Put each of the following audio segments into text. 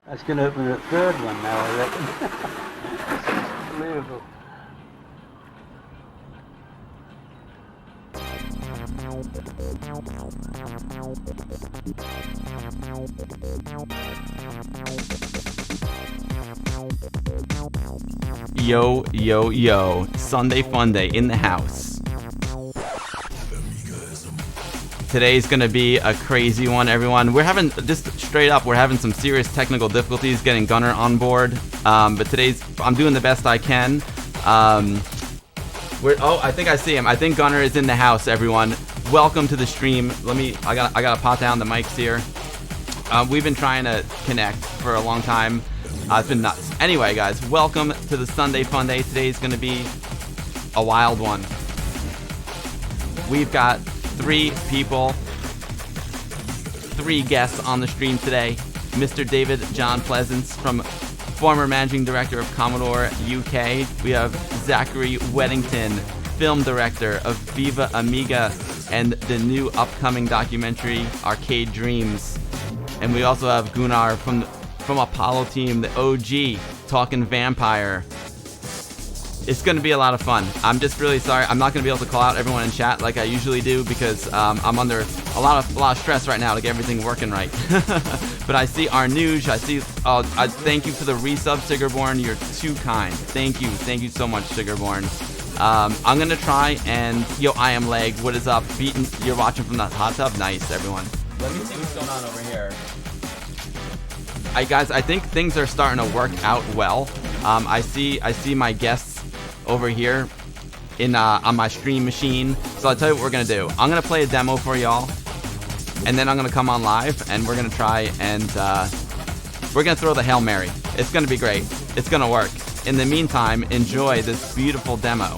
That's going to open the third one now, I reckon. It's unbelievable. Yo, yo, yo. Sunday Fun Day in the house. Today's gonna be a crazy one, everyone. We're having, just straight up, we're having some serious technical difficulties getting Gunnar on board. But today's, I'm doing the best I can. Oh, I think I see him. I think Gunnar is in the house, everyone. Welcome to the stream. I gotta pot down the mics here. We've been trying to connect for a long time. It's been nuts. Anyway, guys, welcome to the Sunday Fun Day. Today's gonna be a wild one. We've got 3 guests on the stream today. Mr. David John Pleasance, former managing director of Commodore UK. We have Zachary Weddington, film director of Viva Amiga and the new upcoming documentary Arcade Dreams. And we also have Gunnar from Apollo Team, the OG, talking vampire. It's going to be a lot of fun. I'm just really sorry. I'm not going to be able to call out everyone in chat like I usually do because I'm under a lot of stress right now to get everything working right. But I see Arnuj. I thank you for the resub, Sigurborn. You're too kind. Thank you so much, Sigurborn. I'm going to try and I am Leg. What is up? Beaten. You're watching from the hot tub. Nice, everyone. Let me see what's going on over here. Guys, I think things are starting to work out well. I see my guests over here on my stream machine. So I'll tell you what we're gonna do. I'm gonna play a demo for y'all, and then I'm gonna come on live, and we're gonna try and we're gonna throw the Hail Mary. It's gonna be great. It's gonna work. In the meantime, enjoy this beautiful demo.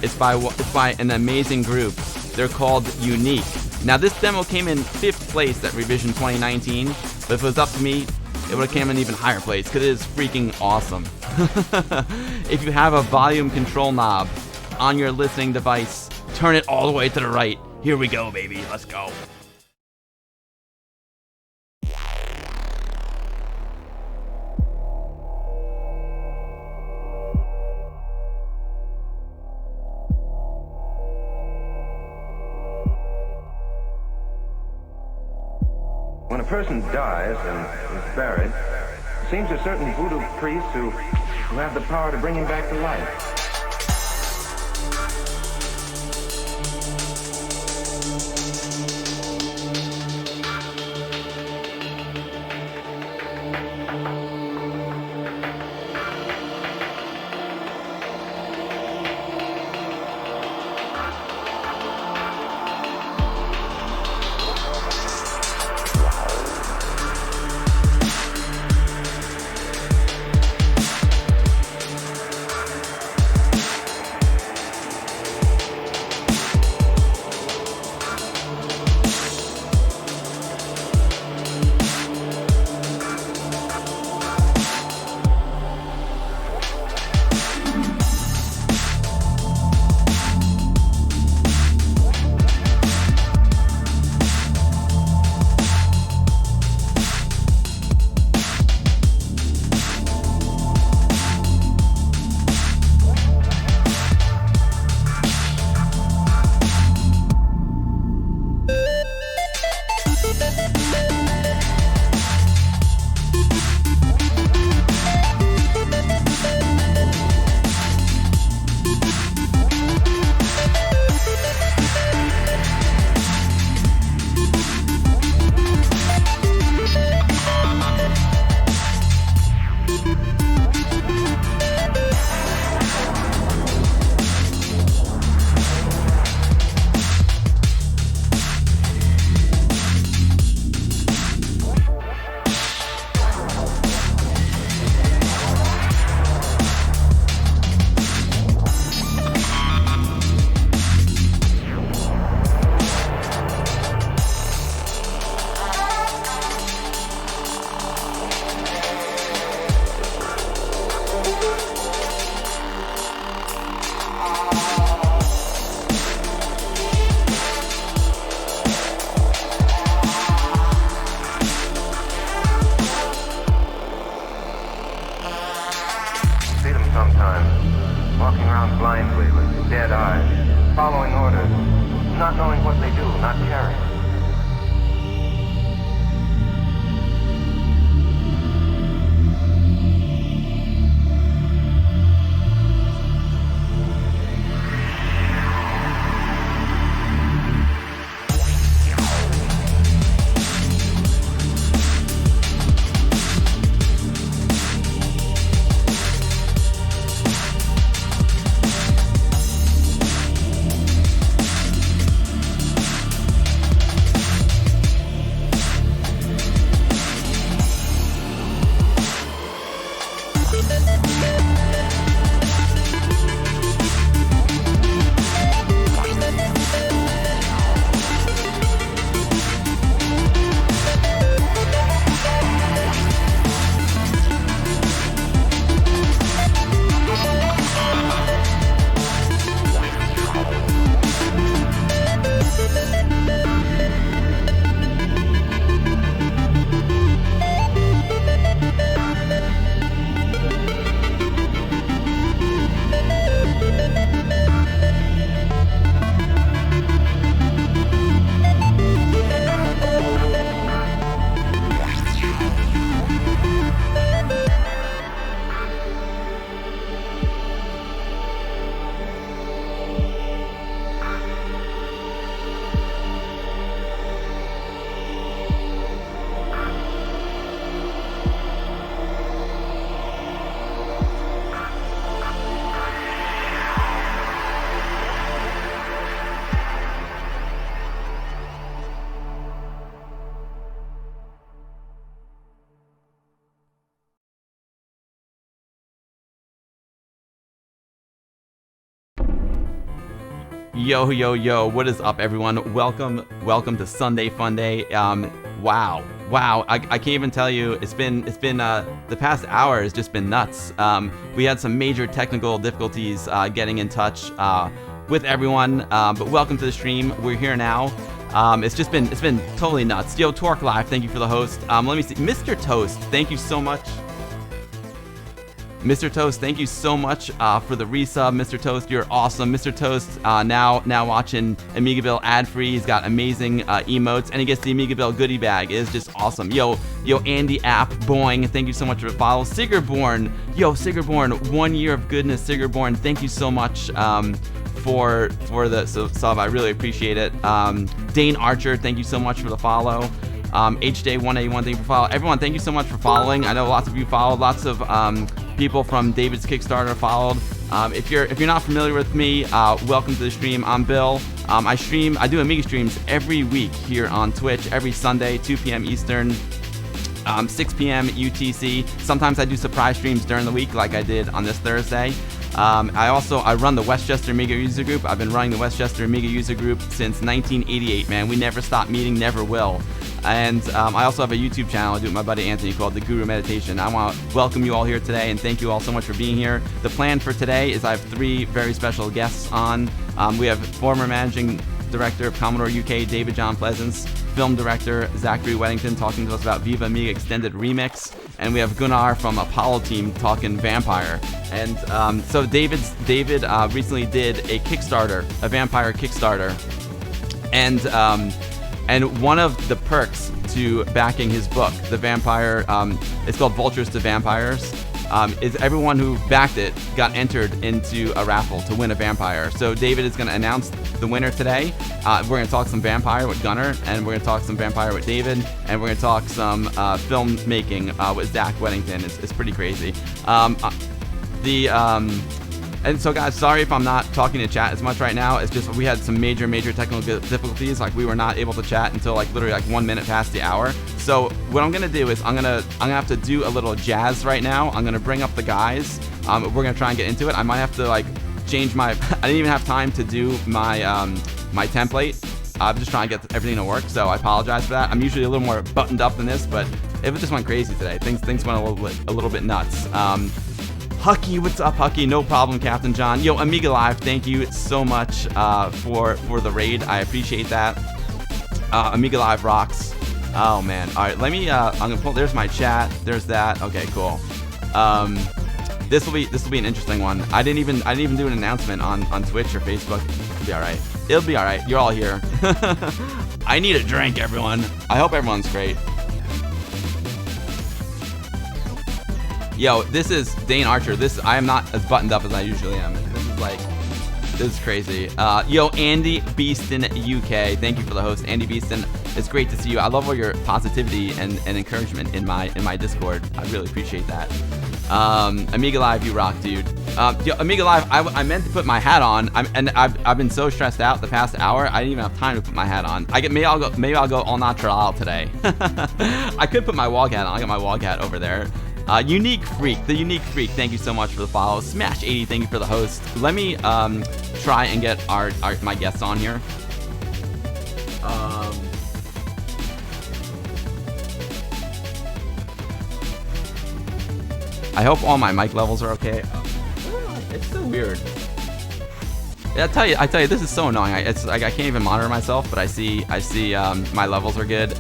It's by an amazing group. They're called Unique. Now this demo came in 5th place at Revision 2019, but if it was up to me, it would have came in even higher place because it is freaking awesome. If you have a volume control knob on your listening device, turn it all the way to the right. Here we go, baby. Let's go. When a person dies and is buried, it seems a certain voodoo priests who have the power to bring him back to life. Yo, yo, yo, what is up, everyone? Welcome to Sunday Fun Day. Wow, I can't even tell you. It's been the past hour has just been nuts. We had some major technical difficulties getting in touch with everyone, but welcome to the stream. We're here now. It's been totally nuts. Yo, Torque Live, thank you for the host. Let me see, Mr. Toast, thank you so much. Mr. Toast, thank you so much for the resub. Mr. Toast, you're awesome. Mr. Toast, now watching AmigaVille ad-free. He's got amazing emotes, and he gets the AmigaVille goodie bag. It is just awesome. Yo, Andy App, Boehn, thank you so much for the follow. Sigurborn, 1 year of goodness. Sigurborn, thank you so much for the sub. I really appreciate it. Dane Archer, thank you so much for the follow. HJ181, thank you for following. Everyone, thank you so much for following. I know lots of you followed. Lots of people from David's Kickstarter followed. If you're not familiar with me, welcome to the stream. I'm Bill. I do Amiga streams every week here on Twitch, every Sunday, 2 p.m. Eastern, 6 p.m. UTC. Sometimes I do surprise streams during the week, like I did on this Thursday. I run the Westchester Amiga user group. I've been running the Westchester Amiga user group since 1988, man. We never stop meeting, never will. And I also have a YouTube channel I do with my buddy Anthony called The Guru Meditation. I want to welcome you all here today and thank you all so much for being here. The plan for today is I have 3 very special guests on. We have former managing director of Commodore UK, David John Pleasance, film director Zachary Weddington talking to us about Viva Amiga Extended Remix, and we have Gunnar from Apollo Team talking Vampire. And so David recently did a Kickstarter, a Vampire Kickstarter, and one of the perks to backing his book, The Vampire, it's called Vultures to Vampires, is everyone who backed it got entered into a raffle to win a vampire. So David is going to announce the winner today. We're going to talk some Vampire with Gunnar, and we're going to talk some Vampire with David, and we're going to talk some filmmaking with Zach Weddington. It's pretty crazy. And so guys, sorry if I'm not talking to chat as much right now. It's just we had some major technical difficulties. Like we were not able to chat until literally 1 minute past the hour. So what I'm gonna do is I'm gonna have to do a little jazz right now. I'm gonna bring up the guys. We're gonna try and get into it. I might have to change my. I didn't even have time to do my my template. I'm just trying to get everything to work. So I apologize for that. I'm usually a little more buttoned up than this, but it just went crazy today. Things went a little bit nuts. Hucky, what's up, Hucky? No problem, Captain John. Yo, Amiga Live, thank you so much for the raid. I appreciate that. Amiga Live rocks. Oh man. All right, let me. I'm gonna pull. There's my chat. There's that. Okay, cool. This will be an interesting one. I didn't even do an announcement on Twitch or Facebook. It'll be all right. It'll be all right. You're all here. I need a drink, everyone. I hope everyone's great. Yo, this is Dane Archer. I am not as buttoned up as I usually am. This is crazy. Yo, Andy Beeston UK. Thank you for the host, Andy Beeston. It's great to see you. I love all your positivity and encouragement in my Discord. I really appreciate that. Amiga Live, you rock, dude. Yo, Amiga Live, I meant to put my hat on, and I've been so stressed out the past hour. I didn't even have time to put my hat on. Maybe I'll go all natural today. I could put my wog hat on. I got my wog hat over there. The Unique Freak, thank you so much for the follow. Smash 80, thank you for the host. Let me try and get my guests on here. I hope all my mic levels are okay. It's so weird. I tell you, this is so annoying. It's like I can't even monitor myself, but I see my levels are good.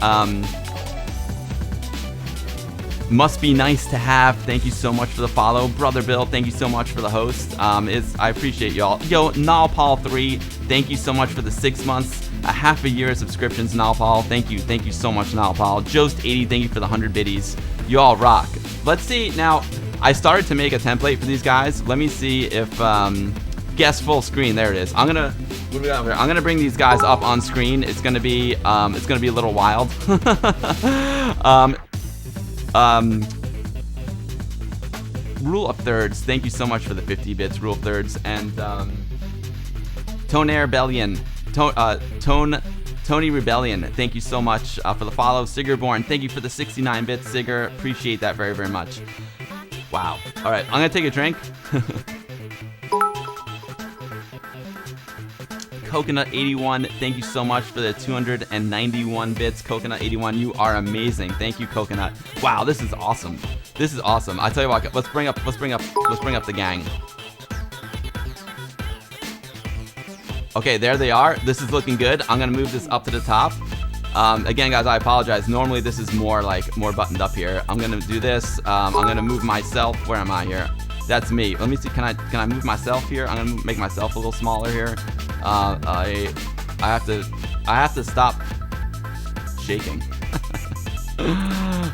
Must be nice to have. Thank you so much for the follow. Brother Bill, thank you so much for the host. I appreciate y'all. Yo, Nalpal3, thank you so much for the 6 months, a half a year of subscriptions, Nalpal. Thank you so much, Nalpal. Jost80, thank you for the 100 biddies. You all rock. Let's see, now, I started to make a template for these guys. Let me see if, guess full screen, there it is. What do we got here? I'm gonna bring these guys up on screen. It's gonna be a little wild. Rule of Thirds, thank you so much for the 50 bits, Rule of Thirds, and Tonair Rebellion, Tony Rebellion, thank you so much for the follow. Sigurborn, thank you for the 69 bits, Sigurd, appreciate that very, very much. Wow. All right, I'm gonna take a drink. Coconut81, thank you so much for the 291 bits. Coconut81, you are amazing. Thank you, Coconut. Wow, this is awesome. This is awesome. I tell you what, let's bring up the gang. Okay, there they are. This is looking good. I'm gonna move this up to the top. Again, guys, I apologize. Normally, this is more buttoned up here. I'm gonna do this. I'm gonna move myself. Where am I here? That's me. Let me see. Can I move myself here? I'm gonna make myself a little smaller here. I have to stop shaking.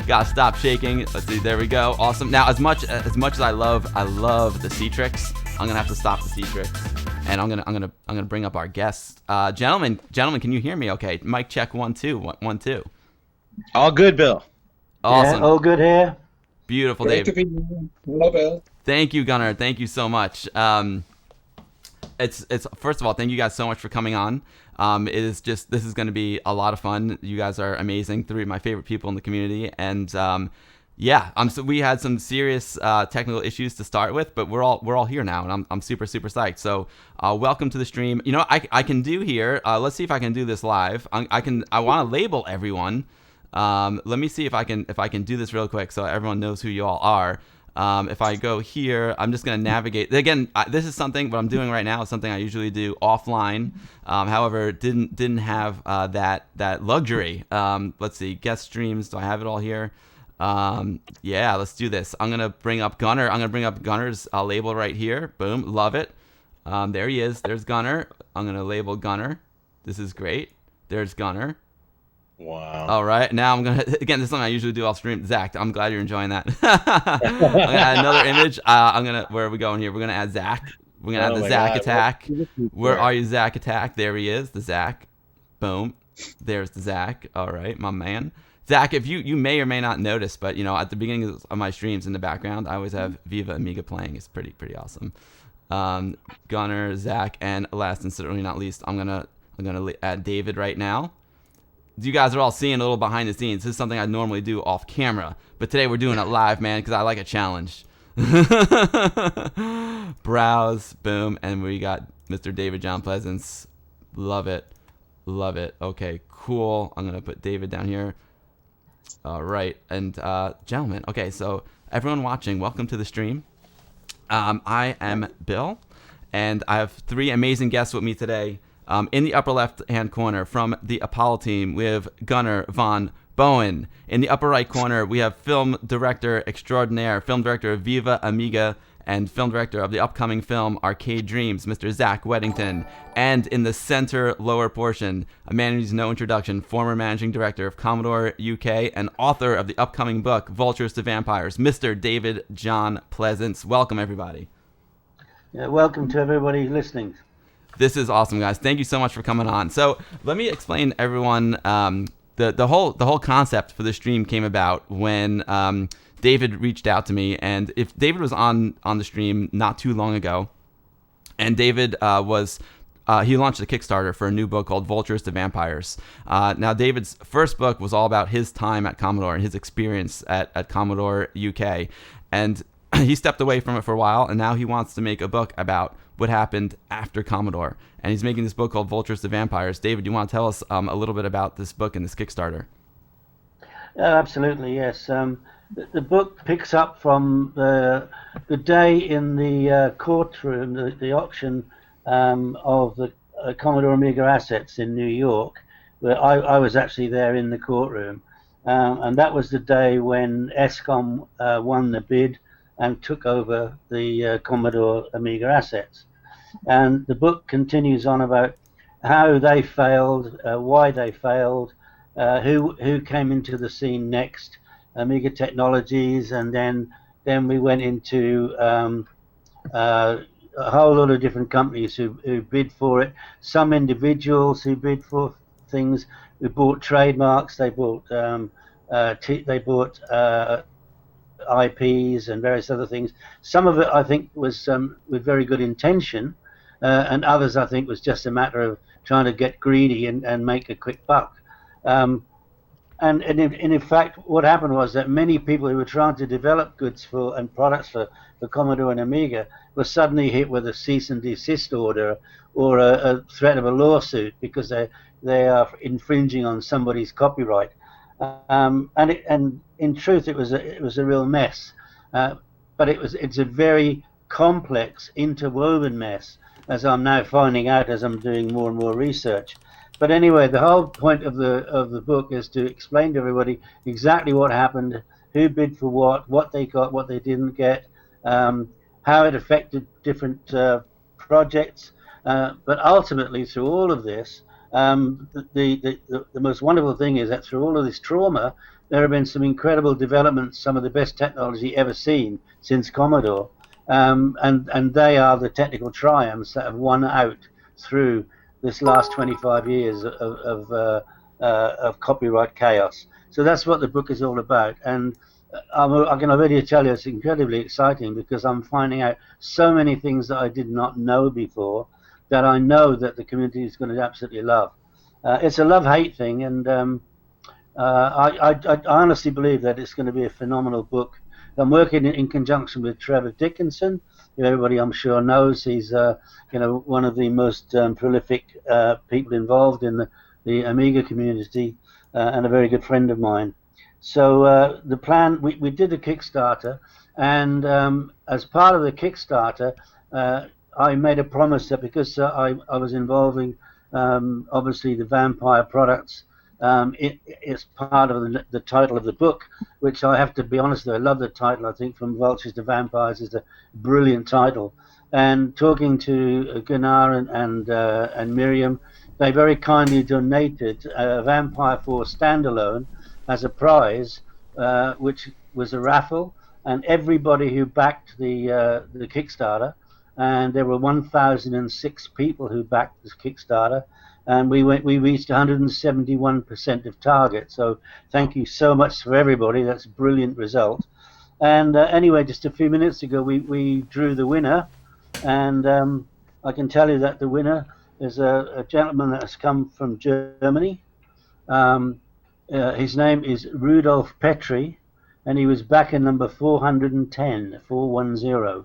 Gotta stop shaking. Let's see. There we go. Awesome. Now, as much as I love the Citrix, I'm gonna have to stop the Citrix. And I'm gonna bring up our guests. Gentlemen, can you hear me? Okay, mic check 1 2 1 2. All good, Bill. Awesome. Yeah, all good here. Beautiful, Great David. to be here. Hello, Bill. Thank you, Gunnar. Thank you so much. It's first of all, thank you guys so much for coming on. This is going to be a lot of fun. You guys are amazing. 3 of my favorite people in the community, and yeah, so we had some serious technical issues to start with, but we're all here now, and I'm super psyched. So welcome to the stream. You know, I can do here. Let's see if I can do this live. I want to label everyone. Let me see if I can do this real quick so everyone knows who you all are. If I go here, I'm just gonna navigate. Again, this is something what I'm doing right now is something I usually do offline. However, didn't have that luxury. Let's see, guest streams. Do I have it all here? Yeah, let's do this. I'm gonna bring up Gunnar. I'm gonna bring up Gunnar's label right here. Boom, love it. There he is. There's Gunnar. I'm gonna label Gunnar. This is great. There's Gunnar. Wow. All right, now I'm gonna again. This is something I usually do off stream. Zach, I'm glad you're enjoying that. I'm gonna add another image. Where are we going here? We're gonna add Zach. We're gonna add the Zach God. attack. Where are you, Zach attack? There he is, the Zach. Boom. There's the Zach. All right, my man. Zach, if you may or may not notice, but you know, at the beginning of my streams in the background, I always have Viva Amiga playing. It's pretty awesome. Gunnar, Zach, and last and certainly not least, I'm gonna add David right now. You guys are all seeing a little behind the scenes. This is something I normally do off camera, but today we're doing it live, man, because I like a challenge. Browse, boom, and we got Mr. David John Pleasance. Love it. Okay, cool. I'm gonna put David down here. All right, and gentlemen, okay, so everyone watching, welcome to the stream. I am Bill, and I have 3 amazing guests with me today. In the upper left-hand corner, from the Apollo team, we have Gunnar von Boehn. In the upper right corner, we have film director extraordinaire, film director of Viva Amiga, and film director of the upcoming film Arcade Dreams, Mr. Zach Weddington. And in the center lower portion, a man who needs no introduction, former managing director of Commodore UK and author of the upcoming book Vultures to Vampires, Mr. David John Pleasance. Welcome, everybody. Yeah, welcome to everybody listening. This is awesome, guys. Thank you so much for coming on. So let me explain everyone. The whole concept for the stream came about when David reached out to me, and if David was on the stream not too long ago, and David he launched a Kickstarter for a new book called Vultures to Vampires. Now, David's first book was all about his time at Commodore and his experience at Commodore UK, and he stepped away from it for a while, and now he wants to make a book about what happened after Commodore, and he's making this book called Vultures to Vampires. David, you want to tell us a little bit about this book and this Kickstarter? Absolutely, yes. The book picks up from the day in the courtroom, the auction of the Commodore Amiga assets in New York, where I was actually there in the courtroom, and that was the day when ESCOM won the bid and took over the Commodore Amiga assets. And the book continues on about how they failed, why they failed, who came into the scene next, Amiga Technologies, and then we went into a whole lot of different companies who bid for it. Some individuals who bid for things, who bought trademarks, they bought IPs and various other things. Some of it, I think, was with very good intention, and others, I think, was just a matter of trying to get greedy and make a quick buck. and in fact, what happened was that many people who were trying to develop goods for and products for Commodore and Amiga were suddenly hit with a cease and desist order or a threat of a lawsuit because they are infringing on somebody's copyright. And in truth, it was a real mess. But it's a very complex, interwoven mess, as I'm now finding out as I'm doing more and more research. But anyway, the whole point of the book is to explain to everybody exactly what happened, who bid for what they got, what they didn't get, how it affected different projects. But ultimately, through all of this, the most wonderful thing is that through all of this trauma, there have been some incredible developments, some of the best technology ever seen since Commodore, and they are the technical triumphs that have won out through this last 25 years of copyright chaos. So that's what the book is all about, and I can already tell you it's incredibly exciting because I'm finding out so many things that I did not know before that I know that the community is going to absolutely love. It's a love-hate thing, and I honestly believe that it's going to be a phenomenal book. I'm working in conjunction with Trevor Dickinson, who everybody I'm sure knows. He's one of the most prolific people involved in the Amiga community and a very good friend of mine. So the plan, we did a Kickstarter, and as part of the Kickstarter, I made a promise that because I was involving obviously the vampire products, it's part of the title of the book, which I have to be honest with. I love the title. I think From Vultures to Vampires is a brilliant title. And talking to Gunnar and Miriam, they very kindly donated Vampire 4 standalone as a prize, which was a raffle, and everybody who backed the Kickstarter, and there were 1,006 people who backed this Kickstarter, and we reached 171% of target. So thank you so much for everybody. That's a brilliant result. And anyway, just a few minutes ago, we drew the winner, and I can tell you that the winner is a gentleman that has come from Germany. His name is Rudolf Petri, and he was back in number 410, 410.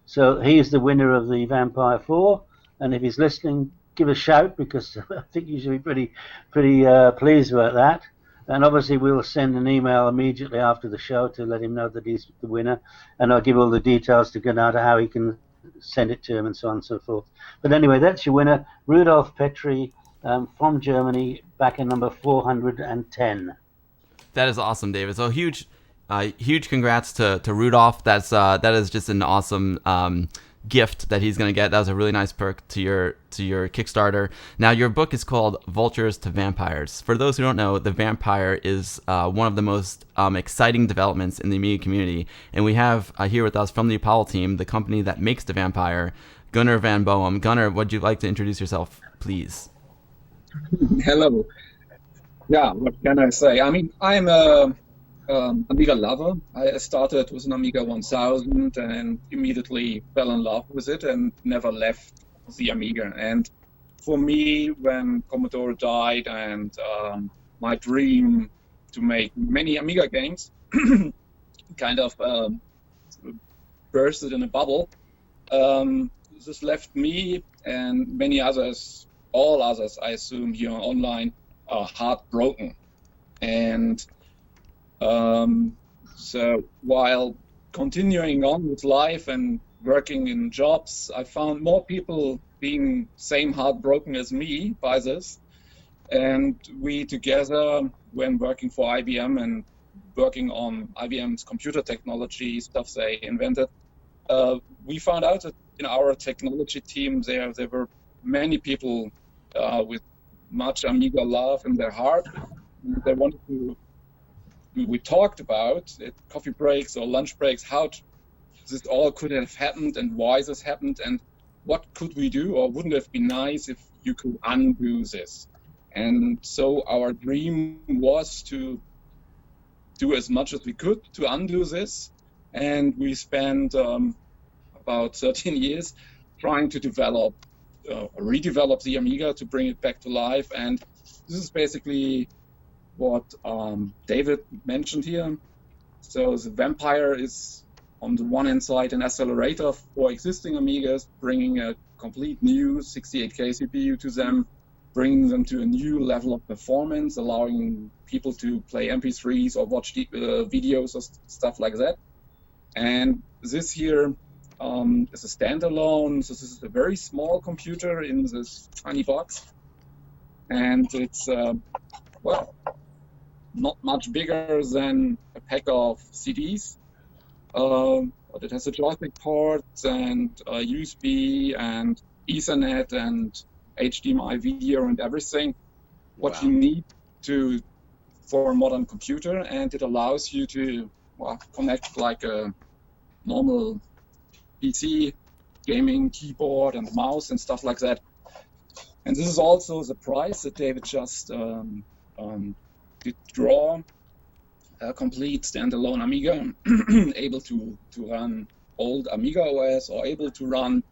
So he is the winner of the Vampire 4, and if he's listening, give a shout, because I think you should be pretty pleased about that. And obviously we'll send an email immediately after the show to let him know that he's the winner, and I'll give all the details to Gunnar to how he can send it to him and so on and so forth. But anyway, that's your winner, Rudolf Petri, from Germany, back in number 410. That is awesome, David. So huge congrats to Rudolph. That is just an awesome gift that he's going to get. That was a really nice perk to your Kickstarter. Now, your book is called Vultures to Vampires. For those who don't know, the vampire is one of the most exciting developments in the Amiga community, and we have here with us from the Apollo team, the company that makes the vampire, Gunnar van Boehn. Gunnar, would you like to introduce yourself, please? Hello. Yeah, what can I say? I mean, I'm a Amiga lover. I started with an Amiga 1000 and immediately fell in love with it and never left the Amiga. And for me, when Commodore died and my dream to make many Amiga games kind of bursted in a bubble, this left me and many others, all others, I assume, here online, are heartbroken. And so while continuing on with life and working in jobs, I found more people being same heartbroken as me by this. And we together, when working for IBM and working on IBM's computer technology stuff they invented, we found out that in our technology team there were many people with much Amiga love in their heart. They wanted to. We talked about at coffee breaks or lunch breaks how this all could have happened and why this happened and what could we do, or wouldn't it be nice if you could undo this? And so our dream was to do as much as we could to undo this, and we spent about 13 years trying to redevelop the Amiga to bring it back to life. And this is basically what David mentioned here. So the Vampire is, on the one hand side, an accelerator for existing Amigas, bringing a complete new 68K CPU to them, bringing them to a new level of performance, allowing people to play MP3s or watch videos or stuff like that. And this here is a standalone, so this is a very small computer in this tiny box. And it's, well, not much bigger than a pack of CDs. But it has a joystick ports and USB and Ethernet and HDMI video and everything. What you need for a modern computer, and it allows you to connect like a normal PC, gaming keyboard and mouse and stuff like that. And this is also the price that David just did draw. A complete standalone Amiga, able to run old Amiga OS, or able to run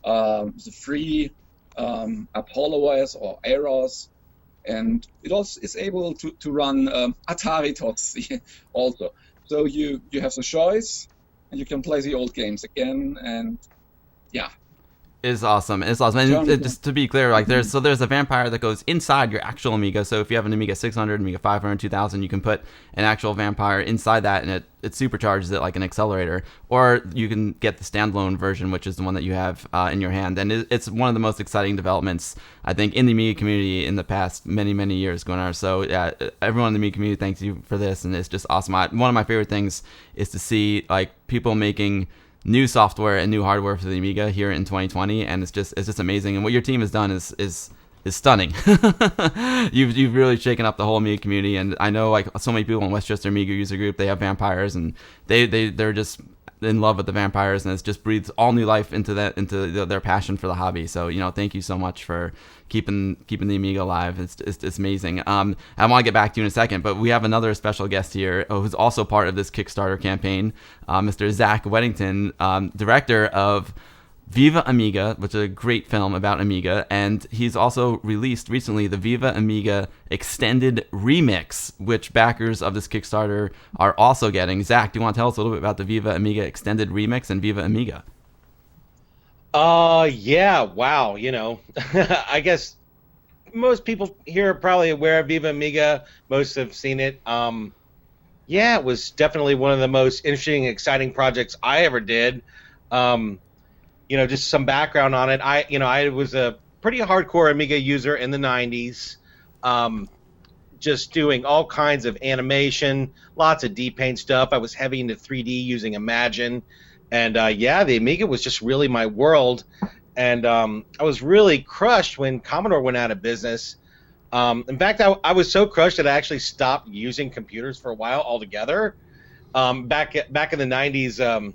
the free Apollo OS or Eros, and it also is able to run Atari TOS also. So you have the choice, and you can play the old games again, and yeah. It's awesome. It's awesome. And just to be clear, like there's a Vampire that goes inside your actual Amiga. So if you have an Amiga 600, Amiga 500, 2000, you can put an actual Vampire inside that, and it supercharges it like an accelerator. Or you can get the standalone version, which is the one that you have in your hand. And it's one of the most exciting developments, I think, in the Amiga community in the past many, many years, Gunnar. So yeah, everyone in the Amiga community, thanks you for this, and it's just awesome. One of my favorite things is to see like people making new software and new hardware for the Amiga here in 2020, and it's just amazing. And what your team has done is stunning. You've really shaken up the whole Amiga community, and I know like so many people in Westchester Amiga user group, they have Vampires, and they're just in love with the Vampires, and it's just breathes all new life into their passion for the hobby. So thank you so much for keeping the Amiga alive. It's amazing. I want to get back to you in a second, but we have another special guest here who's also part of this Kickstarter campaign, Mr. Zach Weddington, director of Viva Amiga, which is a great film about Amiga, and he's also released recently the Viva Amiga Extended Remix, which backers of this Kickstarter are also getting. Zach, do you want to tell us a little bit about the Viva Amiga Extended Remix and Viva Amiga? Yeah, wow, I guess most people here are probably aware of Viva Amiga. Most have seen it. Yeah, it was definitely one of the most interesting, exciting projects I ever did. Just some background on it. I was a pretty hardcore Amiga user in the 90s, just doing all kinds of animation, lots of D-Paint stuff. I was heavy into 3D using Imagine. And yeah, the Amiga was just really my world. And I was really crushed when Commodore went out of business. In fact, I was so crushed that I actually stopped using computers for a while altogether. Back in the 90s,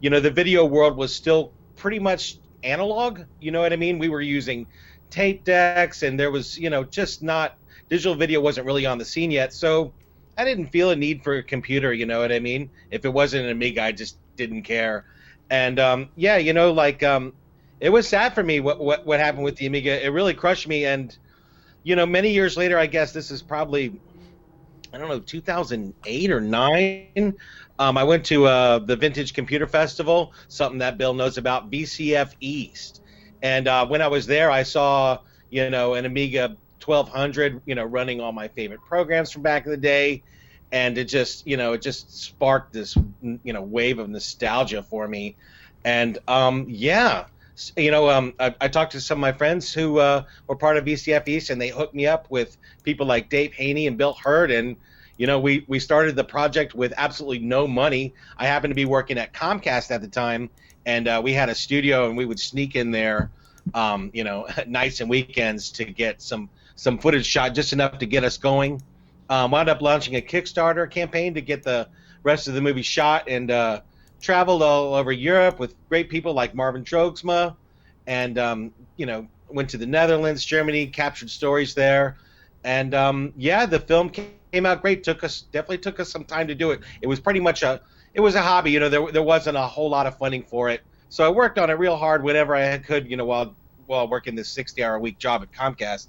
the video world was still pretty much analog. You know what I mean? We were using tape decks, and there was, just not, digital video wasn't really on the scene yet. So I didn't feel a need for a computer, you know what I mean? If it wasn't an Amiga, I just didn't care. And yeah, it was sad for me what happened with the Amiga. It really crushed me. And many years later, I guess this is probably, I don't know, 2008 or 9. I went to the Vintage Computer Festival, something that Bill knows about, VCF East. And when I was there, I saw, an Amiga 1200, running all my favorite programs from back in the day. And it just, sparked this, wave of nostalgia for me. And yeah, I talked to some of my friends who were part of VCF East, and they hooked me up with people like Dave Haney and Bill Hurd. And, we started the project with absolutely no money. I happened to be working at Comcast at the time, and we had a studio, and we would sneak in there, nights and weekends to get some footage shot, just enough to get us going. Wound up launching a Kickstarter campaign to get the rest of the movie shot, and traveled all over Europe with great people like Marvin Trogsma, and went to the Netherlands, Germany, captured stories there, and yeah, the film came out great. Definitely took us some time to do it. It was pretty much a hobby. There wasn't a whole lot of funding for it, so I worked on it real hard whenever I could, while working this 60-hour-a-week job at Comcast.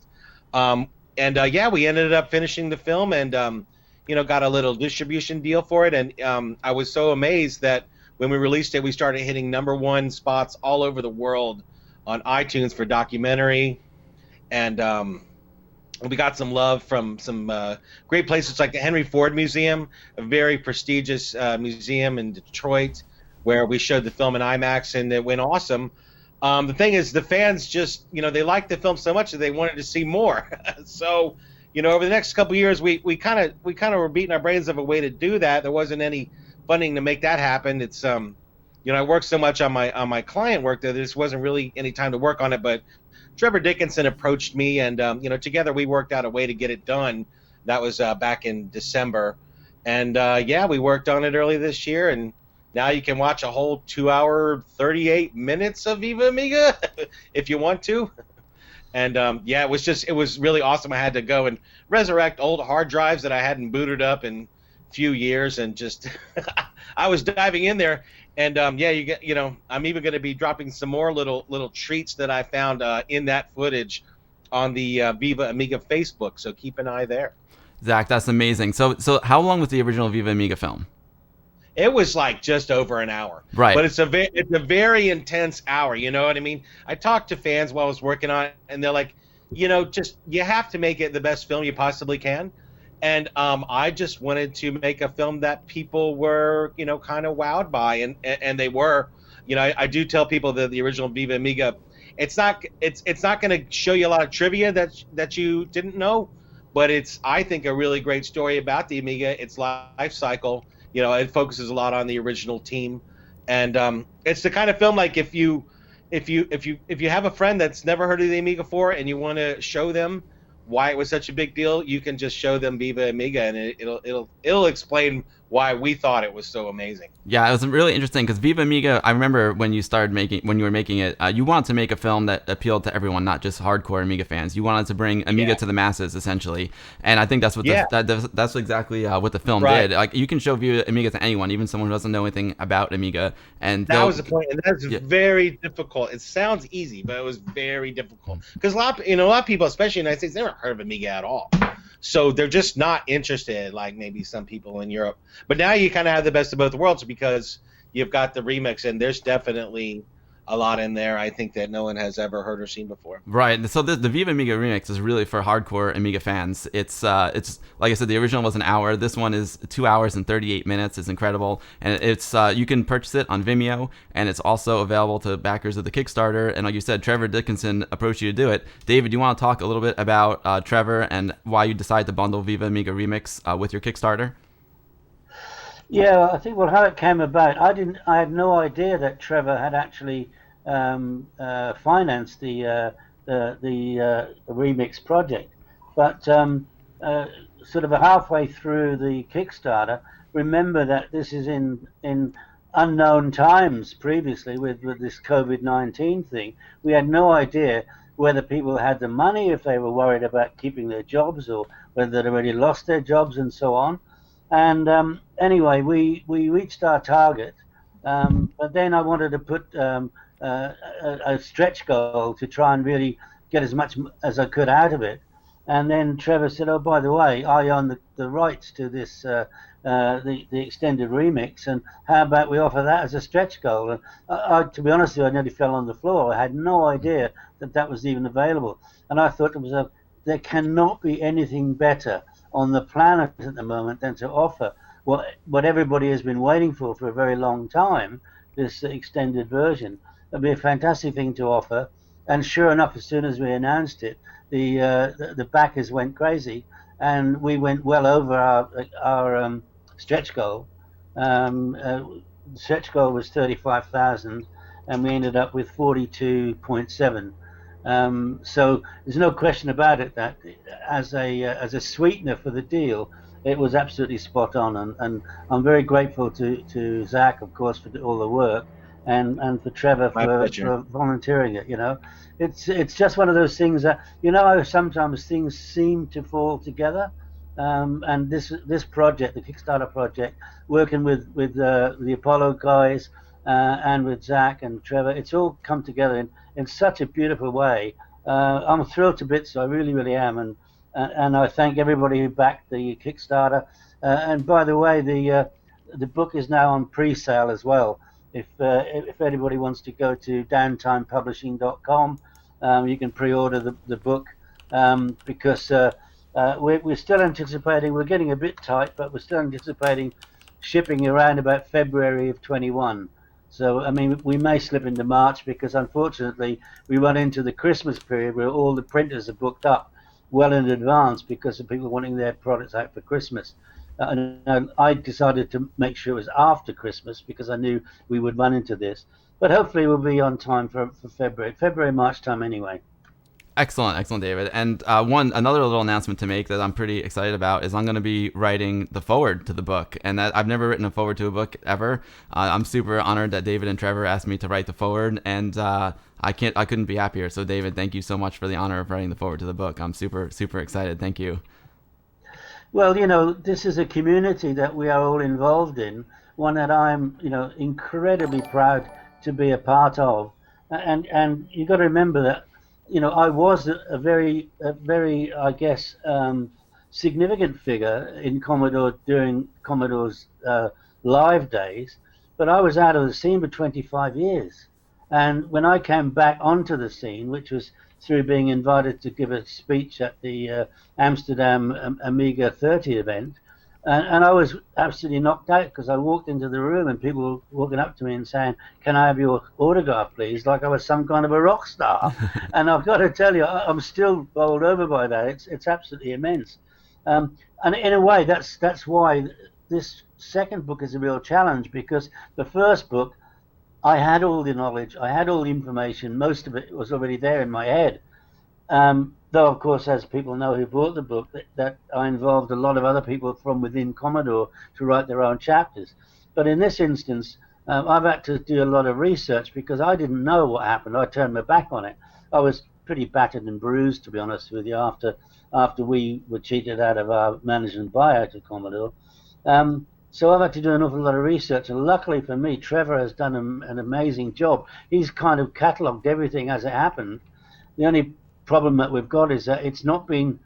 And yeah, we ended up finishing the film and got a little distribution deal for it. And I was so amazed that when we released it, we started hitting #1 spots all over the world on iTunes for documentary. And we got some love from some great places like the Henry Ford Museum, a very prestigious museum in Detroit, where we showed the film in IMAX, and it went awesome. The thing is, the fans just, they liked the film so much that they wanted to see more. So, over the next couple of years, we kind of were beating our brains of a way to do that. There wasn't any funding to make that happen. It's I worked so much on my client work that there just wasn't really any time to work on it. But Trevor Dickinson approached me, and together we worked out a way to get it done. That was back in December, and yeah, we worked on it early this year, and now you can watch a whole 2-hour, 38 minutes of Viva Amiga if you want to. And yeah, it was really awesome. I had to go and resurrect old hard drives that I hadn't booted up in a few years, and just I was diving in there. And yeah, I'm even going to be dropping some more little treats that I found in that footage on the Viva Amiga Facebook. So keep an eye there. Zach, that's amazing. So how long was the original Viva Amiga film? It was like just over an hour. Right. But it's a very intense hour. You know what I mean? I talked to fans while I was working on it, and they're like, just you have to make it the best film you possibly can. And I just wanted to make a film that people were, kind of wowed by, and they were. I do tell people that the original Viva Amiga, it's not going to show you a lot of trivia that you didn't know, but it's, I think, a really great story about the Amiga, its life cycle. It focuses a lot on the original team, and it's the kind of film like if you have a friend that's never heard of the Amiga before and you want to show them why it was such a big deal, you can just show them Viva Amiga, and it'll explain why we thought it was so amazing. Yeah, it was really interesting because Viva Amiga, I remember when you were making it, you wanted to make a film that appealed to everyone, not just hardcore Amiga fans. You wanted to bring Amiga to the masses, essentially, and I think that's what that's exactly what the film did. Like, you can show Viva Amiga to anyone, even someone who doesn't know anything about Amiga, and that was the point. And that's very difficult. It sounds easy, but it was very difficult because a lot of people, especially in the United States, never heard of Amiga at all. So they're just not interested, like maybe some people in Europe. But now you kind of have the best of both worlds because you've got the remix, and there's definitely a lot in there, I think, that no one has ever heard or seen before. Right. So the Viva Amiga remix is really for hardcore Amiga fans. It's like I said, the original was an hour. This one is 2 hours and 38 minutes. It's incredible, and it's you can purchase it on Vimeo, and it's also available to backers of the Kickstarter. And like you said, Trevor Dickinson approached you to do it. David, do you want to talk a little bit about Trevor and why you decided to bundle Viva Amiga remix with your Kickstarter? Yeah, I think how it came about. I had no idea that Trevor had actually financed the remix project, but sort of halfway through the Kickstarter, remember that this is in unknown times previously with this COVID-19 thing. We had no idea whether people had the money, if they were worried about keeping their jobs, or whether they'd already lost their jobs and so on. And anyway, we reached our target, but then I wanted to put a stretch goal to try and really get as much as I could out of it. And then Trevor said, "Oh, by the way, I own the rights to this the extended remix, and how about we offer that as a stretch goal?" And to be honest with you, I nearly fell on the floor. I had no idea that was even available, and I thought there cannot be anything better on the planet at the moment than to offer what everybody has been waiting for a very long time, this extended version. It'd be a fantastic thing to offer. And sure enough, as soon as we announced it, the backers went crazy, and we went well over our stretch goal. Stretch goal was 35,000, and we ended up with 42.7. So there's no question about it that as a sweetener for the deal, it was absolutely spot on, and I'm very grateful to Zach, of course, for all the work, and for Trevor for volunteering it. It's just one of those things that sometimes things seem to fall together, and this project, the Kickstarter project, working with the Apollo guys and with Zach and Trevor, it's all come together in such a beautiful way. I'm thrilled to bits. I really, really am, and and I thank everybody who backed the Kickstarter. And by the way, the book is now on pre-sale as well. If anybody wants to go to downtimepublishing.com, you can pre-order the book, because we're still anticipating, we're getting a bit tight, but we're still anticipating shipping around about February of 21. So, I mean, we may slip into March because unfortunately we run into the Christmas period where all the printers are booked up well in advance because of people wanting their products out for Christmas. And I decided to make sure it was after Christmas because I knew we would run into this. But hopefully we'll be on time for February, March time anyway. Excellent, David. And another little announcement to make that I'm pretty excited about is I'm going to be writing the foreword to the book, and that I've never written a foreword to a book ever. I'm super honored that David and Trevor asked me to write the foreword, and I couldn't be happier. So, David, thank you so much for the honor of writing the foreword to the book. I'm super excited. Thank you. Well, this is a community that we are all involved in, one that I'm, incredibly proud to be a part of, and you got to remember that. I was a very, I guess, significant figure in Commodore during Commodore's live days, but I was out of the scene for 25 years. And when I came back onto the scene, which was through being invited to give a speech at the Amsterdam Amiga 30 event, and I was absolutely knocked out because I walked into the room and people were walking up to me and saying, "Can I have your autograph, please?" Like I was some kind of a rock star. And I've got to tell you, I'm still bowled over by that. It's absolutely immense. And in a way, that's why this second book is a real challenge, because the first book, I had all the knowledge, I had all the information, most of it was already there in my head. Though, of course, as people know who bought the book, that I involved a lot of other people from within Commodore to write their own chapters. But in this instance, I've had to do a lot of research because I didn't know what happened. I turned my back on it. I was pretty battered and bruised, to be honest with you, after we were cheated out of our management buyout of Commodore. So I've had to do an awful lot of research, and luckily for me, Trevor has done an amazing job. He's kind of catalogued everything as it happened. The only problem that we've got is that it's not been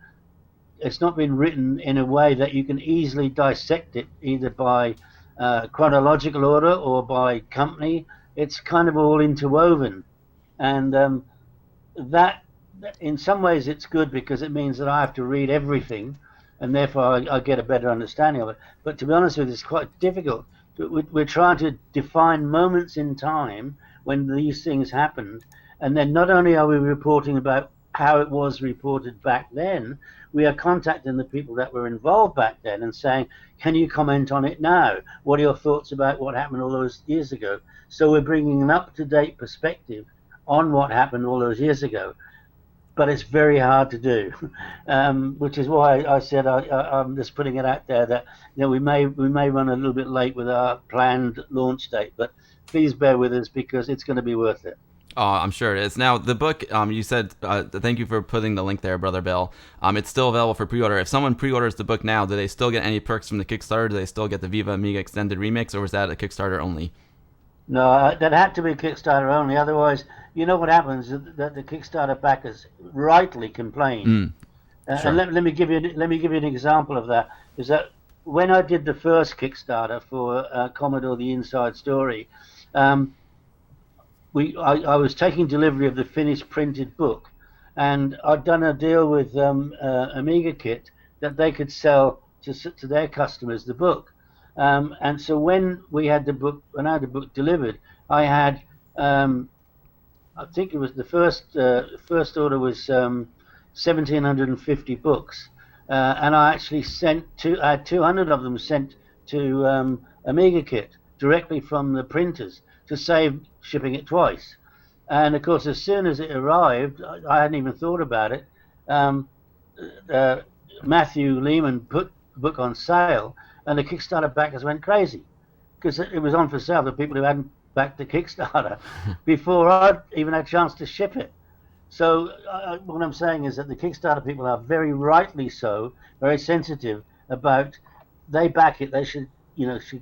written in a way that you can easily dissect it, either by chronological order or by company. It's kind of all interwoven, and that in some ways it's good because it means that I have to read everything, and therefore I get a better understanding of it. But to be honest with you, it's quite difficult. We're trying to define moments in time when these things happened, and then not only are we reporting about how it was reported back then, we are contacting the people that were involved back then and saying, can you comment on it now? What are your thoughts about what happened all those years ago? So we're bringing an up-to-date perspective on what happened all those years ago. But it's very hard to do, which is why I said I'm just putting it out there that we may run a little bit late with our planned launch date, but please bear with us because it's going to be worth it. Oh, I'm sure it is. Now, the book, you said, thank you for putting the link there, Brother Bill. It's still available for pre-order. If someone pre-orders the book now, do they still get any perks from the Kickstarter? Do they still get the Viva Amiga Extended Remix, or was that a Kickstarter only? No, that had to be Kickstarter only. Otherwise, you know what happens, that the Kickstarter backers rightly complain. Sure. And let me give you an example of that. Is that when I did the first Kickstarter for Commodore: The Inside Story, I was taking delivery of the finished printed book, and I'd done a deal with Amiga Kit that they could sell to their customers the book. And so when I had the book delivered, I had I think it was the first order was 1,750 books, and I actually I had 200 of them sent to Amiga Kit directly from the printers to save shipping it twice. And of course, as soon as it arrived, I hadn't even thought about it. Matthew Lehman put the book on sale, and the Kickstarter backers went crazy because it was on for sale for people who hadn't backed the Kickstarter before I'd even had a chance to ship it. So what I'm saying is that the Kickstarter people are very rightly so, very sensitive about they back it, they should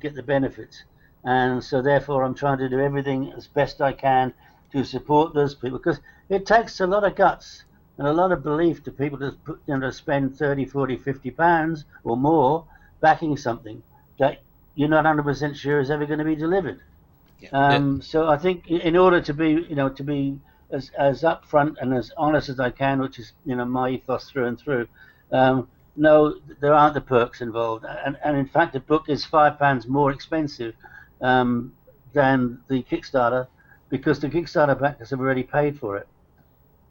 get the benefits. And so therefore I'm trying to do everything as best I can to support those people, because it takes a lot of guts and a lot of belief to people to spend 30, 40, 50 pounds or more backing something that you're not 100% sure is ever going to be delivered. So I think in order to be as upfront and as honest as I can, which is my ethos through and through. No, there aren't the perks involved, and in fact, the book is £5 more expensive than the Kickstarter because the Kickstarter backers have already paid for it.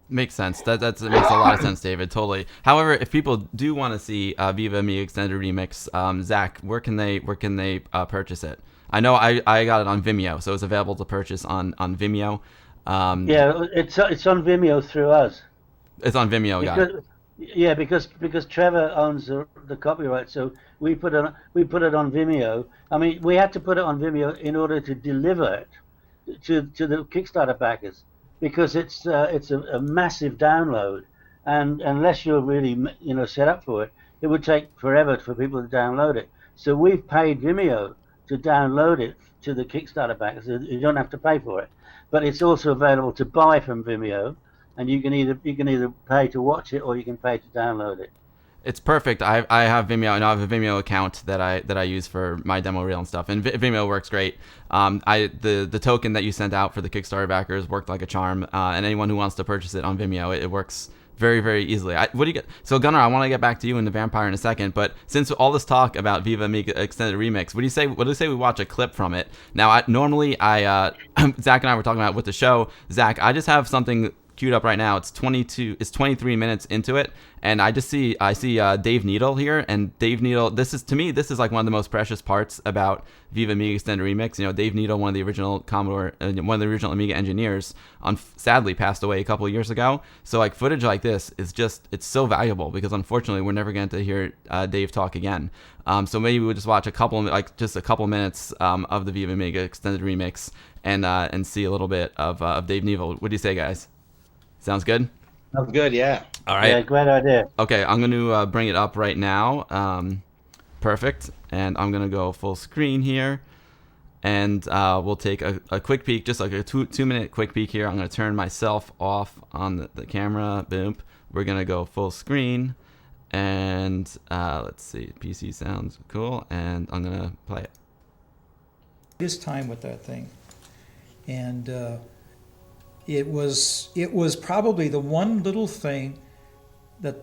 Makes sense. That makes a lot of sense, David. Totally. However, if people do want to see Viva Amiga Extended Remix, Zach, where can they purchase it? I know I got it on Vimeo, so it's available to purchase on Vimeo. Yeah, it's on Vimeo through us. It's on Vimeo, got it. Yeah, because Trevor owns the copyright, so we put it on Vimeo. I mean, we had to put it on Vimeo in order to deliver it to the Kickstarter backers, because it's a massive download, and unless you're really set up for it, it would take forever for people to download it. So we've paid Vimeo to download it to the Kickstarter backers. You don't have to pay for it, but it's also available to buy from Vimeo. And you can either pay to watch it or you can pay to download it. It's perfect. I have Vimeo, and I have a Vimeo account that I use for my demo reel and stuff, and Vimeo works great. The token that you sent out for the Kickstarter backers worked like a charm, and anyone who wants to purchase it on Vimeo, it works very, very easily. What do you get? So Gunnar, I want to get back to you and the Vampire in a second, but since all this talk about Viva Amiga Extended Remix, what do you say we watch a clip from it? Now, normally Zach and I were talking about with the show. Zach, I just have something queued up right now. It's 23 minutes into it, and I see Dave Needle here, and Dave Needle, this is like one of the most precious parts about Viva Amiga Extended Remix. Dave Needle, one of the original Commodore, one of the original Amiga engineers, sadly passed away a couple of years ago. So like footage like this is it's so valuable, because unfortunately we're never going to hear Dave talk again. So maybe we'll just watch a couple minutes of the Viva Amiga Extended Remix and see a little bit of Dave Needle. What do you say, guys? Sounds good? Sounds good, yeah. All right. Yeah, great idea. Okay, I'm going to bring it up right now. Perfect. And I'm going to go full screen here. And we'll take a quick peek, just like a 2-minute quick peek here. I'm going to turn myself off on the camera. Boom. We're going to go full screen. And let's see. PC sounds cool. And I'm going to play it. This time with that thing. And it was probably the one little thing that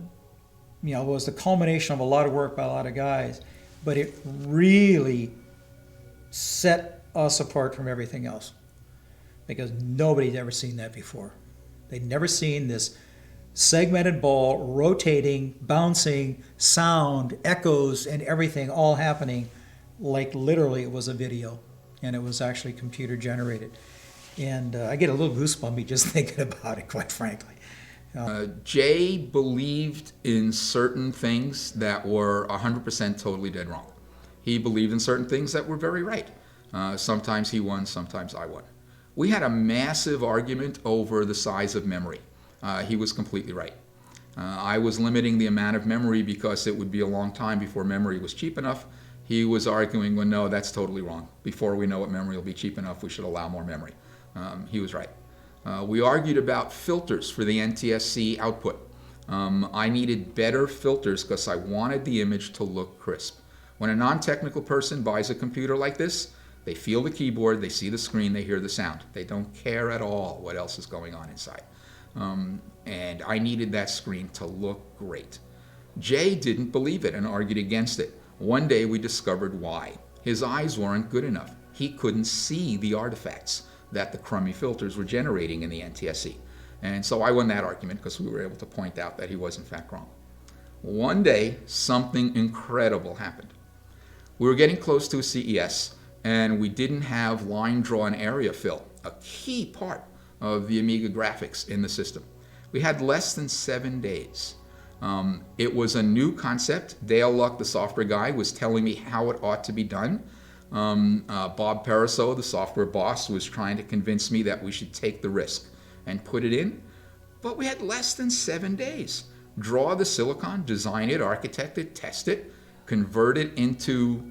was the culmination of a lot of work by a lot of guys, but it really set us apart from everything else, because nobody'd ever seen that before. They'd never seen this segmented ball rotating, bouncing, sound, echoes, and everything all happening like literally it was a video, and it was actually computer generated. And I get a little goosebumpy just thinking about it, quite frankly. Jay believed in certain things that were 100% totally dead wrong. He believed in certain things that were very right. Sometimes he won, sometimes I won. We had a massive argument over the size of memory. He was completely right. I was limiting the amount of memory because it would be a long time before memory was cheap enough. He was arguing, well, no, that's totally wrong. Before we know what memory will be cheap enough, we should allow more memory. He was right. We argued about filters for the NTSC output. I needed better filters because I wanted the image to look crisp. When a non-technical person buys a computer like this, they feel the keyboard, they see the screen, they hear the sound. They don't care at all what else is going on inside. And I needed that screen to look great. Jay didn't believe it and argued against it. One day we discovered why. His eyes weren't good enough. He couldn't see the artifacts that the crummy filters were generating in the NTSC. And so I won that argument because we were able to point out that he was in fact wrong. One day, something incredible happened. We were getting close to a CES, and we didn't have line drawn area fill, a key part of the Amiga graphics in the system. We had less than 7 days. It was a new concept. Dale Luck, the software guy, was telling me how it ought to be done. Bob Pariseau, the software boss, was trying to convince me that we should take the risk and put it in. But we had less than 7 days. Draw the silicon, design it, architect it, test it, convert it into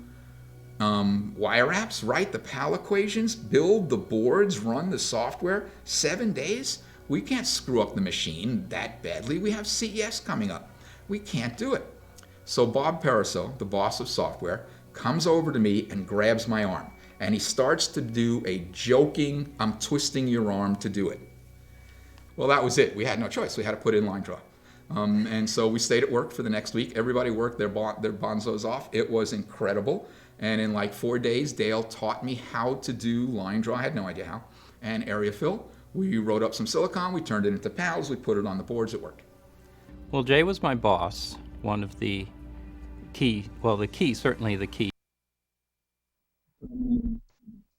wire apps, write the PAL equations, build the boards, run the software. 7 days? We can't screw up the machine that badly. We have CES coming up. We can't do it. So Bob Pariseau, the boss of software, comes over to me and grabs my arm. And he starts to do a joking, I'm twisting your arm to do it. Well, that was it. We had no choice. We had to put in line draw. And so we stayed at work for the next week. Everybody worked their bonzos off. It was incredible. And in like 4 days, Dale taught me how to do line draw. I had no idea how. And area fill. We wrote up some silicon. We turned it into panels. We put it on the boards. It worked. Well, Jay was my boss. One of the certainly the key.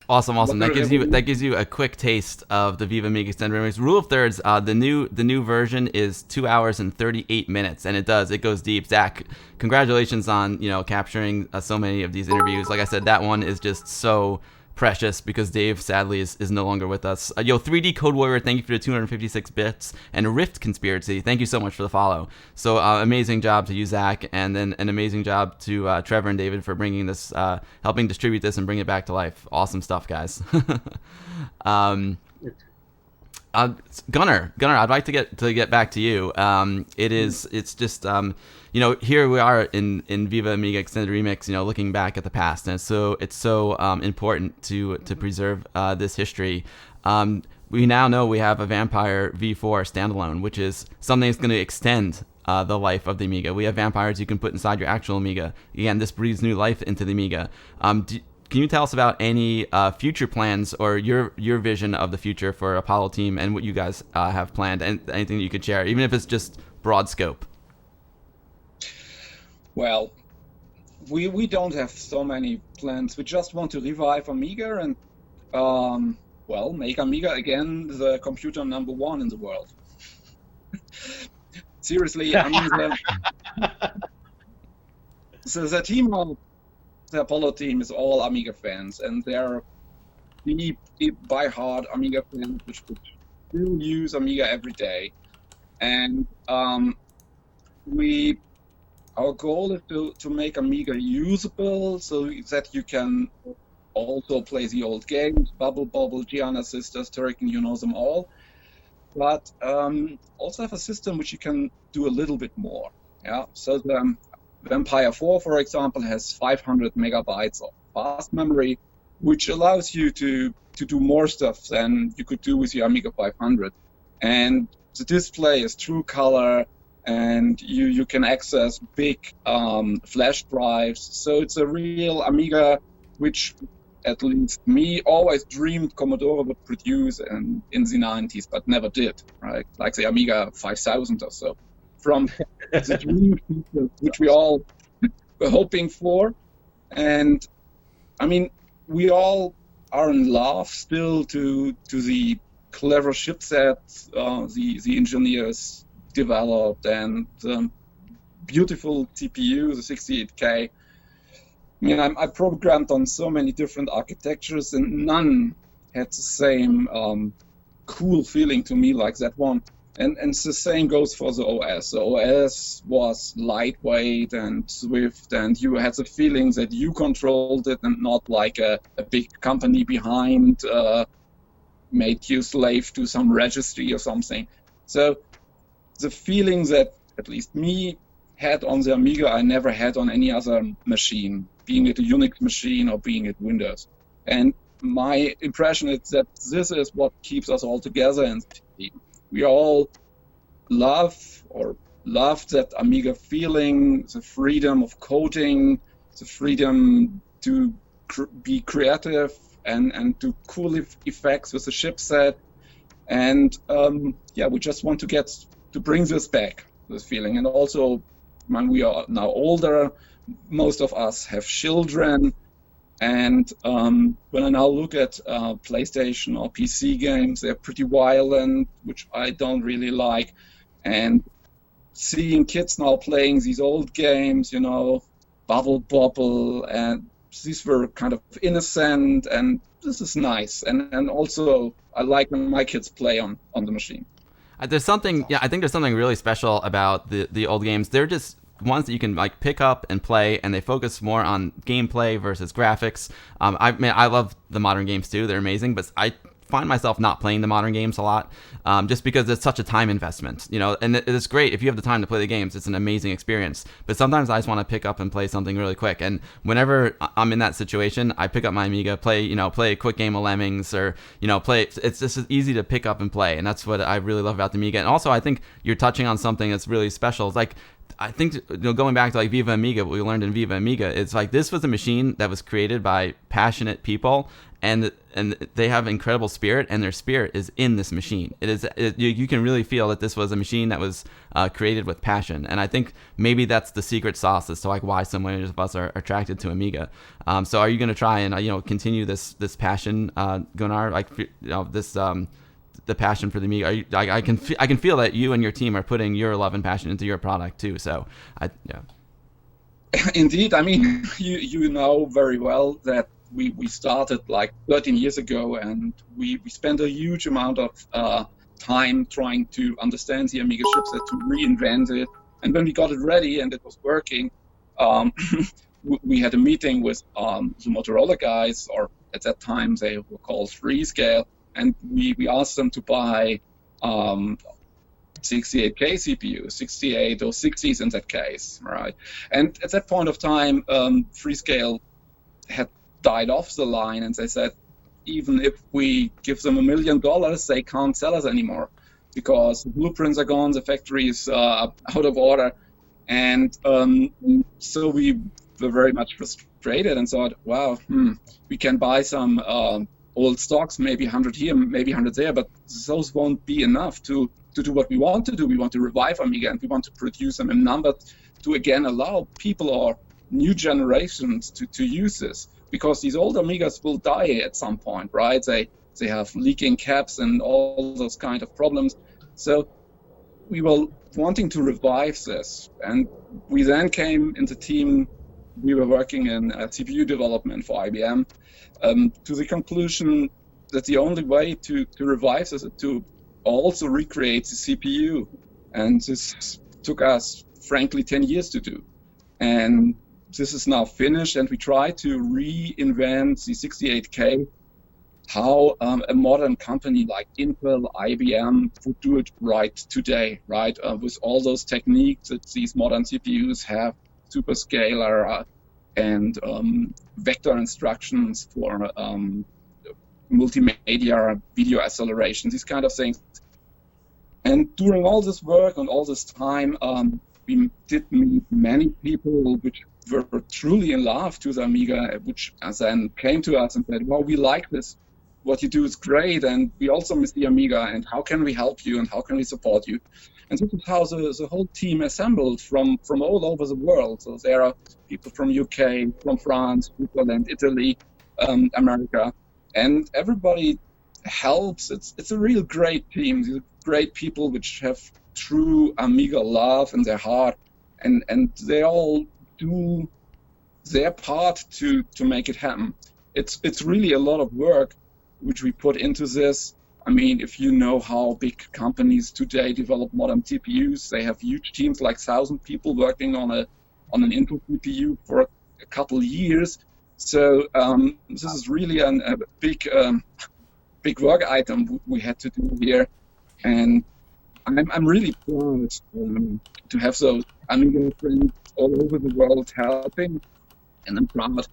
Awesome. That gives you a quick taste of the Viva Amiga Extended Remix. Rule of Thirds, the new version is 2 hours and 38 minutes, and it goes deep. Zach, congratulations on capturing so many of these interviews. Like I said, that one is just so precious because Dave sadly is no longer with us. 3D Code Warrior, thank you for the 256 bits, and Rift Conspiracy, thank you so much for the follow. So amazing job to you, Zach, and then an amazing job to Trevor and David for bringing this, helping distribute this and bring it back to life. Awesome stuff, guys. Gunnar, I'd like to get back to you. It's just here we are in Viva Amiga Extended Remix, looking back at the past, and it's so important to preserve this history. We now know we have a Vampire V4 standalone, which is something that's going to extend the life of the Amiga. We have vampires you can put inside your actual Amiga. Again, this breathes new life into the Amiga. Can you tell us about any future plans or your vision of the future for Apollo Team and what you guys have planned, and anything that you could share, even if it's just broad scope? Well, we don't have so many plans. We just want to revive Amiga and make Amiga again the computer number one in the world. Seriously, I mean the team of the Apollo team is all Amiga fans, and they're deep by heart Amiga fans, which would still use Amiga every day. And our goal is to make Amiga usable so that you can also play the old games, Bubble Bobble, Gianna Sisters, Turrican, you know them all. But also have a system which you can do a little bit more. Yeah. So the Vampire 4, for example, has 500 megabytes of fast memory, which allows you to do more stuff than you could do with your Amiga 500. And the display is true color, and you can access big flash drives. So it's a real Amiga, which at least me always dreamed Commodore would produce in the 90s, but never did, right? Like the Amiga 5000 or so. From the dream features, which we all were hoping for. And I mean, we all are in love still to the clever chipsets the engineers developed, and the beautiful CPU, the 68K. I mean, I programmed on so many different architectures, and none had the same cool feeling to me like that one. And the same goes for the OS. The OS was lightweight and swift, and you had the feeling that you controlled it and not like a big company behind made you slave to some registry or something. So the feeling that at least me had on the Amiga, I never had on any other machine, being it a Unix machine or being it Windows. And my impression is that this is what keeps us all together in the team. We all love that Amiga feeling, the freedom of coding, the freedom to be creative and do cool effects with the chipset. And we just want to bring this back, this feeling. And also, when we are now older, most of us have children. And when I now look at PlayStation or PC games, they're pretty violent, which I don't really like. And seeing kids now playing these old games, Bubble Bobble, and these were kind of innocent, and this is nice. And also, I like when my kids play on the machine. I think there's something really special about the old games. They're just ones that you can like pick up and play, and they focus more on gameplay versus graphics. I love the modern games too; they're amazing. But I find myself not playing the modern games a lot, just because it's such a time investment, you know. And it's great if you have the time to play the games; it's an amazing experience. But sometimes I just want to pick up and play something really quick. And whenever I'm in that situation, I pick up my Amiga, play a quick game of Lemmings, or play. It's just easy to pick up and play, and that's what I really love about the Amiga. And also, I think you're touching on something that's really special. It's like, I think, going back to like Viva Amiga, what we learned in Viva Amiga, it's like this was a machine that was created by passionate people, and they have incredible spirit, and their spirit is in this machine. You can really feel that this was a machine that was created with passion, and I think maybe that's the secret sauce as to like why so many of us are attracted to Amiga. So are you going to try and continue this passion, Gunnar, like this the passion for the Amiga? I can feel that you and your team are putting your love and passion into your product too. So yeah. Indeed, I mean, you know very well that we started like 13 years ago, and we spent a huge amount of time trying to understand the Amiga chipset, to reinvent it. And when we got it ready and it was working, we had a meeting with the Motorola guys, or at that time they were called Freescale, and we asked them to buy 68K CPU, 68 or 60s in that case, right? And at that point of time, Freescale had died off the line, and they said, even if we give them $1 million, they can't sell us anymore because the blueprints are gone, the factory is out of order. And so we were very much frustrated and thought, wow, we can buy some old stocks, maybe 100 here, maybe 100 there, but those won't be enough to do what we want to do. We want to revive Amiga, and we want to produce them in numbers to again allow people or new generations to use this, because these old Amigas will die at some point, right? They have leaking caps and all those kind of problems. So we were wanting to revive this, and we then came in the team. We were working in CPU development for IBM, to the conclusion that the only way to revive this is to also recreate the CPU. And this took us, frankly, 10 years to do. And this is now finished, and we try to reinvent the 68K, how a modern company like Intel, IBM would do it right today, right? With all those techniques that these modern CPUs have, superscalar and vector instructions for multimedia, video acceleration, these kind of things. And during all this work and all this time, we did meet many people which were truly in love to the Amiga, which then came to us and said, well, we like this. What you do is great, and we also miss the Amiga, and how can we help you, and how can we support you? And this is how the whole team assembled from all over the world. So there are people from UK, from France, Switzerland, Italy, America, and everybody helps. It's a real great team. These are great people which have true Amiga love in their heart, and they all do their part to make it happen. It's really a lot of work which we put into this. I mean, if you know how big companies today develop modern CPUs, they have huge teams, like 1,000 people working on an Intel CPU for a couple years. So this is really a big work item we had to do here, and I'm really proud to have those Amiga friends all over the world helping, and I'm proud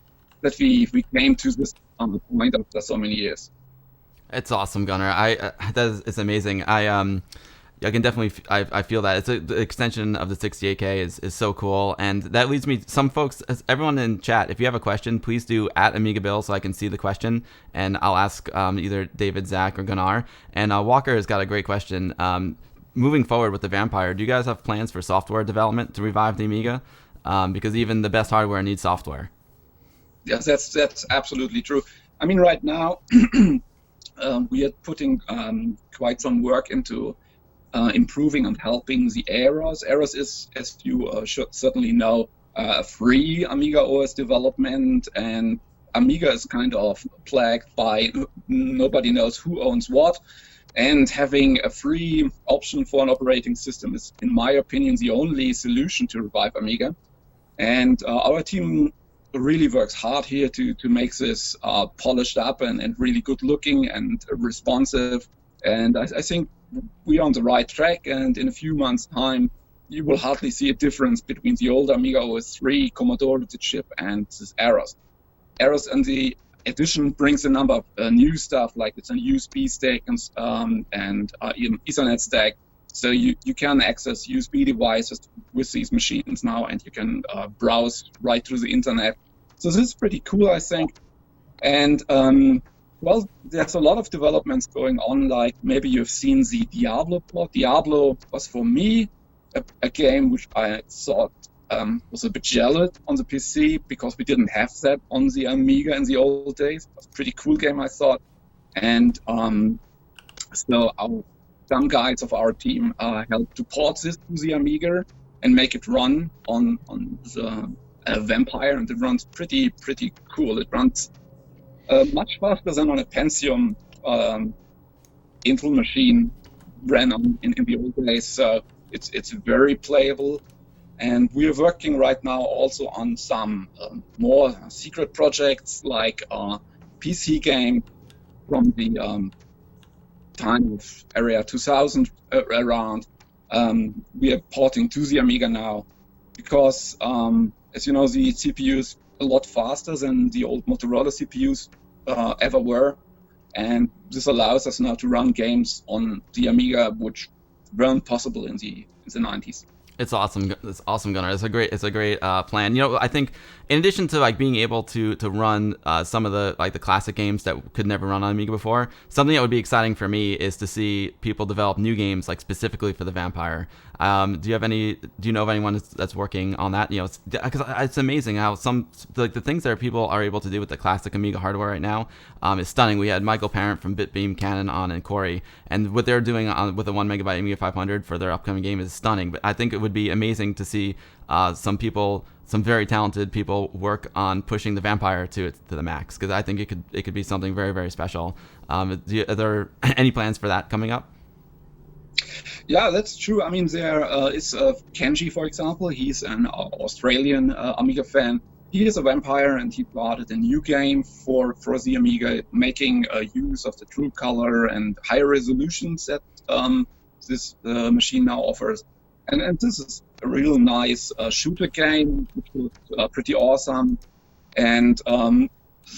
that we came to this point after so many years. It's awesome, Gunnar. It's amazing. I can definitely I feel that the extension of the 68K is so cool, and that leads me. Some folks, everyone in chat, if you have a question, please do @AmigaBill so I can see the question, and I'll ask either David, Zach, or Gunnar. And Walker has got a great question. Moving forward with the Vampire, do you guys have plans for software development to revive the Amiga? Because even the best hardware needs software. Yes, that's absolutely true. I mean, right now we are putting quite some work into improving and helping the Eros. Eros is, as you should certainly know, free Amiga OS development, and Amiga is kind of plagued by nobody knows who owns what. And having a free option for an operating system is, in my opinion, the only solution to revive Amiga. And our team really works hard here to make this polished up and really good looking and responsive. And I think we're on the right track. And in a few months' time, you will hardly see a difference between the old Amiga OS 3 Commodore with the chip and this Eros. Eros and the edition brings a number of new stuff, like it's a USB stack and even Ethernet stack. So you can access USB devices with these machines now, and you can browse right through the internet. So this is pretty cool, I think. And well, there's a lot of developments going on. Like maybe you've seen the Diablo plot. Diablo was for me a game which I thought was a bit jealous on the PC because we didn't have that on the Amiga in the old days. It was a pretty cool game, I thought. And so some guys of our team helped to port this to the Amiga and make it run on the Vampire, and it runs pretty cool. It runs much faster than on a Pentium Intel machine ran on in the old days. So it's very playable. And we are working right now also on some more secret projects, like a PC game from the time of Area 2000 around. We are porting to the Amiga now because, as you know, the CPU is a lot faster than the old Motorola CPUs ever were. And this allows us now to run games on the Amiga which weren't possible in the 90s. It's awesome. It's awesome, Gunnar. It's a great plan. You know, I think in addition to like being able to run some of the classic games that could never run on Amiga before, something that would be exciting for me is to see people develop new games like specifically for the Vampire. Do you know of anyone that's working on that? You know, because it's amazing how the things that people are able to do with the classic Amiga hardware right now is stunning. We had Michael Parent from Bitbeam Canon on and Corey, and what they're doing with a 1 megabyte Amiga 500 for their upcoming game is stunning. But I think it would be amazing to see some very talented people work on pushing the Vampire to the max, because I think it could be something very, very special. Are there any plans for that coming up? Yeah, that's true. I mean, there is Kenji, for example. He's an Australian Amiga fan. He is a Vampire, and he started a new game for the Amiga, making use of the true color and higher resolutions that this machine now offers. And this is a real nice shooter game, which was pretty awesome. And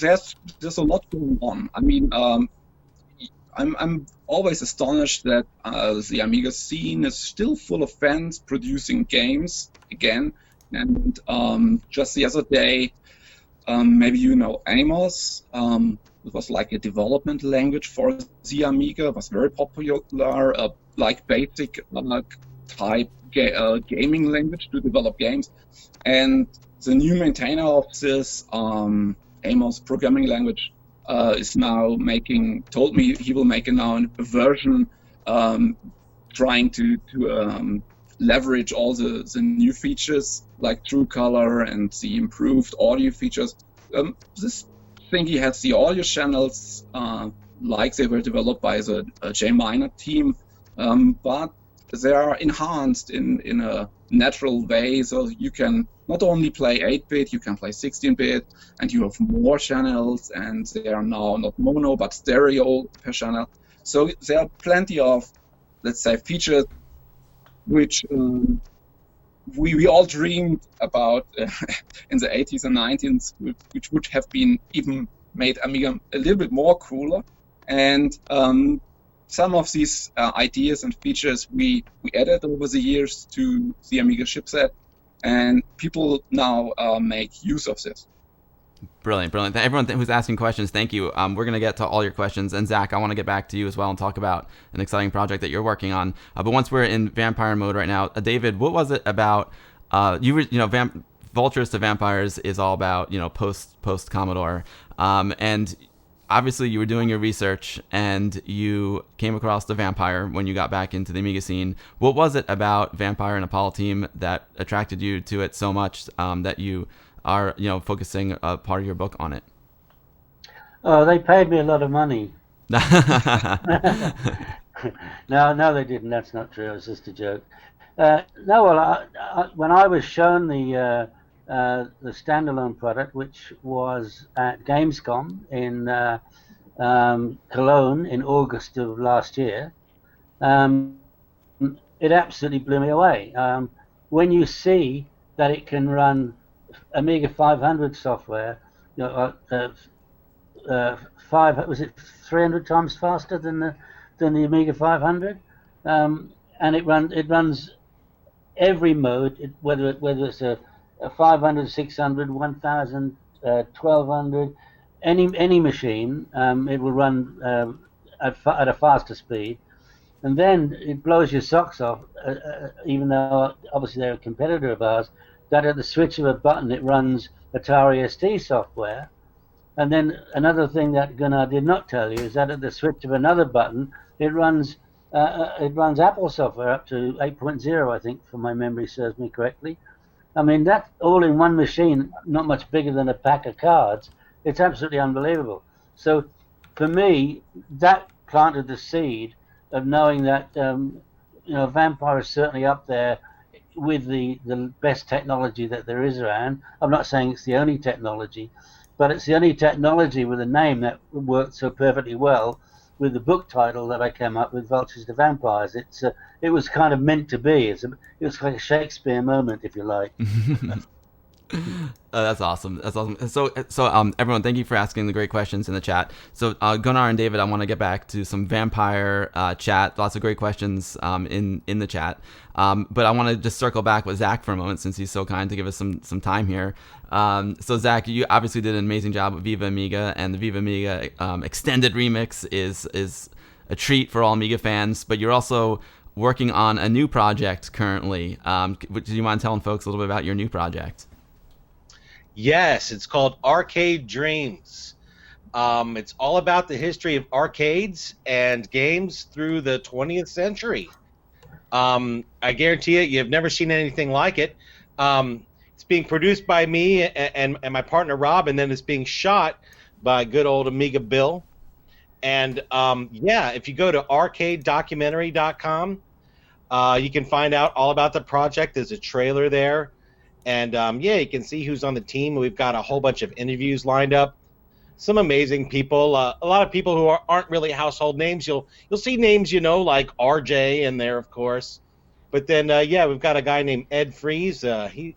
there's a lot going on. I mean, I'm always astonished that the Amiga scene is still full of fans producing games again. And just the other day, maybe you know Amos. It was like a development language for the Amiga. It was very popular, like basic type gaming language to develop games. And the new maintainer of this Amos programming language is now told me he will make a version trying to leverage all the new features like True Color and the improved audio features. This thingy has the audio channels like they were developed by the J Minor team, but they are enhanced in a natural way, so you can not only play 8-bit, you can play 16-bit, and you have more channels, and they are now not mono but stereo per channel. So there are plenty of, let's say, features which we all dreamed about in the 80s and 90s, which would have been even made Amiga a little bit more cooler. And some of these ideas and features we added over the years to the Amiga chipset, and people now make use of this. Brilliant. Everyone who's asking questions, thank you. We're going to get to all your questions. And Zach, I want to get back to you as well and talk about an exciting project that you're working on. But once we're in Vampire mode right now, David, what was it about, Vultures to Vampires is all about, post Commodore. And obviously you were doing your research and you came across the Vampire when you got back into the Amiga scene. What was it about Vampire and Apollo Team that attracted you to it so much that you are, focusing a part of your book on it? Oh, they paid me a lot of money. No, they didn't. That's not true. It was just a joke. When I was shown the the standalone product, which was at Gamescom in Cologne in August of last year. It absolutely blew me away. When you see that it can run Amiga 500 software, you know, was it 300 times faster than the Amiga 500, and it runs every mode, whether it's a 500, 600, 1000, 1200, any machine, it will run at a faster speed. And then it blows your socks off, even though obviously they're a competitor of ours, that at the switch of a button it runs Atari ST software. And then another thing that Gunnar did not tell you is that at the switch of another button, it runs Apple software up to 8.0, I think, if my memory serves me correctly. I mean, that all in one machine, not much bigger than a pack of cards. It's absolutely unbelievable. So for me, that planted the seed of knowing that Vampire is certainly up there with the best technology that there is around. I'm not saying it's the only technology, but it's the only technology with a name that worked so perfectly well with the book title that I came up with, Vultures to Vampires. It was kind of meant to be. It was like a Shakespeare moment, if you like. That's awesome. That's awesome. So everyone, thank you for asking the great questions in the chat. So Gunnar and David, I want to get back to some Vampire chat. Lots of great questions in the chat. But I want to just circle back with Zach for a moment, since he's so kind to give us some time here. So Zach, you obviously did an amazing job with Viva Amiga, and the Viva Amiga extended remix is a treat for all Amiga fans. But you're also working on a new project currently. Do you mind telling folks a little bit about your new project? Yes, it's called Arcade Dreams. It's all about the history of arcades and games through the 20th century. I guarantee you've never seen anything like it. It's being produced by me and my partner Rob, and then it's being shot by good old Amiga Bill. And if you go to arcadedocumentary.com, you can find out all about the project. There's a trailer there. And you can see who's on the team. We've got a whole bunch of interviews lined up. Some amazing people. A lot of people who aren't really household names. You'll see names like RJ in there, of course. But then we've got a guy named Ed Freeze. He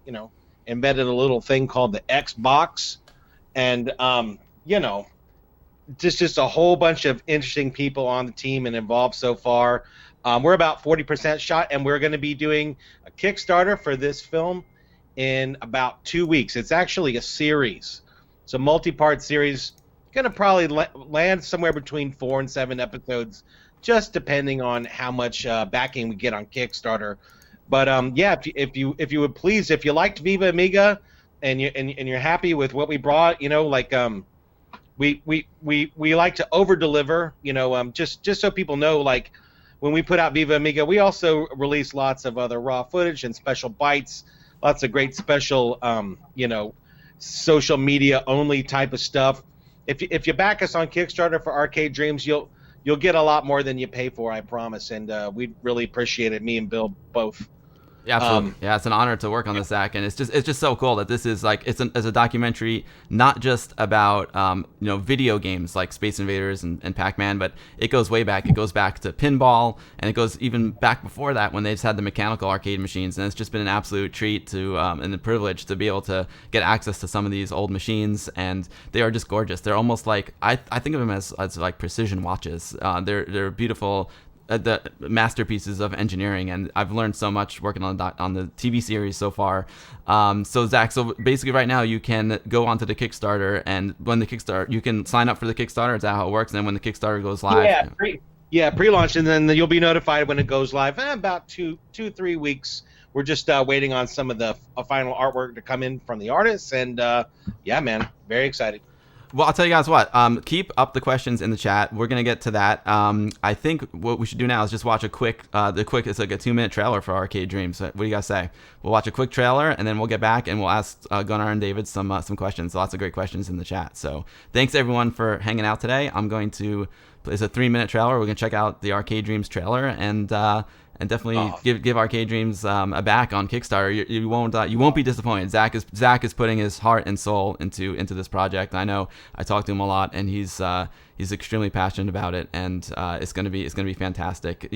embedded a little thing called the Xbox, and just a whole bunch of interesting people on the team and involved so far. We're about 40% shot, and we're going to be doing a Kickstarter for this film in about 2 weeks. It's actually a series. It's a multi-part series. Going to probably land somewhere between 4 and 7 episodes, just depending on how much backing we get on Kickstarter. But if you would please, if you liked Viva Amiga and you're happy with what we brought, we like to over deliver. Just so people know, like when we put out Viva Amiga, we also release lots of other raw footage and special bites. Lots of great special, social media only type of stuff. If you back us on Kickstarter for Arcade Dreams, you'll get a lot more than you pay for, I promise. And we'd really appreciate it, me and Bill both. Yeah, absolutely. It's an honor to work on this, Zach, and it's just so cool that this is like it's a documentary not just about video games like Space Invaders and Pac-Man, but it goes way back. It goes back to pinball, and it goes even back before that when they just had the mechanical arcade machines. And it's just been an absolute treat to and a privilege to be able to get access to some of these old machines, and they are just gorgeous. They're almost like I think of them as like precision watches. They're beautiful. The masterpieces of engineering, and I've learned so much working on the TV series so far. So Zach, basically right now you can go onto the Kickstarter, and when the Kickstarter, you can sign up for the Kickstarter. Is that how it works? And then when the Kickstarter goes live, pre-launch, and then you'll be notified when it goes live. About 2-3 weeks. We're just waiting on some of the final artwork to come in from the artists, and man, very excited. Well, I'll tell you guys what. Keep up the questions in the chat. We're gonna get to that. I think what we should do now is just watch a quick. It's like a 2-minute trailer for Arcade Dreams. What do you guys say? We'll watch a quick trailer, and then we'll get back and we'll ask Gunnar and David some questions. Lots of great questions in the chat. So thanks everyone for hanging out today. It's a 3-minute trailer. We're gonna check out the Arcade Dreams trailer, and definitely give Arcade Dreams a back on Kickstarter. You won't be disappointed. Zach is putting his heart and soul into this project. I know I talked to him a lot, and he's extremely passionate about it, and it's gonna be fantastic.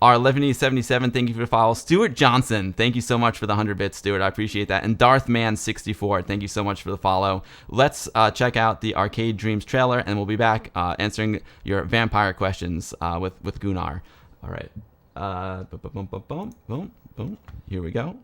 Our 11E77, thank you for the follow. Stuart Johnson, thank you so much for the 100 bits, Stuart. I appreciate that. And Darthman64, thank you so much for the follow. Let's check out the Arcade Dreams trailer, and we'll be back answering your vampire questions with Gunnar. All right. Boom, boom, boom, boom. Here we go.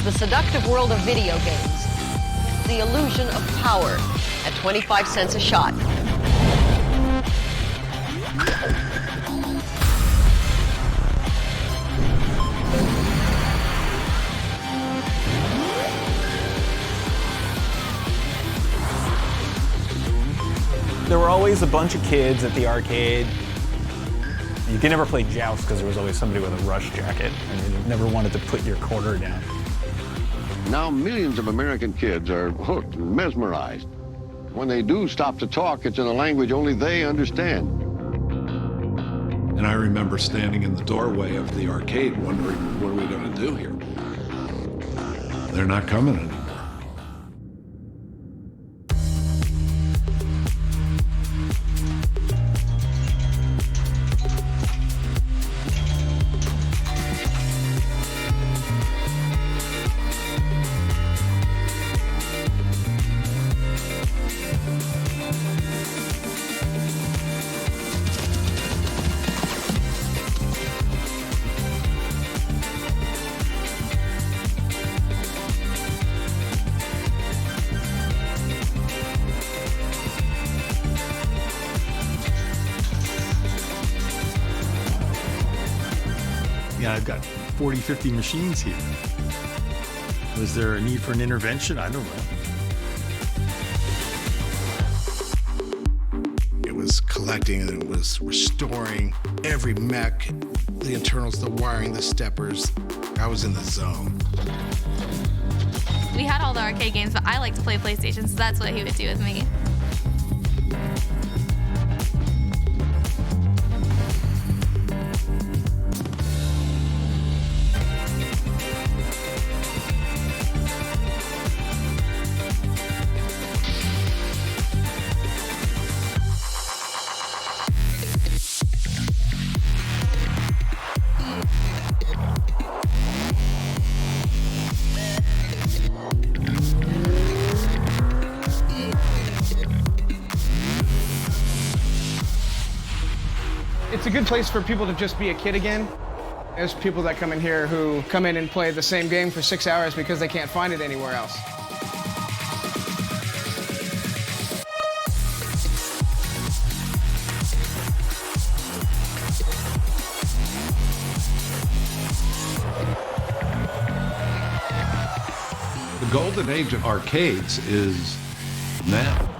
The seductive world of video games. The illusion of power at 25 cents a shot. There were always a bunch of kids at the arcade. You could never play joust because there was always somebody with a rush jacket, and you never wanted to put your quarter down. Now millions of American kids are hooked and mesmerized. When they do stop to talk, it's in a language only they understand. And I remember standing in the doorway of the arcade wondering, what are we going to do here? They're not coming anymore. I've got 40, 50 machines here. Was there a need for an intervention? I don't know. It was collecting and it was restoring every mech, the internals, the wiring, the steppers. I was in the zone. We had all the arcade games, but I like to play PlayStation, so that's what he would do with me. It's a good place for people to just be a kid again. There's people that come in here who come in and play the same game for 6 hours because they can't find it anywhere else. The golden age of arcades is now.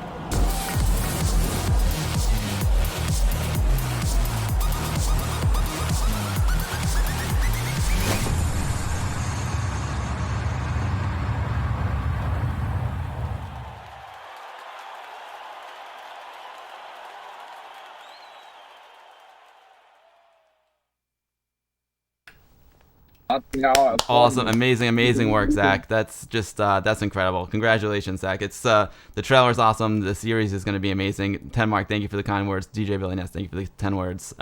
Awesome, amazing work, Zach. That's just that's incredible. Congratulations, Zach. It's the trailer's awesome. The series is going to be amazing. Mark, thank you for the kind words. DJ Billy Ness, thank you for the 10 words.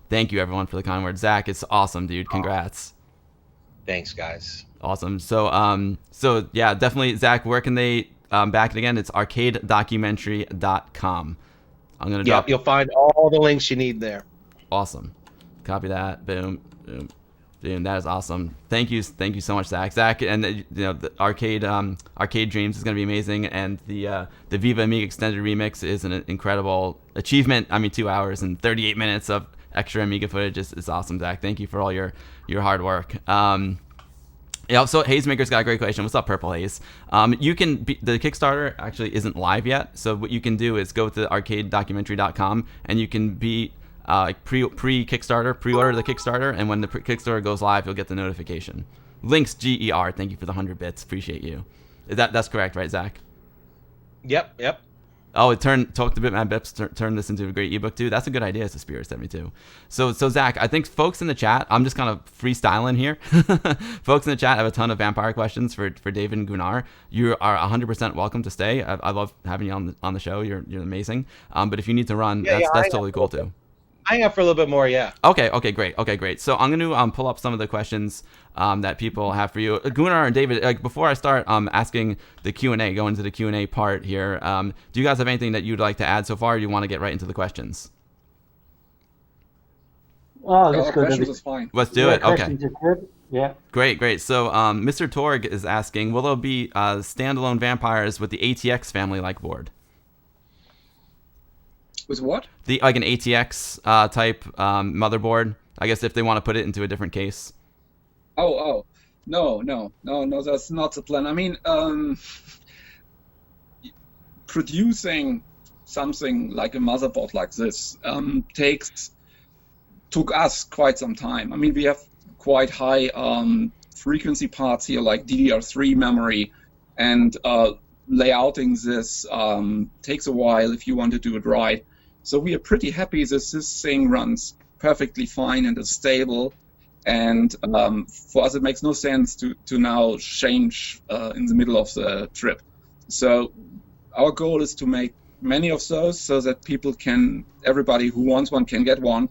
Thank you everyone for the kind words. Zach, it's awesome, dude. Congrats. Thanks, guys. Awesome. So yeah, definitely, Zach. Where can they back it again? It's arcadedocumentary.com. I'm gonna drop. You'll find all the links you need there. Awesome. Copy that. Boom. Dude, that is awesome. Thank you so much, Zach. Zach, and the Arcade Dreams is going to be amazing, and the Viva Amiga extended remix is an incredible achievement. I mean, 2 hours and 38 minutes of extra Amiga footage is awesome, Zach. Thank you for all your hard work. Yeah, so Hazemaker's got a great question. What's up, Purple Haze? You can the Kickstarter actually isn't live yet, so what you can do is go to arcadedocumentary.com and you can be pre-Kickstarter, pre-order the Kickstarter, and when the Kickstarter goes live, you'll get the notification. Links GER. Thank you for the 100 bits. Appreciate you. That's correct, right, Zach? Yep. Oh, Talk to Bitmap Bips turned this into a great ebook too. That's a good idea, Spirit 72. So Zach, I think folks in the chat, I'm just kind of freestyling here. Folks in the chat have a ton of vampire questions for David and Gunnar. You are 100% welcome to stay. I love having you on the show. You're amazing. But if you need to run, that's totally cool too. I have for a little bit more, yeah. Okay, great. So I'm going to pull up some of the questions that people have for you. Gunnar and David, before I start asking the Q&A, go into the Q&A part here, do you guys have anything that you'd like to add so far, or do you want to get right into the questions? Oh, that's good. Questions is fine. Let's do it. Okay. Yeah. Great. So Mr. Torg is asking, will there be standalone vampires with the ATX family-like board? With what? Like an ATX type motherboard. I guess if they want to put it into a different case. Oh, no, that's not the plan. I mean, producing something like a motherboard like this took us quite some time. I mean, we have quite high frequency parts here, like DDR3 memory, and layouting this takes a while if you want to do it right. So we are pretty happy that this thing runs perfectly fine and is stable. And for us, it makes no sense to now change in the middle of the trip. So our goal is to make many of those so that everybody who wants one can get one.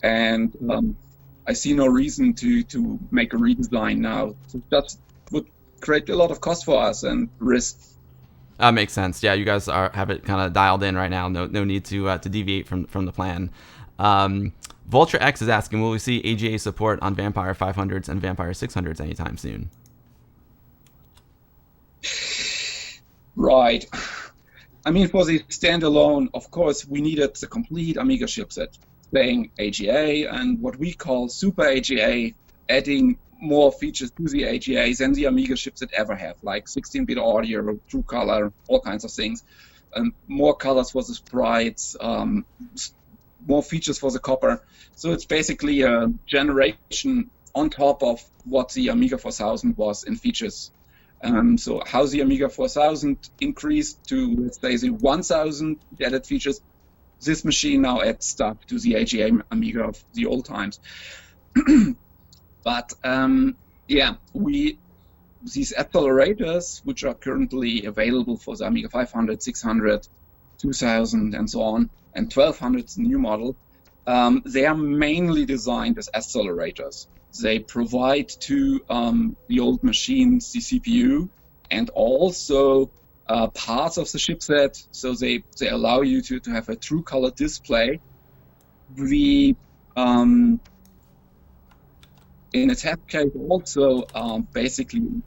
And I see no reason to make a redesign now. So that would create a lot of cost for us and risk. That makes sense. Yeah, you guys have it kind of dialed in right now. No need to deviate from the plan. Vulture X is asking, will we see AGA support on Vampire 500s and Vampire 600s anytime soon? Right. I mean, for the standalone, of course, we needed the complete Amiga chipset, saying AGA and what we call Super AGA, adding more features to the AGA than the Amiga chipset ever have, like 16-bit audio, true color, all kinds of things. More colors for the sprites, more features for the copper. So it's basically a generation on top of what the Amiga 4000 was in features. So how the Amiga 4000 increased to, let's say, the 1000 added features, this machine now adds stuff to the AGA Amiga of the old times. But yeah, these accelerators, which are currently available for the Amiga 500, 600, 2000, and so on, and 1200 is the new model, they are mainly designed as accelerators. They provide to the old machines the CPU and also parts of the chipset, so they allow you to have a true color display. We in a test case also basically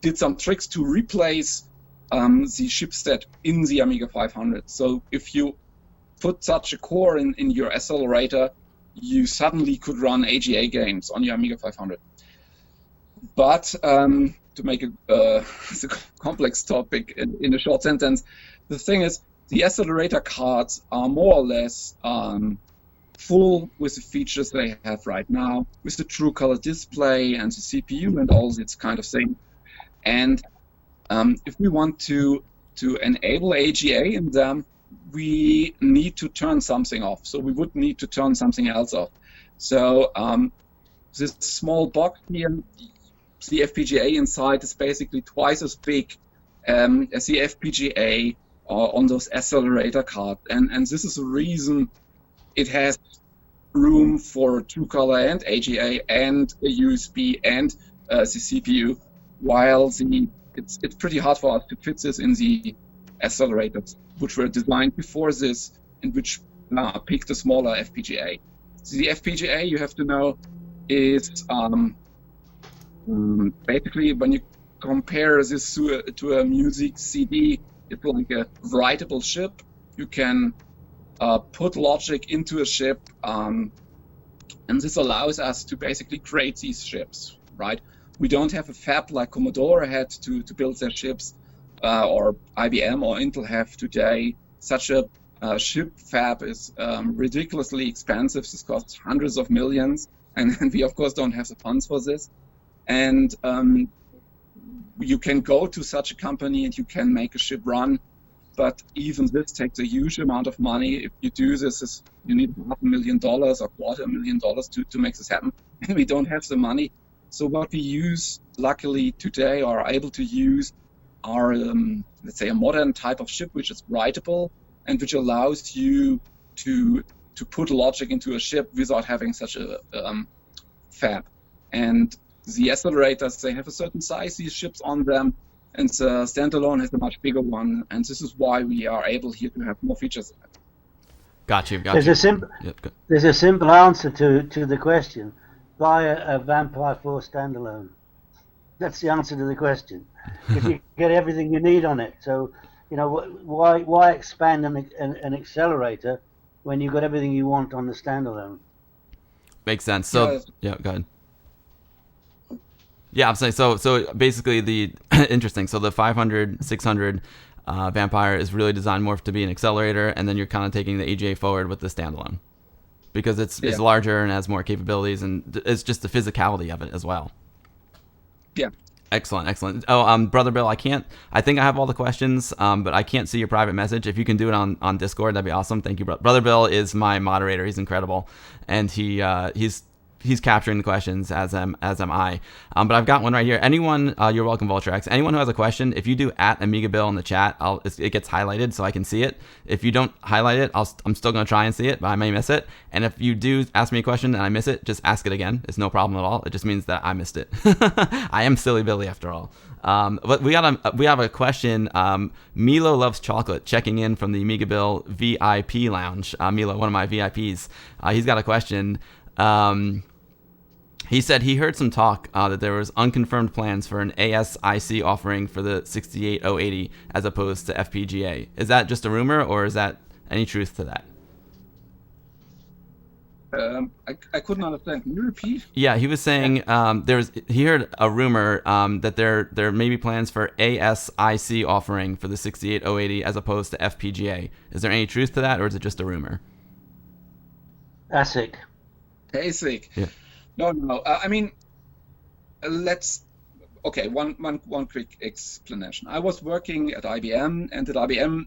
did some tricks to replace the chipset in the Amiga 500. So if you put such a core in your accelerator, you suddenly could run AGA games on your Amiga 500. But to make a complex topic in a short sentence, the thing is, the accelerator cards are more or less full with the features they have right now, with the true color display and the CPU and all this kind of thing. And if we want to enable AGA in them, we need to turn something off. So we would need to turn something else off. So this small box here, the FPGA inside is basically twice as big as the FPGA on those accelerator cards. And this is the reason it has room for true color and AGA and a USB and the CPU, while it's pretty hard for us to fit this in the accelerators, which were designed before this and which picked a smaller FPGA. So the FPGA, you have to know, is basically, when you compare this to a music CD, it's like a writable chip. You can put logic into a chip, and this allows us to basically create these chips, right? We don't have a fab like Commodore had to build their ships, or IBM or Intel have today. Such a ship fab is ridiculously expensive. This costs hundreds of millions, and we of course don't have the funds for this. And you can go to such a company and you can make a ship run, but even this takes a huge amount of money. If you do this, you need $500,000 or $250,000 to make this happen, and we don't have the money. So what we use, luckily today, are able to use are, let's say, a modern type of ship which is writable and which allows you to put logic into a ship without having such a fab. And the accelerators, they have a certain size, these ships on them, and the standalone has a much bigger one, and this is why we are able here to have more features. Got you. There's a simple answer to the question. Buy a Vampire 4 standalone. That's the answer to the question. If you get everything you need on it. So, you know, why expand an accelerator when you've got everything you want on the standalone? Makes sense. So, yeah, go ahead. Yeah, I'm saying, so basically interesting. So the 500, 600 Vampire is really designed more to be an accelerator, and then you're kind of taking the AGA forward with the standalone. Because it's larger and has more capabilities, and it's just the physicality of it as well. Yeah. Excellent. Oh, Brother Bill, I think I have all the questions, but I can't see your private message. If you can do it on Discord, that'd be awesome. Thank you, Brother Bill is my moderator. He's incredible, and he's capturing the questions, as am I. But I've got one right here. Anyone, you're welcome, Voltrex. Anyone who has a question, if you do @AmigaBill in the chat, it gets highlighted so I can see it. If you don't highlight it, I'm still going to try and see it, but I may miss it. And if you do ask me a question and I miss it, just ask it again. It's no problem at all. It just means that I missed it. I am Silly Billy after all. But we have a question. Milo Loves Chocolate checking in from the AmigaBill VIP lounge. Milo, one of my VIPs. He's got a question. He said he heard some talk that there was unconfirmed plans for an ASIC offering for the 68080 as opposed to FPGA. Is that just a rumor, or is that any truth to that? I couldn't understand. Can you repeat? Yeah, he was saying he heard a rumor that there may be plans for ASIC offering for the 68080 as opposed to FPGA. Is there any truth to that, or is it just a rumor? ASIC. ASIC. Yeah. No. I mean, one quick explanation. I was working at IBM, and at IBM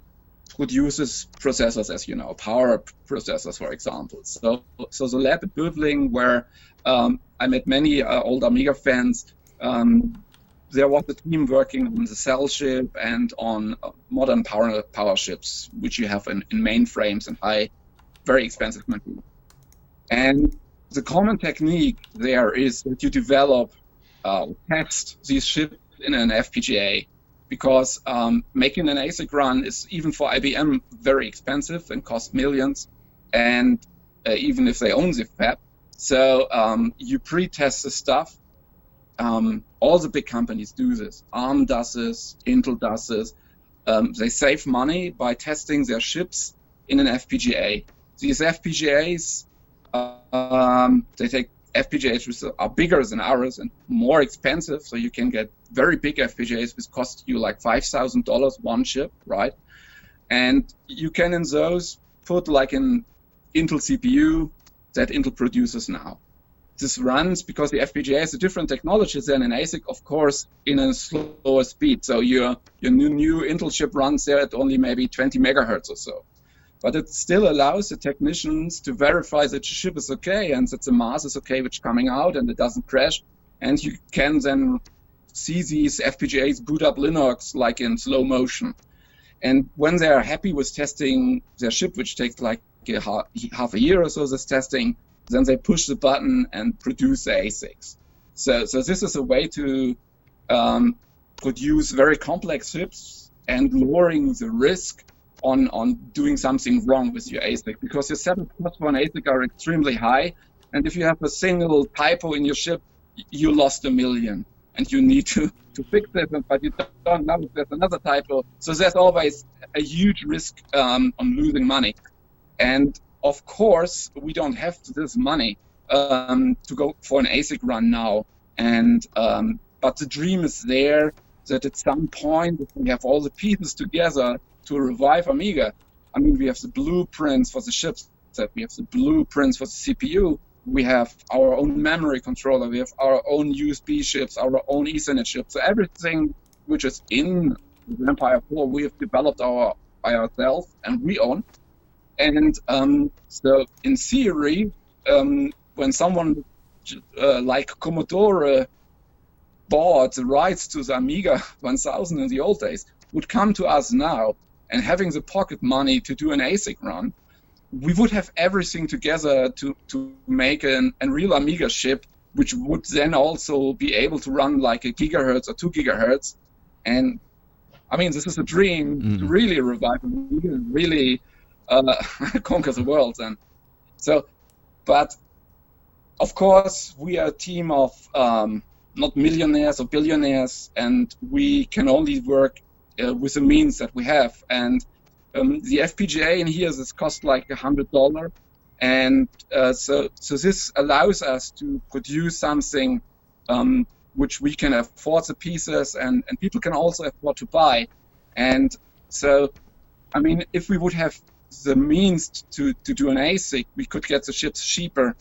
produces processors, as you know, power processors, for example. So the lab at Böbling, where I met many old Amiga fans, there was a team working on the cell chip and on modern power chips, which you have in mainframes and very expensive machines. And the common technique there is that you develop, test these chips in an FPGA, because making an ASIC run is, even for IBM, very expensive and costs millions, and even if they own the fab. So you pre-test the stuff. All the big companies do this. ARM does this, Intel does this. They save money by testing their chips in an FPGA. These FPGAs, they take FPGAs which are bigger than ours and more expensive, so you can get very big FPGAs which cost you like $5,000 one chip, right? And you can in those put like an Intel CPU that Intel produces now. This runs, because the FPGA is a different technology than an ASIC, of course, in a slower speed. So your new Intel chip runs there at only maybe 20 megahertz or so. But it still allows the technicians to verify that the chip is okay and that the mask is okay, which is coming out, and it doesn't crash. And you can then see these FPGAs boot up Linux like in slow motion. And when they are happy with testing their chip, which takes like half a year or so, this testing, then they push the button and produce the ASICs. So this is a way to produce very complex chips and lowering the risk on doing something wrong with your ASIC, because your setup costs for an ASIC are extremely high, and if you have a single typo in your chip, you lost $1 million, and you need to fix it, but you don't know if there's another typo. So there's always a huge risk on losing money. And of course, we don't have this money to go for an ASIC run now. And but the dream is there that at some point, if we have all the pieces together to revive Amiga, I mean, we have the blueprints for the chips, that we have the blueprints for the CPU, we have our own memory controller, we have our own USB chips, our own Ethernet chips. So everything which is in Vampire 4, we have developed by ourselves and we own. And so in theory, when someone like Commodore bought the rights to the Amiga 1000 in the old days, would come to us now and having the pocket money to do an ASIC run, we would have everything together to make a real Amiga chip, which would then also be able to run like a gigahertz or 2 gigahertz. And I mean, this is a dream to really revive Amiga and really conquer the world. And so, but of course, we are a team of not millionaires or billionaires, and we can only work with the means that we have. And the FPGA in here is cost like $100, and so this allows us to produce something which we can afford the pieces, and people can also afford to buy. And so, I mean, if we would have the means to do an ASIC, we could get the chips cheaper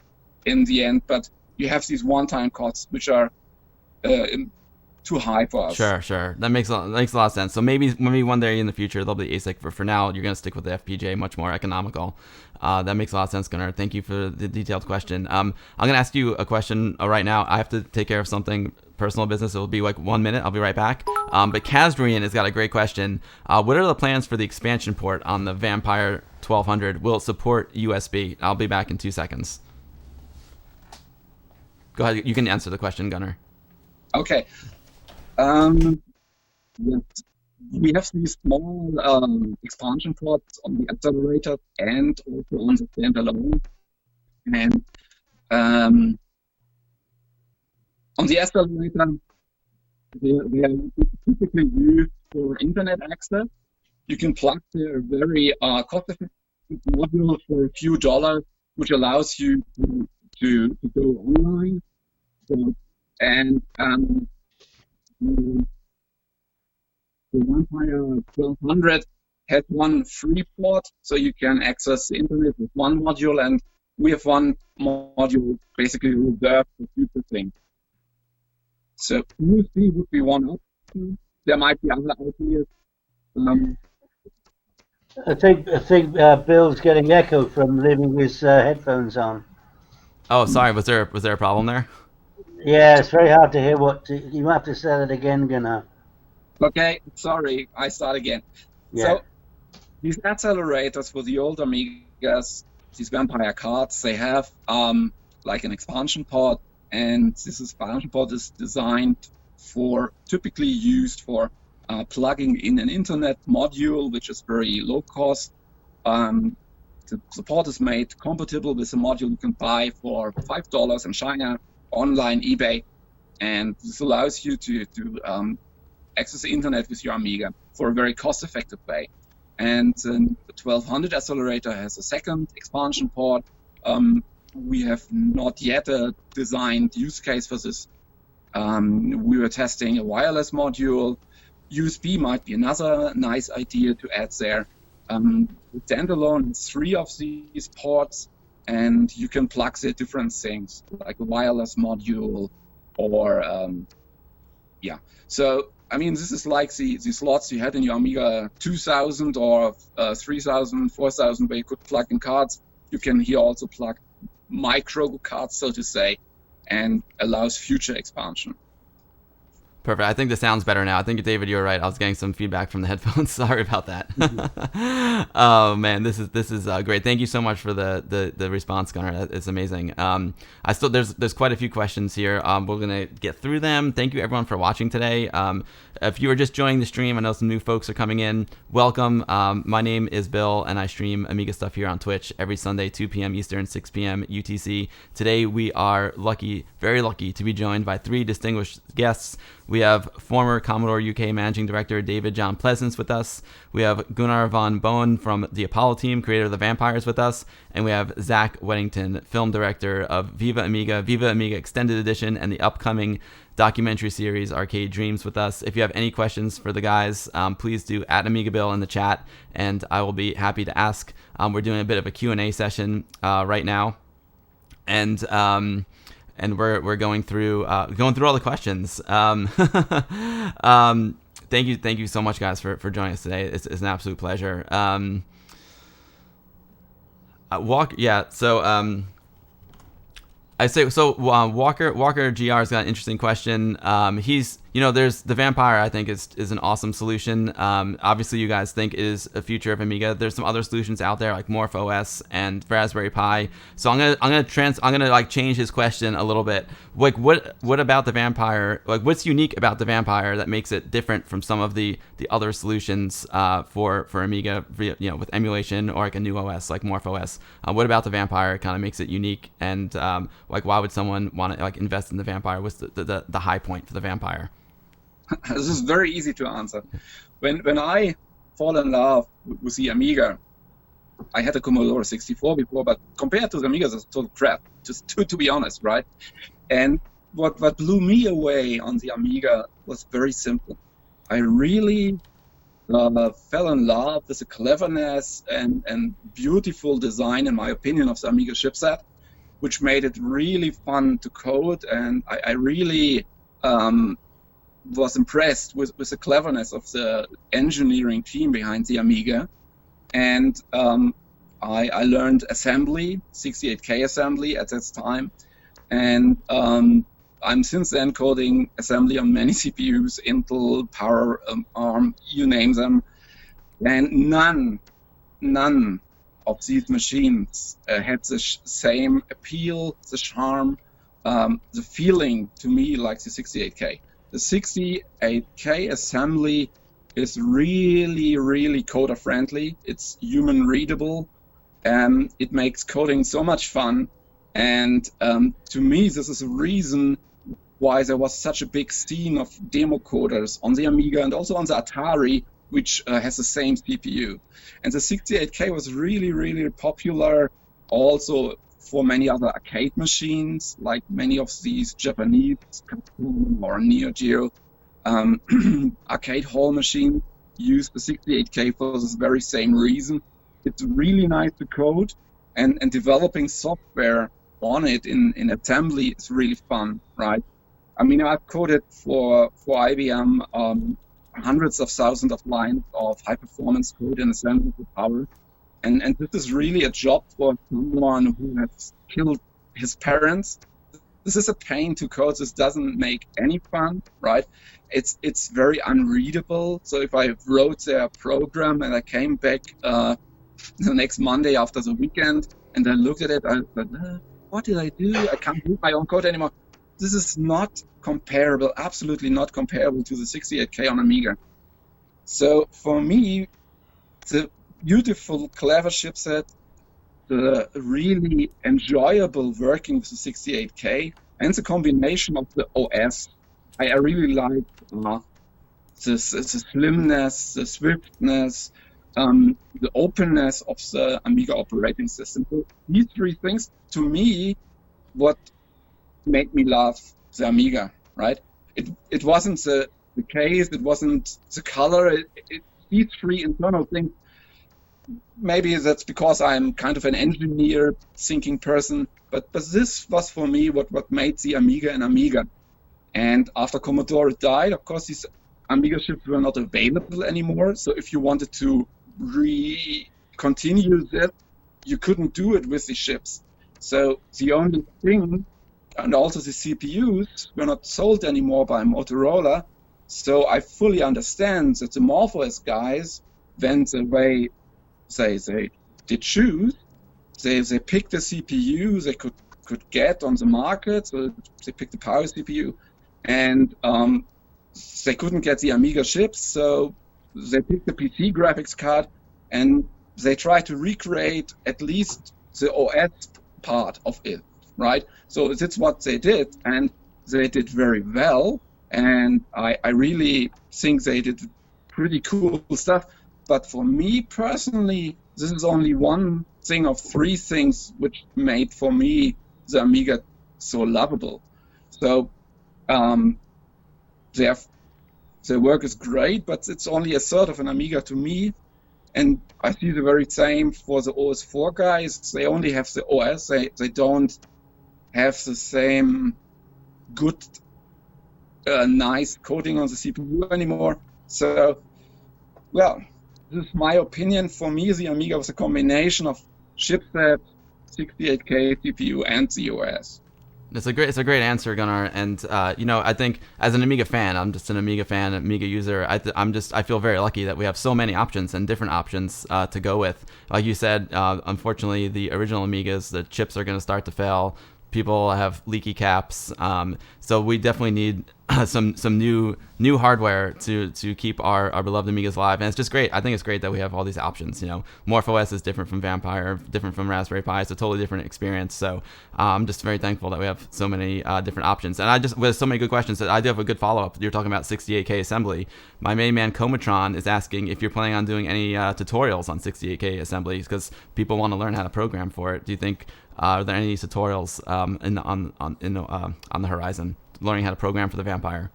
in the end, but you have these one-time costs which are too high for us. Sure. That makes a lot of sense. So maybe one day in the future there'll be ASIC, but for now you're going to stick with the FPGA, much more economical. That makes a lot of sense, Gunnar. Thank you for the detailed question. I'm going to ask you a question right now. I have to take care of something, personal business. It will be like 1 minute. I'll be right back. But Kazrian has got a great question. What are the plans for the expansion port on the Vampire 1200? Will it support USB? I'll be back in 2 seconds. Go ahead. You can answer the question, Gunnar. Okay. Yes. We have these small expansion ports on the accelerator and also on the standalone. And on the accelerator, they are typically used for internet access. You can plug the very cost-effective module for a few dollars, which allows you to go online. So, and the Vampire 1200 has one free port, so you can access the internet with one module, and we have one module basically reserved for future things. So USB would be one option. There might be other ideas. I think Bill's getting echo from leaving his headphones on. Oh, sorry. Was there a problem there? Yeah, it's very hard to hear you might have to say that again, Gunnar. Okay, sorry, I start again. Yeah. So these accelerators for the old Amigas, these Vampire cards, they have like an expansion port, and this expansion port is designed typically used for plugging in an internet module, which is very low cost. The port is made compatible with a module you can buy for $5 in China, online, eBay, and this allows you to access the internet with your Amiga for a very cost-effective way. And the 1200 accelerator has a second expansion port. We have not yet a designed use case for this. We were testing a wireless module. USB might be another nice idea to add there. Standalone has 3 of these ports, and you can plug the different things, like a wireless module or, yeah. So, I mean, this is like the slots you had in your Amiga 2000 or 3000, 4000, where you could plug in cards. You can here also plug micro cards, so to say, and allows future expansion. Perfect. I think this sounds better now. I think, David, you were right. I was getting some feedback from the headphones. Sorry about that. Oh man, this is great. Thank you so much for the response, Gunnar. It's amazing. There's quite a few questions here. We're gonna get through them. Thank you everyone for watching today. If you are just joining the stream, I know some new folks are coming in. Welcome. My name is Bill, and I stream Amiga stuff here on Twitch every Sunday, 2 p.m. Eastern, 6 p.m. UTC. Today we are lucky, very lucky, to be joined by 3 distinguished guests. We We have former Commodore UK Managing Director David John Pleasance with us. We have Gunnar von Boehn from the Apollo team, creator of the Vampires, with us. And we have Zach Weddington, film director of Viva Amiga Extended Edition, and the upcoming documentary series Arcade Dreams with us. If you have any questions for the guys, please do at Amiga Bill in the chat, and I will be happy to ask. We're doing a bit of a Q&A session right now, and we're going through all the questions. Thank you so much, guys, for joining us today. It's an absolute pleasure. Walker GR's got an interesting question. There's the Vampire. I think is an awesome solution. Obviously, you guys think is a future of Amiga. There's some other solutions out there like MorphOS and Raspberry Pi. So I'm gonna like change his question a little bit. Like what about the Vampire? Like what's unique about the Vampire that makes it different from some of the other solutions for Amiga? With emulation or like a new OS like MorphOS. What about the Vampire kind of makes it unique? And why would someone want to like invest in the Vampire? What's the high point for the Vampire? This is very easy to answer. When I fall in love with the Amiga, I had a Commodore 64 before, but compared to the Amiga, it's total crap. Just to be honest, right? And what blew me away on the Amiga was very simple. I really fell in love with the cleverness and beautiful design, in my opinion, of the Amiga chipset, which made it really fun to code, and I really was impressed with the cleverness of the engineering team behind the Amiga. And I learned assembly, 68K assembly at that time, and I'm since then coding assembly on many CPUs, Intel, Power, ARM, you name them, and none of these machines had the same appeal, the charm, the feeling to me like the 68K. The 68K assembly is really, really coder friendly. It's human readable, and it makes coding so much fun. And to me, this is a reason why there was such a big scene of demo coders on the Amiga and also on the Atari, which has the same CPU. And the 68K was really, really popular also for many other arcade machines, like many of these Japanese Capcom or Neo Geo arcade hall machines use the 68K for this very same reason. It's really nice to code, and developing software on it in assembly is really fun, right? I mean, I've coded for IBM hundreds of thousands of lines of high-performance code in assembly with Power. And this is really a job for someone who has killed his parents. This is a pain to code. This doesn't make any fun, right? It's very unreadable. So if I wrote their program and I came back the next Monday after the weekend and I looked at it, I thought, what did I do? I can't read my own code anymore. This is not comparable, absolutely not comparable to the 68K on Amiga. So for me, the beautiful, clever chipset, the really enjoyable working with the 68K, and the combination of the OS. I really like the slimness, the swiftness, the openness of the Amiga operating system. So these three things, to me, what made me love the Amiga, right? It wasn't the case, it wasn't the color, these three internal things. Maybe that's because I'm kind of an engineer thinking person, but this was for me what made the Amiga an Amiga. And after Commodore died, of course, these Amiga chips were not available anymore. So if you wanted to continue that, you couldn't do it with the chips. So the only thing, and also the CPUs were not sold anymore by Motorola. So I fully understand that the MorphOS guys went the way they did choose. They picked the CPU they could get on the market. So they picked the Power CPU, and they couldn't get the Amiga chips. So they picked the PC graphics card, and they tried to recreate at least the OS part of it, right? So that's what they did, and they did very well. and I really think they did pretty cool stuff. But for me personally, this is only one thing of three things which made for me the Amiga so lovable. So their work is great, but it's only a third of an Amiga to me. And I see the very same for the OS4 guys. They only have the OS. They don't have the same good, nice coding on the CPU anymore. So, well, this is my opinion. For me, the Amiga was a combination of chipset, 68K CPU, and the OS. It's a great answer, Gunnar. And I think as an Amiga fan, I'm just an Amiga fan, Amiga user. I feel very lucky that we have so many options and different options to go with. Like you said, unfortunately, the original Amigas, the chips are going to start to fail. People have leaky caps, so we definitely need some new hardware to keep our beloved Amigas alive. And it's just great. I think it's great that we have all these options. MorphOS is different from Vampire, different from Raspberry Pi. It's a totally different experience. So I'm just very thankful that we have so many different options. And with so many good questions, I do have a good follow-up. You're talking about 68K assembly. My main man Comatron is asking if you're planning on doing any tutorials on 68K assembly, because people want to learn how to program for it. Do you think are there any tutorials on the horizon, learning how to program for the Vampire?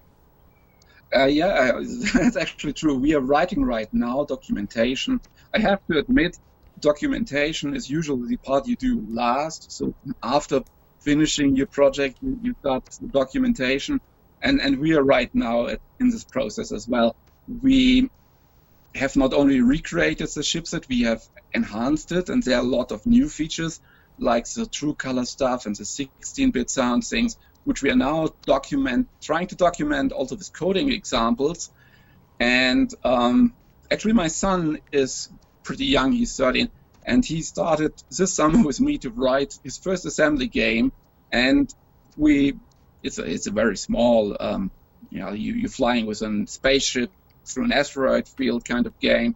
Yeah, that's actually true. We are writing right now documentation. I have to admit, documentation is usually the part you do last. So after finishing your project, you start the documentation. And we are right now in this process as well. We have not only recreated the chipset, we have enhanced it, and there are a lot of new features, like the true color stuff and the 16-bit sound things, which we are now trying to document also with coding examples. And actually my son is pretty young, he's 13, and he started this summer with me to write his first assembly game. And it's a very small, you're flying with a spaceship through an asteroid field kind of game.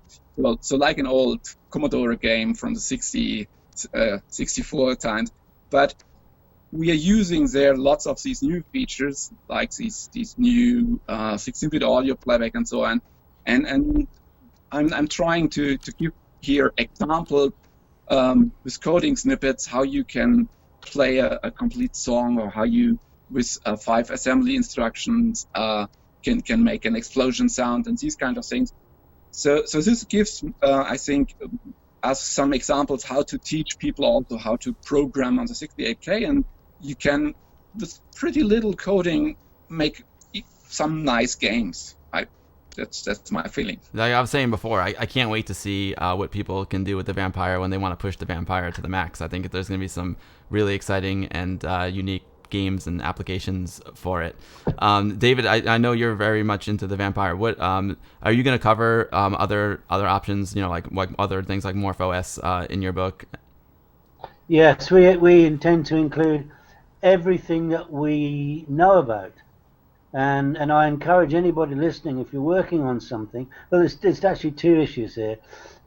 So like an old Commodore game from the 64 times, but we are using there lots of these new features, like these new 16-bit audio playback and so on. And I'm trying to give here example with coding snippets how you can play a complete song, or how you with 5 assembly instructions can make an explosion sound and these kind of things. So this gives I think us some examples how to teach people also how to program on the 68K, and you can, with pretty little coding, make some nice games. That's my feeling. Like I was saying before, I can't wait to see what people can do with the Vampire when they want to push the Vampire to the max. I think there's going to be some really exciting and unique games and applications for it. David, I know you're very much into the Vampire. What are you going to cover other options? Like other things like MorphOS in your book? Yes, we intend to include everything that we know about, and I encourage anybody listening, if you're working on something. Well, there's actually 2 issues here.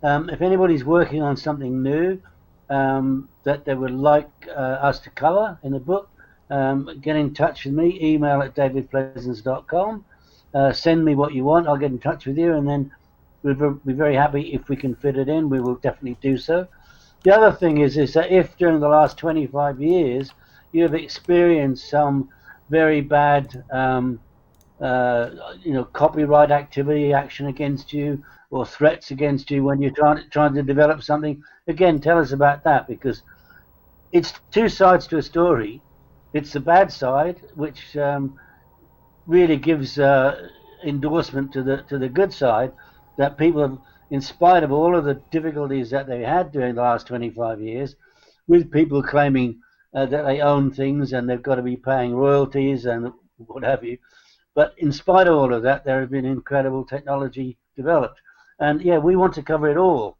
If anybody's working on something new that they would like us to cover in the book, get in touch with me. Email at davidpleasance.com. Send me what you want. I'll get in touch with you, and then we'll be very happy if we can fit it in. We will definitely do so. The other thing is that if during the last 25 years you have experienced some very bad copyright activity, action against you, or threats against you when you're trying to develop something, again, tell us about that, because it's 2 sides to a story. It's the bad side, which really gives endorsement to the good side, that people have, in spite of all of the difficulties that they had during the last 25 years, with people claiming that they own things and they've got to be paying royalties and what have you. But in spite of all of that, there has been incredible technology developed. And yeah, we want to cover it all.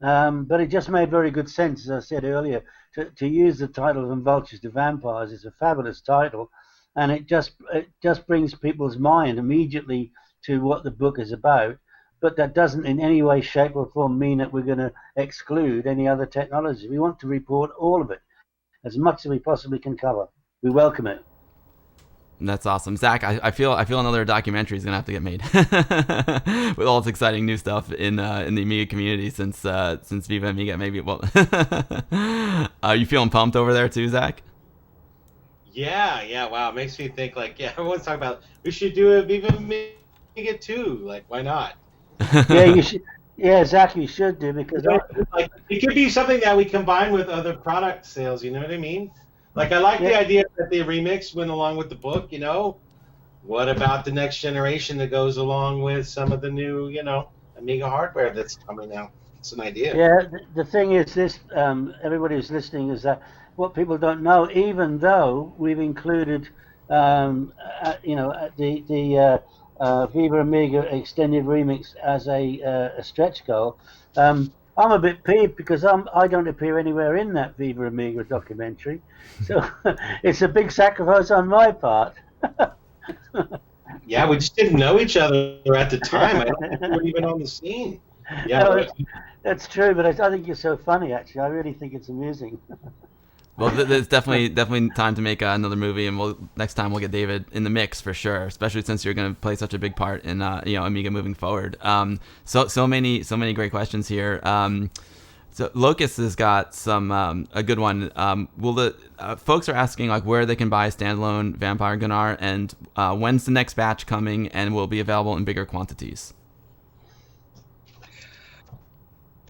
But it just made very good sense, as I said earlier, to use the title From Vultures to Vampires. It's a fabulous title, and it just brings people's mind immediately to what the book is about. But that doesn't in any way, shape, or form mean that we're going to exclude any other technology. We want to report all of it, as much as we possibly can cover. We welcome it. That's awesome, Zach. I feel another documentary is gonna have to get made with all this exciting new stuff in the Amiga community since Viva Amiga. Maybe are you feeling pumped over there too, Zach? Yeah. Wow, it makes me think like, everyone's talking about we should do a Viva Amiga too. Like, why not? Yeah, you should. Yeah, exactly. You should do because Like it could be something that we combine with other product sales. You know what I mean? Like I like the idea that the remix went along with the book. What about the next generation that goes along with some of the new, Amiga hardware that's coming out? It's an idea. Yeah, the thing is this, everybody who's listening, is that what people don't know, even though we've included, the Viva Amiga extended remix as a stretch goal, I'm a bit peeved because I don't appear anywhere in that Viva Amiga documentary, so it's a big sacrifice on my part. Yeah, we just didn't know each other at the time. I don't think we were even on the scene. Yeah, no, that's true, but I think you're so funny. Actually, I really think it's amusing. Well, there's definitely time to make another movie, and next time we'll get David in the mix for sure. Especially since you're going to play such a big part in Amiga moving forward. So many great questions here. So Locust has got a good one. Will the folks are asking like where they can buy a standalone Vampire Gunnar, and when's the next batch coming, and will it be available in bigger quantities?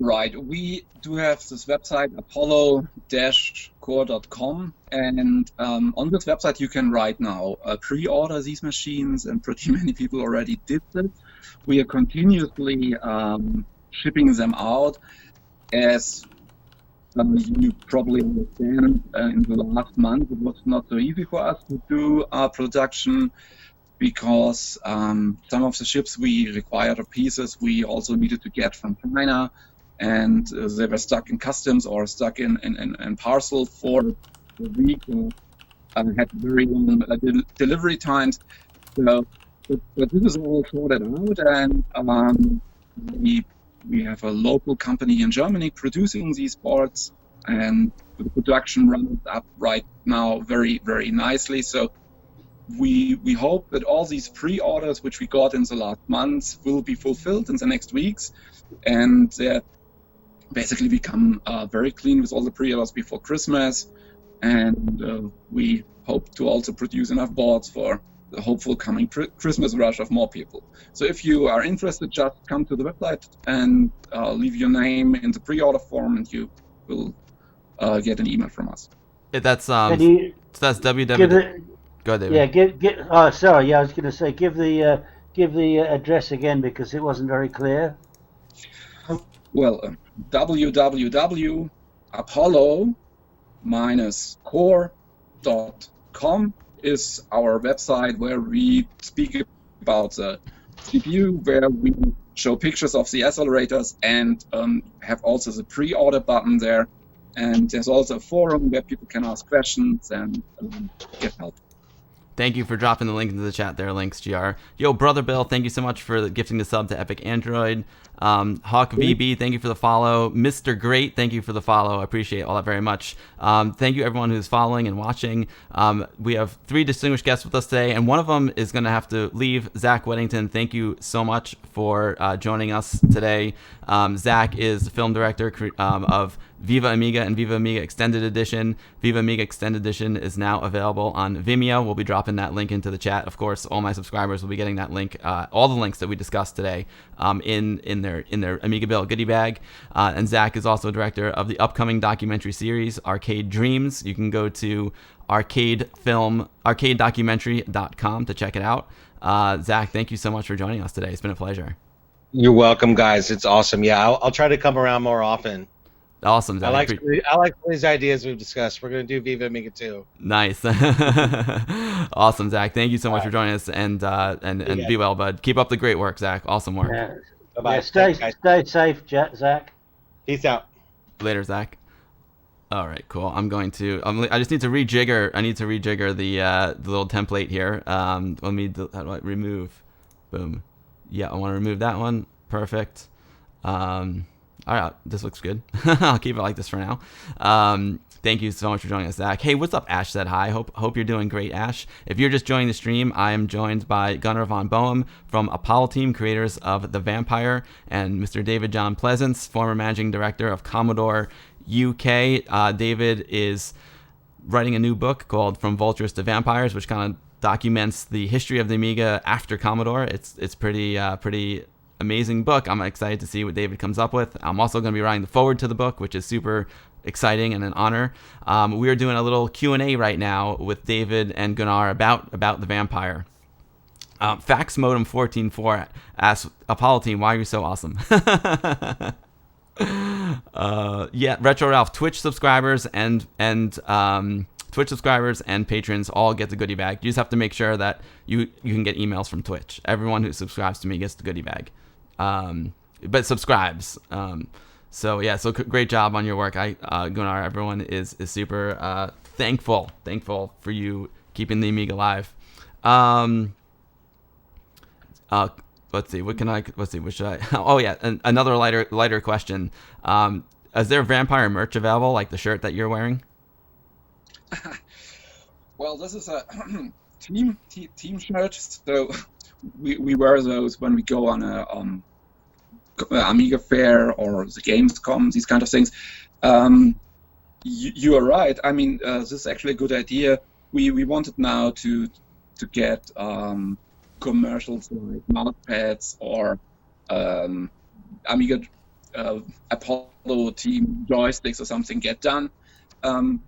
Right, we do have this website, apollo-core.com, and on this website you can right now pre-order these machines, and pretty many people already did this. We are continuously shipping them out. As you probably understand, in the last month it was not so easy for us to do production because some of the ships we required or pieces we also needed to get from China, and they were stuck in customs or stuck in parcel for a week and had very long delivery times. So, but this is all sorted out, and we have a local company in Germany producing these boards, and the production runs up right now very, very nicely. So we hope that all these pre-orders which we got in the last months will be fulfilled in the next weeks, and that basically become very clean with all the pre-orders before Christmas. And we hope to also produce enough boards for the hopeful coming Christmas rush of more people. So if you are interested, just come to the website and leave your name in the pre-order form, and you will get an email from us. That's www. Go ahead, David. Yeah, oh, sorry. Yeah, I was going to say give the address again because it wasn't very clear. Well, www.apollo-core.com is our website where we speak about the CPU, where we show pictures of the accelerators, and have also the pre-order button there. And there's also a forum where people can ask questions and get help. Thank you for dropping the link into the chat there, Links GR. Yo, Brother Bill, thank you so much for gifting the sub to Epic Android. Hawk VB, thank you for the follow. Mr. Great, thank you for the follow. I appreciate all that very much. Thank you everyone who's following and watching. We have 3 distinguished guests with us today, and one of them is going to have to leave. Zach Weddington, thank you so much for joining us today. Zach is the film director of Viva Amiga and Viva Amiga Extended Edition. Viva Amiga Extended Edition is now available on Vimeo. We'll be dropping that link into the chat. Of course, all my subscribers will be getting that link, all the links that we discussed today, in their Amiga Bill goodie bag. And Zach is also director of the upcoming documentary series Arcade Dreams. You can go to arcadedocumentary.com to check it out. Zach, thank you so much for joining us today. It's been a pleasure. You're welcome, guys. It's awesome. Yeah, I'll try to come around more often. Awesome, Zach. I like these ideas we've discussed. We're going to do Viva Amiga too. Nice. Awesome, Zach. Thank you so much for joining us, and be well, bud. Keep up the great work, Zach. Awesome work. Yeah. Bye-bye. Yeah, stay safe, Zach. Peace out. Later, Zach. All right, cool. I just need to rejigger. I need to rejigger the little template here. How do I remove? Boom. Yeah, I want to remove that one. Perfect. All right, this looks good. I'll keep it like this for now. Thank you so much for joining us, Zach. Hey, what's up? Ash said hi. Hope you're doing great, Ash. If you're just joining the stream, I am joined by Gunnar von Boehn from Apollo Team, creators of The Vampire, and Mr. David John Pleasance, former managing director of Commodore UK. David is writing a new book called From Vultures to Vampires, which kind of documents the history of the Amiga after Commodore. It's pretty amazing book. I'm excited to see what David comes up with. I'm also going to be writing the forward to the book, which is super exciting and an honor. We are doing a little Q&A right now with David and Gunnar about the Vampire. Fax Modem 144 asks Apollo Team, why are you so awesome? Yeah, Retro Ralph, Twitch subscribers and patrons all get the goodie bag. You just have to make sure that you can get emails from Twitch. Everyone who subscribes to me gets the goodie bag, but subscribes. So great job on your work. Gunnar, everyone is super thankful for you keeping the Amiga alive. Let's see. What should I? Oh yeah, another lighter question. Is there Vampire merch available, like the shirt that you're wearing? Well, this is a team shirt, so we wear those when we go on a Amiga fair or the Gamescom, these kind of things. You are right. I mean, this is actually a good idea. We wanted now to get commercials like mouse pads or Amiga Apollo Team joysticks or something get done.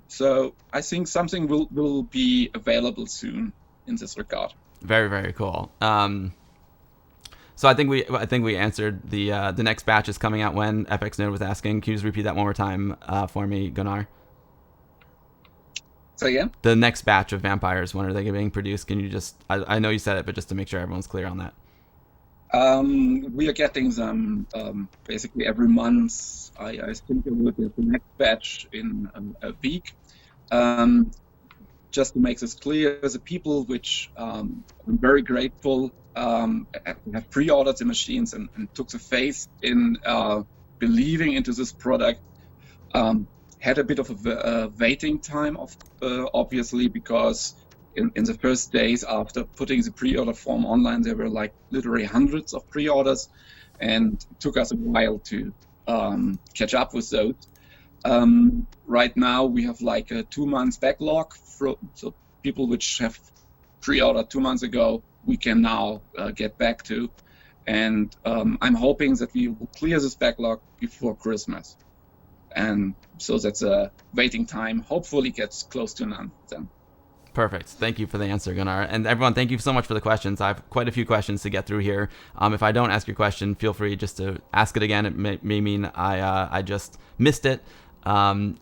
So I think something will be available soon in this regard. Very, very cool. So I think we answered the next batch is coming out when. FX Node was asking. Can you just repeat that one more time for me, Gunnar? Say again? The next batch of Vampires, when are they being produced? Can you just? I know you said it, but just to make sure everyone's clear on that. We are getting them basically every month. I think it will be the next batch in a week. Just to make this clear, the people which I'm very grateful have pre-ordered the machines and took the faith in believing into this product. Had a bit of a waiting time, obviously, because in the first days after putting the pre-order form online, there were like literally hundreds of pre-orders, and it took us a while to catch up with those. Right now, we have like a 2 months backlog, so people which have pre-ordered 2 months ago, we can now get back to. And I'm hoping that we will clear this backlog before Christmas. And so that's a waiting time. Hopefully gets close to none then. Perfect. Thank you for the answer, Gunnar. And everyone, thank you so much for the questions. I have quite a few questions to get through here. If I don't ask your question, feel free just to ask it again. It may mean I just missed it. What's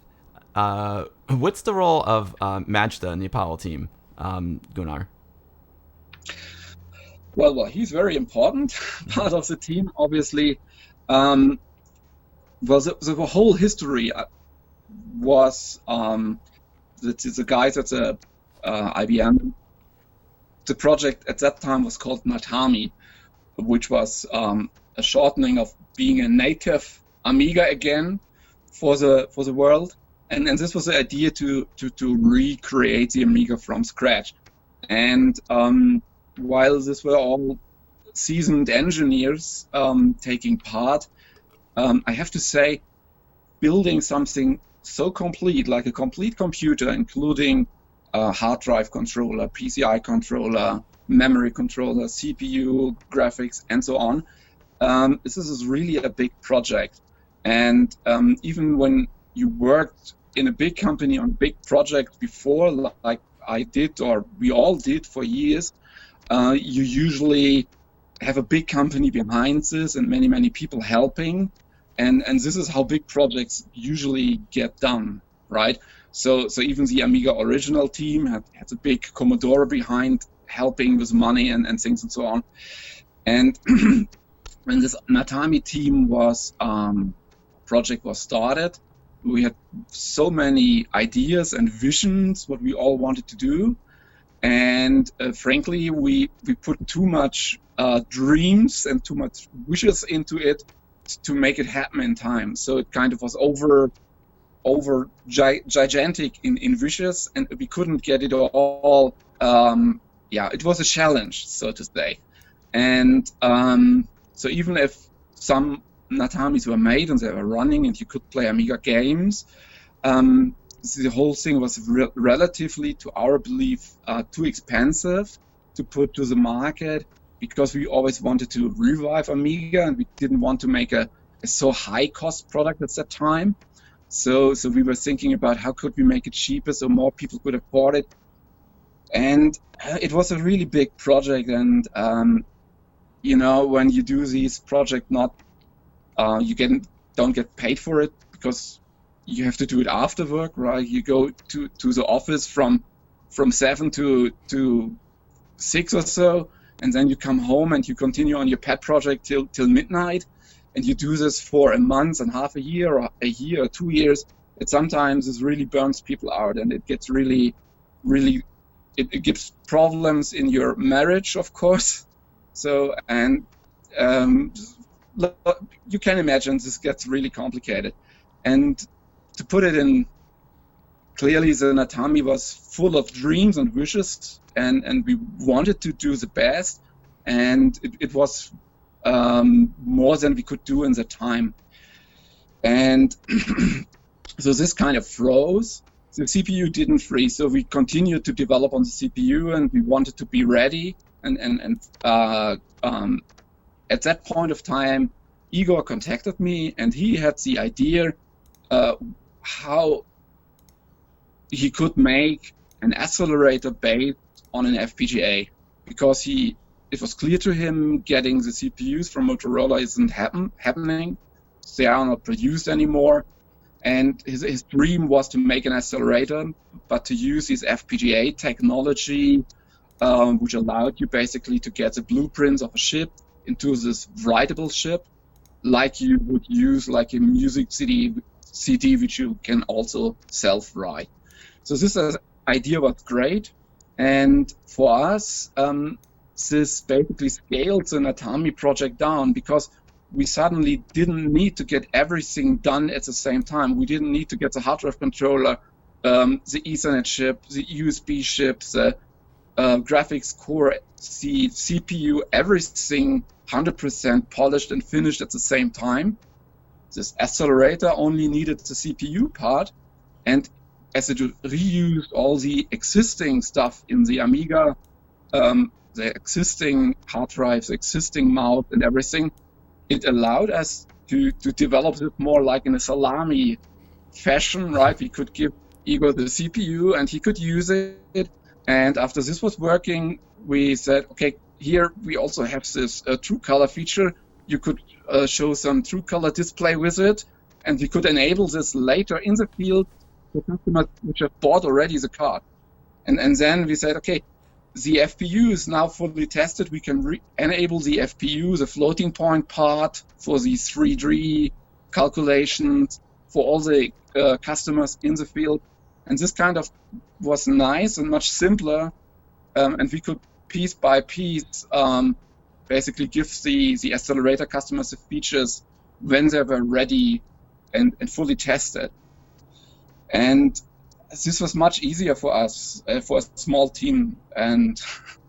the role of Majda in the Apollo team, Gunnar? Well, he's very important part of the team, obviously. The whole history was the guys at the IBM. The project at that time was called Natami, which was a shortening of being a native Amiga again for the world. And this was the idea to recreate the Amiga from scratch. And while this were all seasoned engineers taking part, I have to say, building something so complete, like a complete computer, including a hard drive controller, PCI controller, memory controller, CPU, graphics, and so on, this is really a big project. And even when you worked in a big company on a big project before, like I did, or we all did for years, you usually have a big company behind this and many, many people helping. And this is how big projects usually get done, right? So even the Amiga original team had a big Commodore behind helping with money and things and so on. And when this Natami team project was started, we had so many ideas and visions what we all wanted to do. And frankly, we put too much dreams and too much wishes into it to make it happen in time. So it kind of was gigantic in wishes, and we couldn't get it all. It was a challenge, so to say. And so even if some Natamis were made and they were running and you could play Amiga games, the whole thing was relatively, to our belief, too expensive to put to the market, because we always wanted to revive Amiga and we didn't want to make a so high cost product at that time. So we were thinking about how could we make it cheaper so more people could afford it. And it was a really big project. And, when you do these projects, you don't get paid for it because you have to do it after work, right? You go to the office from 7 to 6 or so, and then you come home and you continue on your pet project till midnight, and you do this for a month and half a year or 2 years. It sometimes really burns people out, and it gets really, it gives problems in your marriage, of course. So, and you can imagine this gets really complicated. And to put it in clearly, the Natami was full of dreams and wishes, and we wanted to do the best, and it was more than we could do in the time. And so this kind of froze. The CPU didn't freeze, so we continued to develop on the CPU, and we wanted to be ready. And at that point of time, Igor contacted me, and he had the idea how he could make an accelerator based on an FPGA, because it was clear to him getting the CPUs from Motorola isn't happening. They are not produced anymore. And his dream was to make an accelerator, but to use this FPGA technology, which allowed you basically to get the blueprints of a chip into this writable chip, like you would use like a music CD, which you can also self-write. So this idea was great. And for us, this basically scaled the Natami project down, because we suddenly didn't need to get everything done at the same time. We didn't need to get the hard drive controller, the Ethernet chip, the USB chip, the graphics core, the CPU, everything 100% polished and finished at the same time. This accelerator only needed the CPU part, and as it reused all the existing stuff in the Amiga, the existing hard drives, existing mouse and everything, it allowed us to develop it more like in a salami fashion, right? We could give Igor the CPU and he could use it. And after this was working, we said, okay, here we also have this true color feature. You could show some true color display with it, and we could enable this later in the field for customers which have bought already the card. And then we said, okay, the FPU is now fully tested. We can enable the FPU, the floating point part, for these 3D calculations for all the customers in the field. And this kind of was nice and much simpler. And we could piece by piece basically give the accelerator customers the features when they were ready and fully tested. And this was much easier for us, for a small team. And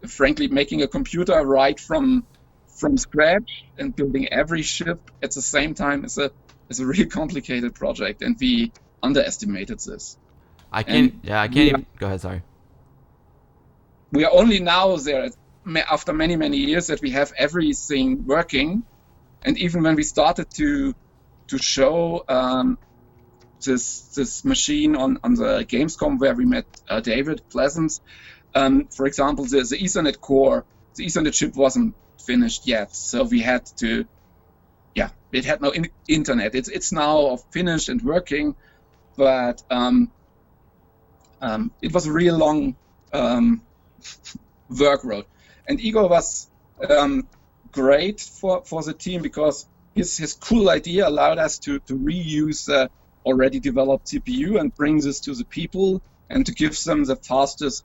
frankly, making a computer right from scratch and building every chip at the same time is a really complicated project, and we underestimated this. I can't even go ahead, sorry. We are only now there after many, many years that we have everything working. And even when we started to show this machine on the Gamescom where we met David Pleasance, for example, the Ethernet core, the Ethernet chip wasn't finished yet. So we had to, it had no internet. It's now finished and working, but it was a real long work road. And Igor was great for the team, because his cool idea allowed us to reuse the already developed CPU and bring this to the people and to give them the fastest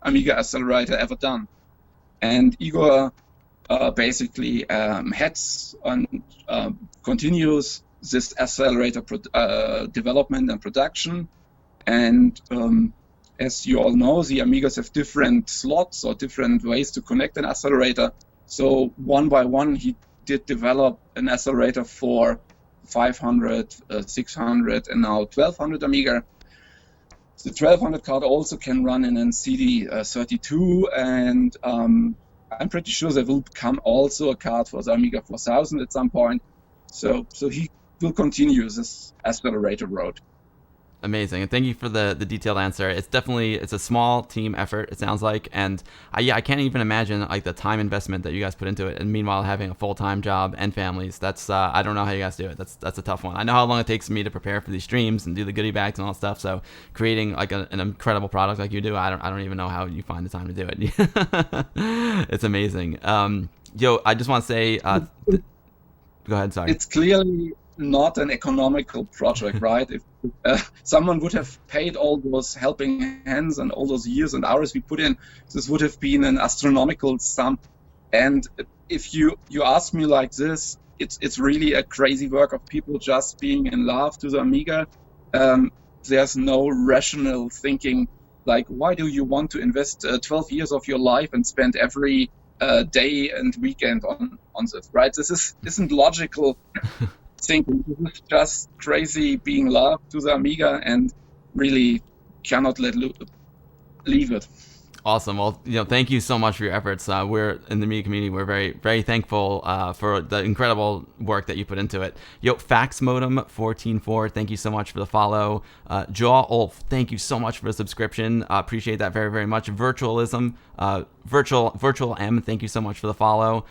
Amiga accelerator ever done. And Igor basically heads and continues this accelerator development and production. And as you all know, the Amigas have different slots or different ways to connect an accelerator. So one by one, he did develop an accelerator for 500, 600, and now 1200 Amiga. The 1200 card also can run in an CD32, and I'm pretty sure there will come also a card for the Amiga 4000 at some point. So he will continue this accelerator road. Amazing, and thank you for the detailed answer. It's a small team effort, it sounds like, and I can't even imagine like the time investment that you guys put into it, and meanwhile having a full-time job and families. That's I don't know how you guys do it. That's a tough one. I know how long it takes me to prepare for these streams and do the goodie bags and all that stuff, so creating like an incredible product like you do, I don't even know how you find the time to do it. It's amazing. I just want to say go ahead, sorry. It's clearly not an economical project, right? If someone would have paid all those helping hands and all those years and hours we put in, this would have been an astronomical sum. And if you ask me like this, it's really a crazy work of people just being in love to the Amiga. There's no rational thinking, like, why do you want to invest 12 years of your life and spend every day and weekend on this, right? This isn't logical thinking. This is just crazy being loved to the Amiga and really cannot leave it. Awesome. Well, thank you so much for your efforts. We're in the Amiga community. We're very, very thankful for the incredible work that you put into it. Fax Modem 144, thank you so much for the follow. Jaw Ulf, thank you so much for the subscription. Appreciate that very, very much. Virtualism, Virtual M, thank you so much for the follow.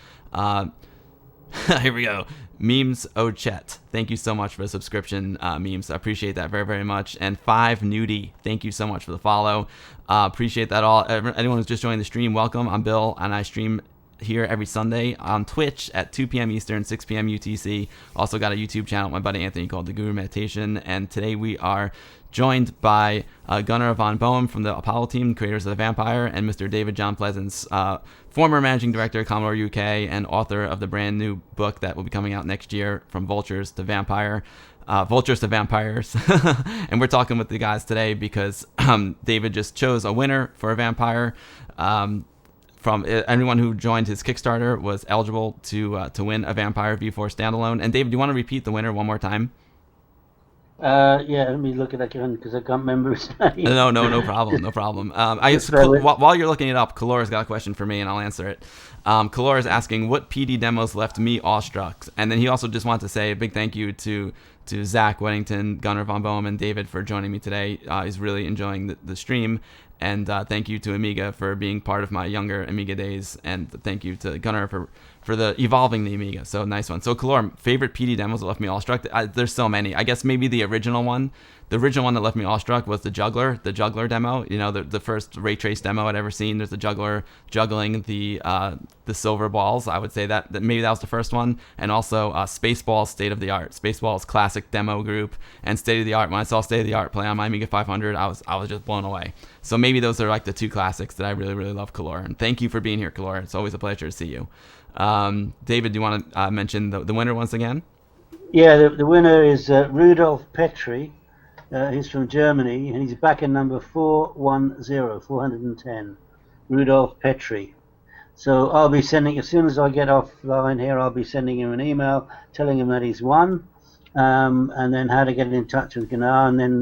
Here we go. Memes Ochet, thank you so much for the subscription. Memes, I appreciate that very, very much. And 5 Nudie, thank you so much for the follow. Appreciate that all. Anyone who's just joined the stream, welcome. I'm Bill, and I stream here every Sunday on Twitch at 2 p.m. Eastern, 6 p.m. UTC. Also got a YouTube channel with my buddy Anthony called The Guru Meditation. And today we are joined by Gunnar von Boehn from the Apollo team, creators of The Vampire, and Mr. David John Pleasance, former managing director of Commodore UK and author of the brand new book that will be coming out next year, From Vultures to Vampire. Vultures to Vampires. And we're talking with the guys today because David just chose a winner for a vampire. From anyone who joined his Kickstarter was eligible to win a Vampire V4 standalone. And David, do you want to repeat the winner one more time? Yeah, let me look at that again because I can't remember his name. No problem, no problem. I guess while you're looking it up, Kalora's got a question for me, and I'll answer it. Kalora's asking, what PD demos left me awestruck? And then he also just wanted to say a big thank you to Zach, Weddington, Gunnar von Boehn, and David for joining me today. He's really enjoying the stream. And thank you to Amiga for being part of my younger Amiga days. And thank you to Gunnar for the evolving the Amiga. So nice one. So Kalor, favorite PD demos that left me awestruck? There's so many. I guess maybe the original one. The original one that left me awestruck was the Juggler demo. The first ray trace demo I'd ever seen. There's the Juggler juggling the silver balls. I would say that maybe that was the first one. And also Spaceballs State of the Art. Spaceballs classic demo group and State of the Art. When I saw State of the Art play on my Amiga 500, I was just blown away. So maybe those are like the two classics that I really, really love, Kalor. And thank you for being here, Kalor. It's always a pleasure to see you. David, do you want to mention the winner once again? Yeah, the winner is Rudolf Petri. He's from Germany, and he's back in number 410. Rudolf Petri. So I'll be sending, as soon as I get offline here, I'll be sending him an email telling him that he's won, and then how to get in touch with Gunnar, and then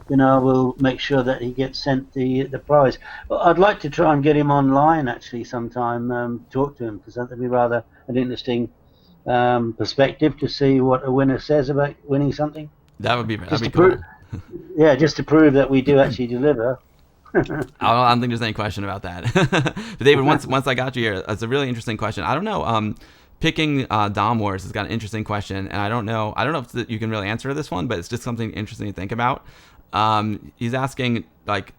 Gunnar will make sure that he gets sent the prize. But I'd like to try and get him online actually sometime, talk to him, because that'd be rather an interesting perspective to see what a winner says about winning something. That'd be cool. Yeah, just to prove that we do actually deliver. I don't think there's any question about that. But David, once I got you here, it's a really interesting question. I don't know. Picking Dom Wars has got an interesting question, and I don't know if you can really answer this one, but it's just something interesting to think about. He's asking, like,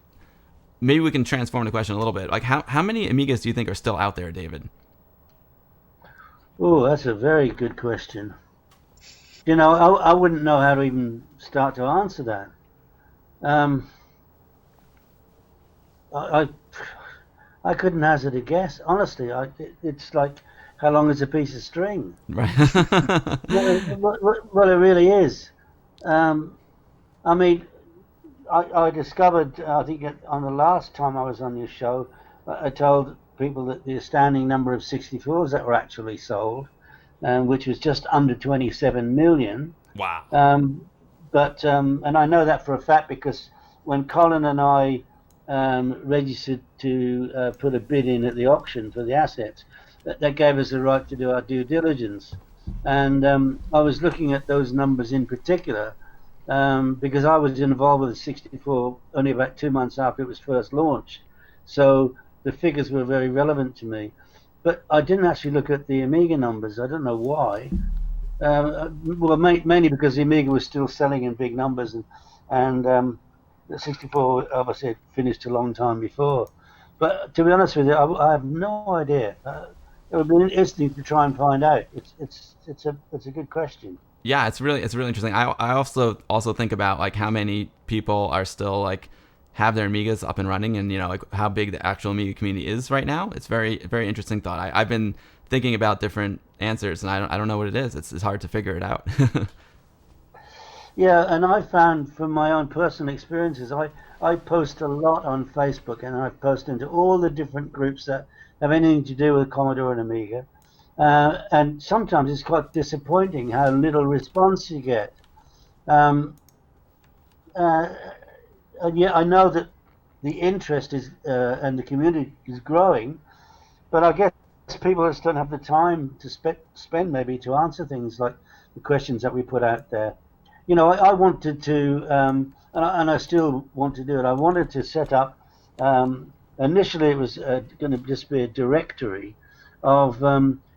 maybe we can transform the question a little bit. Like, how many Amigas do you think are still out there, David? Oh, that's a very good question. I wouldn't know how to even start to answer that. I couldn't hazard a guess. Honestly, it's like how long is a piece of string? Right. Well, it really is. I mean, I discovered, I think on the last time I was on your show, I told people that the astounding number of 64s that were actually sold, which was just under 27 million. Wow. And I know that for a fact because when Colin and I registered to put a bid in at the auction for the assets, that gave us the right to do our due diligence. And I was looking at those numbers in particular because I was involved with the 64 only about 2 months after it was first launched. So the figures were very relevant to me. But I didn't actually look at the Amiga numbers. I don't know why. Well, mainly because the Amiga was still selling in big numbers, and the 64 obviously had finished a long time before. But to be honest with you, I have no idea. It would be interesting to try and find out. It's a good question. Yeah, it's really interesting. I also think about like how many people are still like have their Amigas up and running, and like how big the actual Amiga community is right now. It's very interesting thought. I've been thinking about different answers, and I don't know what it is. It's hard to figure it out. Yeah, and I found from my own personal experiences, I post a lot on Facebook, and I post into all the different groups that have anything to do with Commodore and Amiga. And sometimes it's quite disappointing how little response you get. And yeah, I know that the interest is and the community is growing, but I guess people just don't have the time to spend maybe to answer things like the questions that we put out there. I wanted to, and I still want to do it. I wanted to set up. Initially, it was going to just be a directory of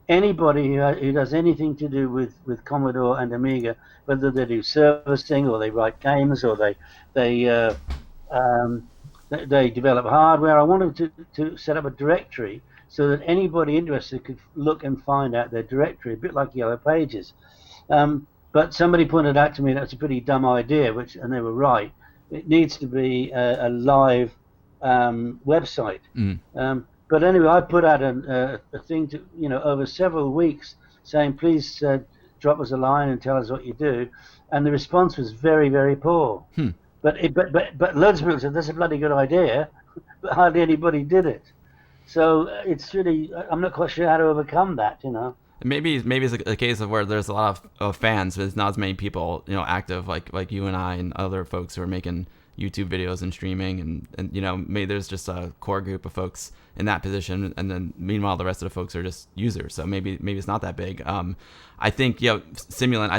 anybody who does anything to do with Commodore and Amiga, whether they do servicing or they write games or they develop hardware. I wanted to set up a directory so that anybody interested could look and find out their directory, a bit like Yellow Pages. But somebody pointed out to me that's a pretty dumb idea, and they were right. It needs to be a live website. But anyway, I put out a thing to over several weeks saying, please drop us a line and tell us what you do, and the response was very, very poor. But loads of people said that's a bloody good idea, but hardly anybody did it. So it's really, I'm not quite sure how to overcome that. Maybe it's a case of where there's a lot of fans, but there's not as many people active like you and I and other folks who are making YouTube videos and streaming, and maybe there's just a core group of folks in that position, and then meanwhile the rest of the folks are just users. So maybe it's not that big. I think Simulant.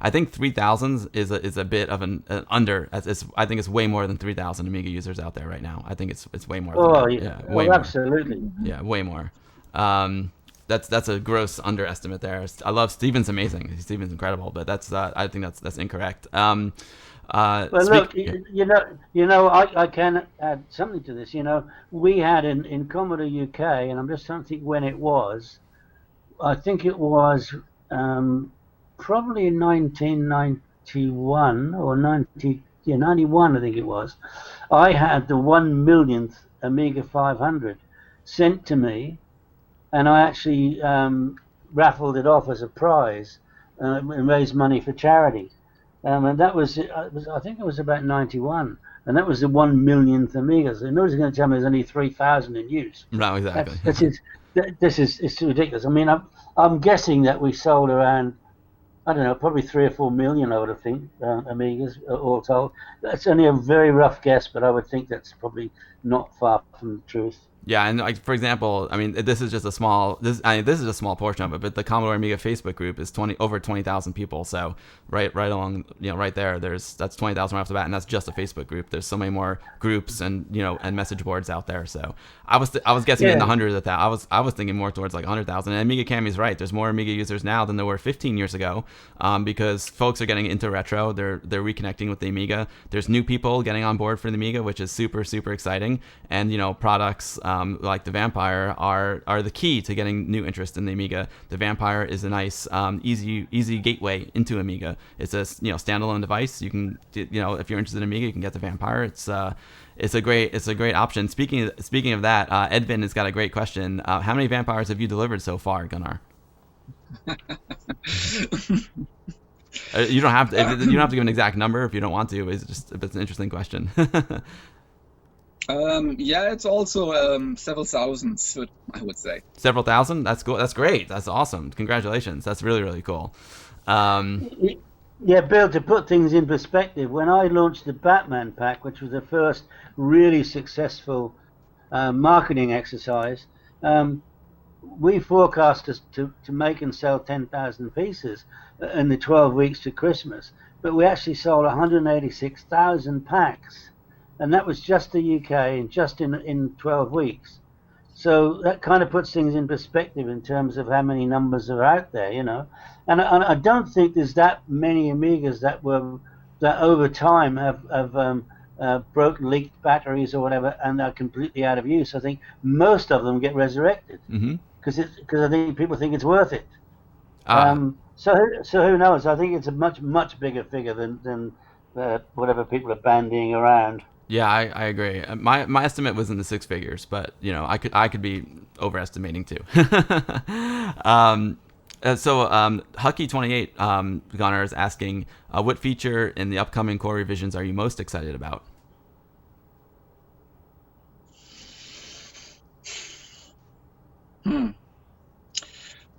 I think 3,000 is a bit of an under. I think it's way more than 3,000 Amiga users out there right now. I think it's way more. Oh than that. yeah, way more. Absolutely. Yeah, way more. That's a gross underestimate there. I love Steven's amazing. Steven's incredible, but I think that's incorrect. Well, look, I can add something to this. We had in Commodore UK, and I'm just trying to think when it was. I think it was probably in 1991 or 91, I think it was. I had the 1 millionth Amiga 500 sent to me, and I actually raffled it off as a prize and raised money for charity. And that was I think it was about 91, and that was the 1 millionth Amiga. So nobody's going to tell me there's only 3,000 in use. No, exactly. It's ridiculous. I mean, I'm guessing that we sold around, I don't know, probably 3 or 4 million, I would think, Amigas all told. That's only a very rough guess, but I would think that's probably not far from the truth. Yeah, and like for example, I mean, this is just a small this is a small portion of it, but the Commodore Amiga Facebook group is over 20,000 people. So right along, right there, that's 20,000 right off the bat, and that's just a Facebook group. There's so many more groups and and message boards out there. So I was guessing in the hundreds of that. I was thinking more towards like 100,000. And Amiga Cammy's right. There's more Amiga users now than there were 15 years ago, because folks are getting into retro. They're reconnecting with the Amiga. There's new people getting on board for the Amiga, which is super exciting. And products. like the Vampire, are the key to getting new interest in the Amiga. The Vampire is a nice, easy gateway into Amiga. It's a standalone device. You can, if you're interested in Amiga, you can get the Vampire. It's a great option. Speaking of that, Edvin has got a great question. How many Vampires have you delivered so far, Gunnar? You don't have to give an exact number if you don't want to. It's an interesting question. Yeah, it's also several thousands, I would say. Several thousand? That's cool. That's great. That's awesome. Congratulations. That's really, really cool. Yeah, Bill, to put things in perspective, when I launched the Batman pack, which was the first really successful marketing exercise, we forecast us to make and sell 10,000 pieces in the 12 weeks to Christmas, but we actually sold 186,000 packs, and that was just the UK and just in 12 weeks. So that kind of puts things in perspective in terms of how many numbers are out there, And I don't think there's that many Amigas that over time have broken, leaked batteries or whatever, and are completely out of use. I think most of them get resurrected because I think people think it's worth it. So who knows? I think it's a much bigger figure than whatever people are bandying around. Yeah, I agree. My estimate was in the six figures, but I could be overestimating too. So Hucky28 Gunnar is asking, what feature in the upcoming core revisions are you most excited about?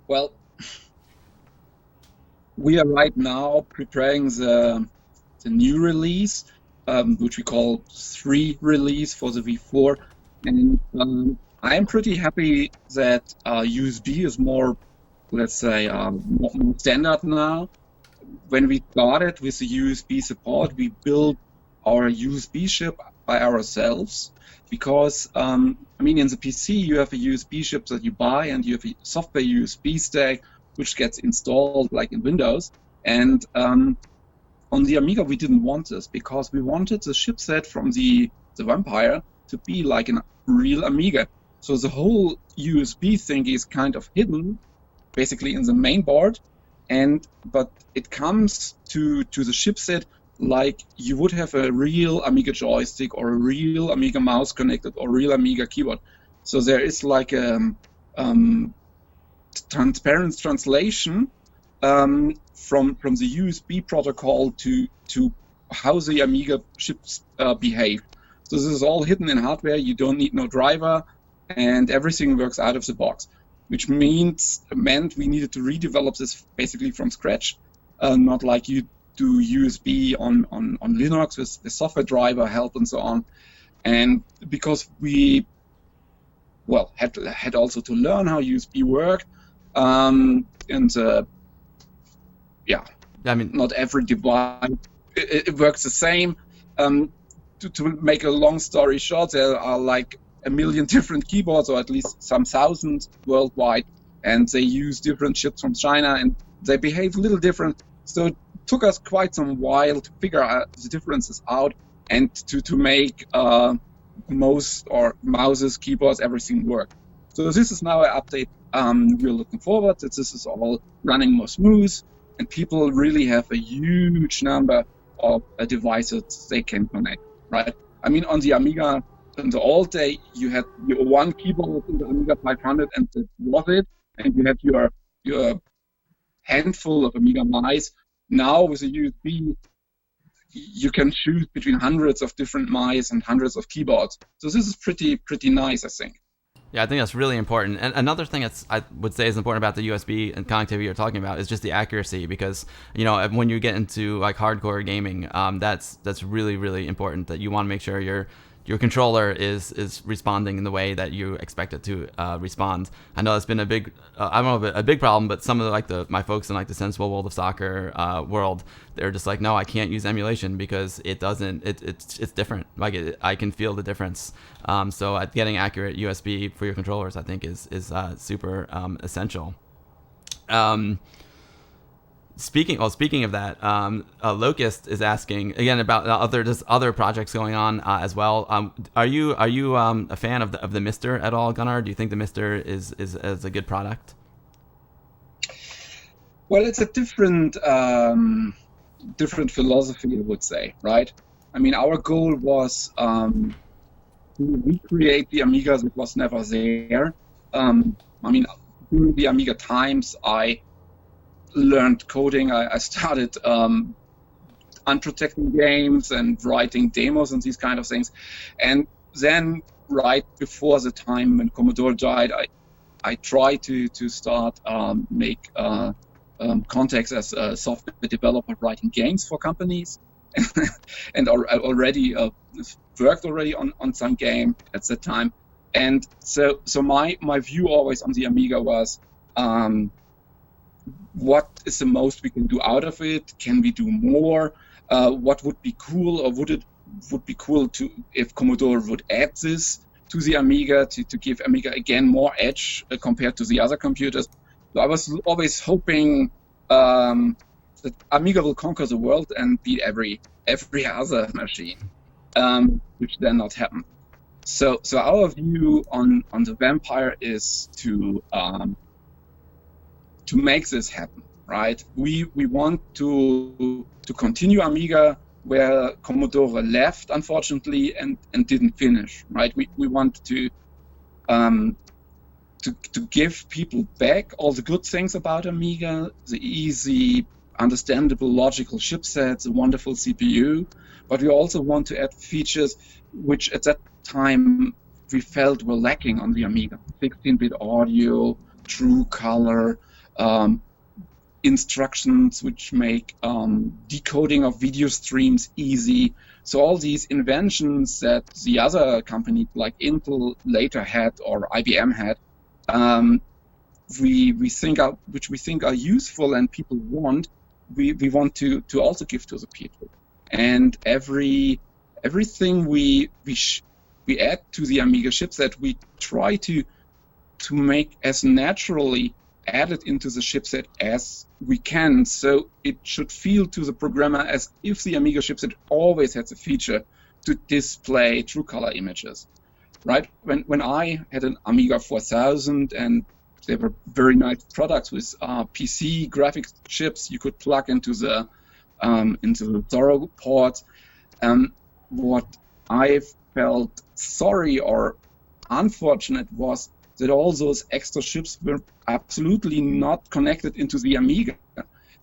Well, we are right now preparing the new release, which we call 3 release for the V4, and I'm pretty happy that USB is more, let's say, more standard now. When we started with the USB support, we built our USB chip by ourselves because, in the PC you have a USB chip that you buy and you have a software USB stack which gets installed like in Windows. And on the Amiga we didn't want this because we wanted the chipset from the Vampire to be like a real Amiga. So the whole USB thing is kind of hidden basically in the main board, but it comes to the chipset like you would have a real Amiga joystick or a real Amiga mouse connected or real Amiga keyboard. So there is like a transparent translation from the USB protocol to how the Amiga chips behave. So this is all hidden in hardware. You don't need no driver, and everything works out of the box, which meant we needed to redevelop this basically from scratch, not like you do USB on Linux with the software driver help and so on. And because we had also to learn how USB worked, not every device it works the same. To make a long story short, there are like a million different keyboards, or at least some thousands worldwide, and they use different chips from China, and they behave a little different. So it took us quite some while to figure out the differences out and to make mouses, keyboards, everything work. So this is now an update. We're looking forward that this is all running more smooth, and people really have a huge number of devices they can connect, right? On the Amiga, in the old day, you had your one keyboard in the Amiga 500 and that was it, and you had your handful of Amiga mice. Now with a USB, you can choose between hundreds of different mice and hundreds of keyboards. So this is pretty nice, I think. Yeah, I think that's really important. And another thing I would say is important about the USB and connectivity you're talking about is just the accuracy, because when you get into like hardcore gaming, that's really, really important, that you want to make sure your controller is responding in the way that you expect it to respond. I know it's been a big, I don't know if a big problem, but some of my folks in like the Sensible World of Soccer world, they're just like, no, I can't use emulation because it's different. Like I can feel the difference. So getting accurate USB for your controllers, I think is super essential. Speaking of that, Locust is asking again about other projects going on as well. Are you a fan of the Mister at all, Gunnar? Do you think the Mister is a good product? Well, it's a different philosophy, I would say, right? I mean, our goal was to recreate the Amiga that was never there. I mean, during the Amiga times, I learned coding. I started unprotected games and writing demos and these kind of things. And then right before the time when Commodore died, I tried to start make contacts as a software developer writing games for companies. And already worked already on some game at that time. And so my view always on the Amiga was, what is the most we can do out of it? Can we do more? What would be cool, or would be cool to if Commodore would add this to the Amiga to give Amiga again more edge compared to the other computers? So I was always hoping that Amiga will conquer the world and beat every other machine, which then not happened. So our view on the Vampire is to make this happen, right? We want to continue Amiga where Commodore left, unfortunately, and didn't finish, right? We want to give people back all the good things about Amiga, the easy, understandable, logical chipsets, a wonderful CPU, but we also want to add features which at that time we felt were lacking on the Amiga. 16-bit audio, true color, instructions which make decoding of video streams easy. So all these inventions that the other companies like Intel later had or IBM had, which we think are useful and people want, we want to also give to the people. And everything we add to the Amiga chipset, we try to make as naturally added into the chipset as we can, so it should feel to the programmer as if the Amiga chipset always had the feature to display true color images. Right? When I had an Amiga 4000 and they were very nice products with PC graphics chips you could plug into the Zorro ports, what I felt sorry or unfortunate was that all those extra chips were absolutely not connected into the Amiga.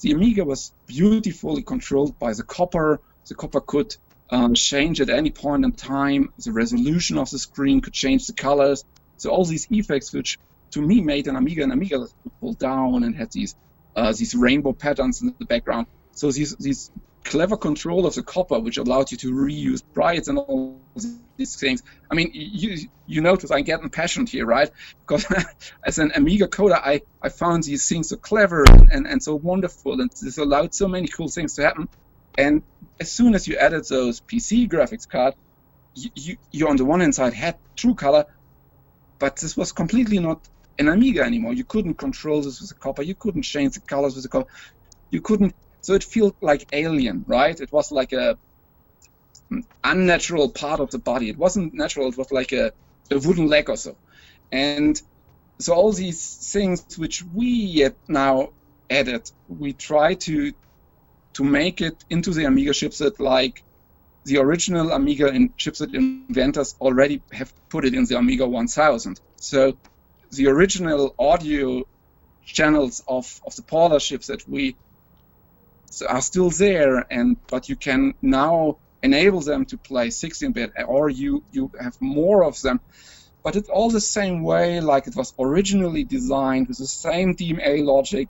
The Amiga was beautifully controlled by the copper. The copper could change at any point in time. The resolution of the screen could change the colors. So all these effects, which to me made an Amiga that could pull down and had these rainbow patterns in the background. So these clever control of the copper, which allowed you to reuse sprites and all these things. I mean, you notice I'm getting passionate here, right? Because as an Amiga coder, I found these things so clever and so wonderful, and this allowed so many cool things to happen. And as soon as you added those PC graphics cards, you on the one hand side had true color, but this was completely not an Amiga anymore. You couldn't control this with the copper. You couldn't change the colors with the copper. You couldn't. So it felt like alien, right? It was like a unnatural part of the body. It wasn't natural. It was like a wooden leg or so. And so all these things which we now added, we try to make it into the Amiga chipset like the original Amiga chipset inventors already have put it in the Amiga 1000. So the original audio channels of the Paula chipset are still there, but you can now enable them to play 16-bit, or you have more of them. But it's all the same way like it was originally designed, with the same DMA logic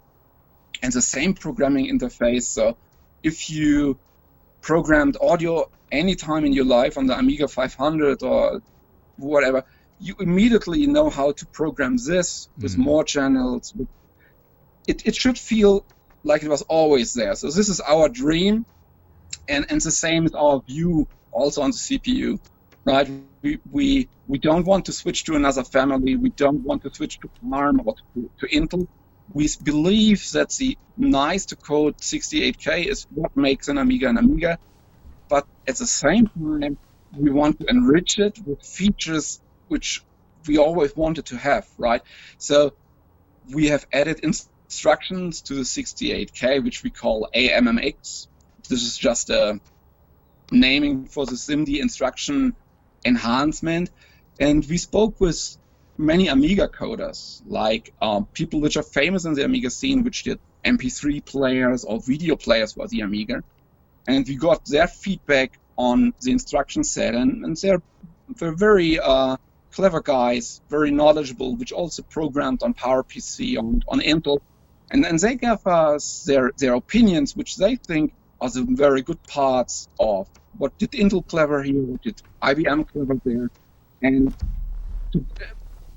and the same programming interface. So if you programmed audio anytime in your life on the Amiga 500 or whatever, you immediately know how to program this with more channels. It should feel like it was always there. So this is our dream, and the same is our view also on the CPU, right? We don't want to switch to another family. We don't want to switch to ARM or to Intel. we believe that the nice to code 68K is what makes an Amiga, but at the same time, we want to enrich it with features which we always wanted to have, right? So we have added instructions to the 68K, which we call AMMX. This is just a naming for the SIMD instruction enhancement. And we spoke with many Amiga coders, like people which are famous in the Amiga scene, which did MP3 players or video players for the Amiga. And we got their feedback on the instruction set, and they're very clever guys, very knowledgeable, which also programmed on PowerPC, on Intel. And then they gave us their opinions, which they think are the very good parts of what did Intel clever here, what did IBM clever there, and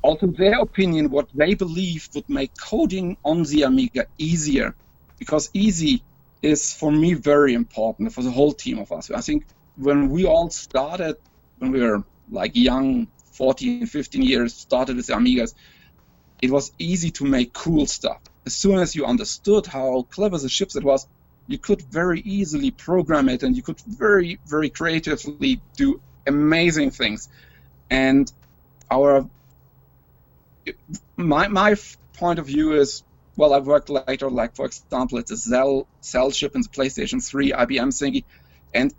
also their opinion, what they believe would make coding on the Amiga easier, because easy is for me very important for the whole team of us. I think when we all started, when we were like young, 14, 15 years, started with the Amigas, it was easy to make cool stuff. As soon as you understood how clever the chipset was, you could very easily program it, and you could very, very creatively do amazing things. And my point of view is, well, I worked later, like for example, at the cell chip in the PlayStation 3 IBM thingy, and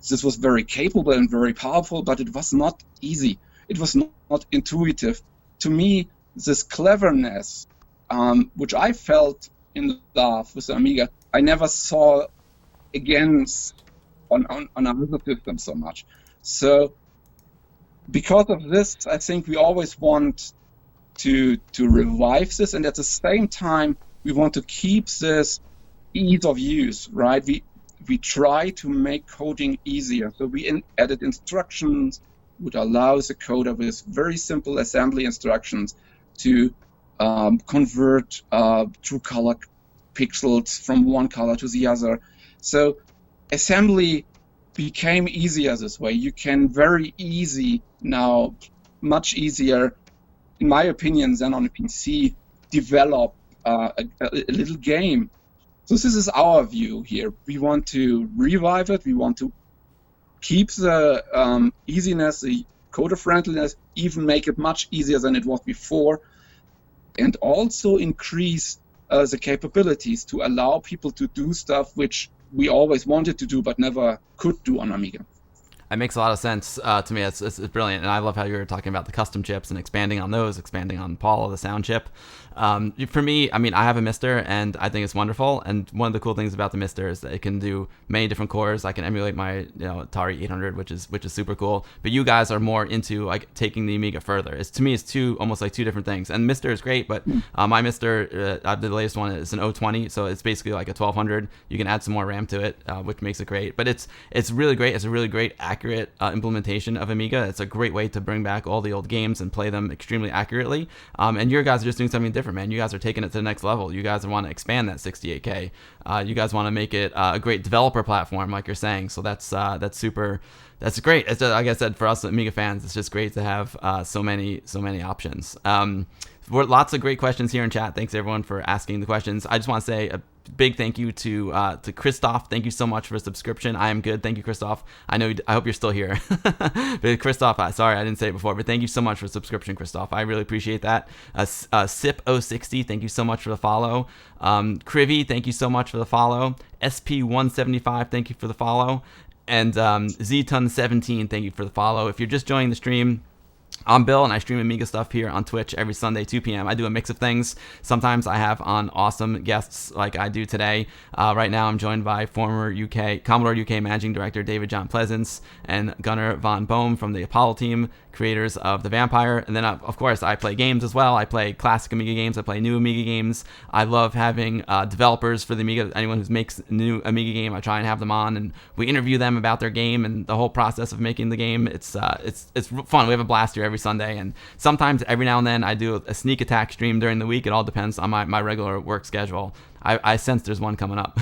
this was very capable and very powerful, but it was not easy. It was not intuitive. To me, this cleverness, which I felt in love with the Amiga, I never saw against on another system so much. So because of this, I think we always want to revive this, and at the same time, we want to keep this ease of use, right? We try to make coding easier. So we added instructions which allows the coder with very simple assembly instructions to convert true color pixels from one color to the other. So assembly became easier this way. You can very easy now, much easier, in my opinion, than on a PC, develop a little game. So this is our view here. We want to revive it. We want to keep the easiness, the coder friendliness, even make it much easier than it was before, and also increase the capabilities to allow people to do stuff which we always wanted to do but never could do on Amiga. It makes a lot of sense to me. It's brilliant, and I love how you were talking about the custom chips and expanding on those, expanding on Paul, the sound chip. For me, I mean, I have a Mister, and I think it's wonderful. And one of the cool things about the Mister is that it can do many different cores. I can emulate my Atari 800, which is super cool. But you guys are more into like taking the Amiga further. To me, it's almost like two different things. And Mister is great, but my Mister, the latest one is an 020, so it's basically like a 1200. You can add some more RAM to it, which makes it great. But it's really great. It's a really great accurate implementation of Amiga. It's a great way to bring back all the old games and play them extremely accurately. And your guys are just doing something different, man. You guys are taking it to the next level. You guys want to expand that 68K. You guys want to make it a great developer platform, like you're saying. So that's super. That's great. It's like I said, for us Amiga fans, it's just great to have so many options. Lots of great questions here in chat. Thanks everyone for asking the questions. I just want to say a big thank you to Christoph. Thank you so much for a subscription. I am good. Thank you, Christoph. I hope you're still here. But Christoph, sorry I didn't say it before, but thank you so much for a subscription, Christoph. I really appreciate that. Sip060, thank you so much for the follow. Krivy, thank you so much for the follow. SP175, thank you for the follow. And Zton17, thank you for the follow. If you're just joining the stream, I'm Bill, and I stream Amiga stuff here on Twitch every Sunday, 2 p.m. I do a mix of things. Sometimes I have on awesome guests like I do today. Right now I'm joined by former Commodore UK Managing Director David John Pleasance and Gunnar von Boehn from the Apollo team, creators of The Vampire. And then, of course, I play games as well. I play classic Amiga games. I play new Amiga games. I love having developers for the Amiga. Anyone who makes a new Amiga game, I try and have them on, and we interview them about their game and the whole process of making the game. It's fun. We have a blast here every Sunday, and sometimes every now and then I do a sneak attack stream during the week. It all depends on my regular work schedule. I sense there's one coming up.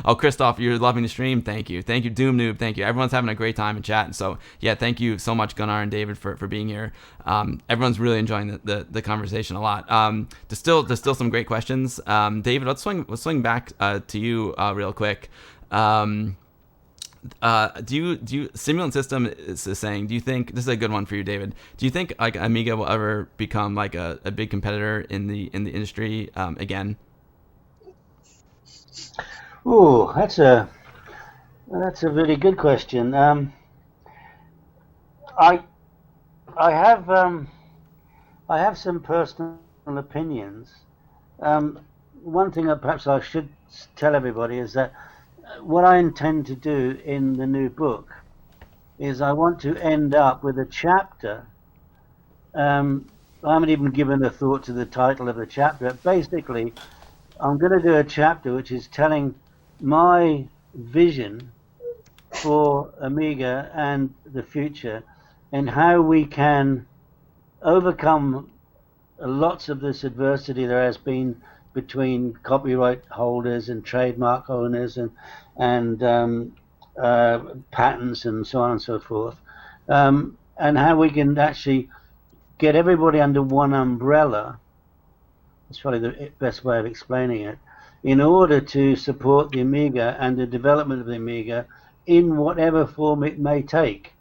Oh, Christoph, you're loving the stream. Thank you, Doom Noob. Thank you. Everyone's having a great time in chat. And so yeah, thank you so much, Gunnar and David, for being here. Everyone's really enjoying the conversation a lot. There's still some great questions. David, let's swing back to you real quick. Do you Simulant System is saying, do you think, this is a good one for you, David, do you think like Amiga will ever become like a big competitor in the industry again? Oh, that's a really good question. I have some personal opinions. One thing that perhaps I should tell everybody is that what I intend to do in the new book is I want to end up with a chapter. I haven't even given a thought to the title of the chapter. Basically, I'm going to do a chapter which is telling my vision for Amiga and the future, and how we can overcome lots of this adversity there has been between copyright holders and trademark owners and patents and so on and so forth, and how we can actually get everybody under one umbrella. That's probably the best way of explaining it, in order to support the Amiga and the development of the Amiga in whatever form it may take.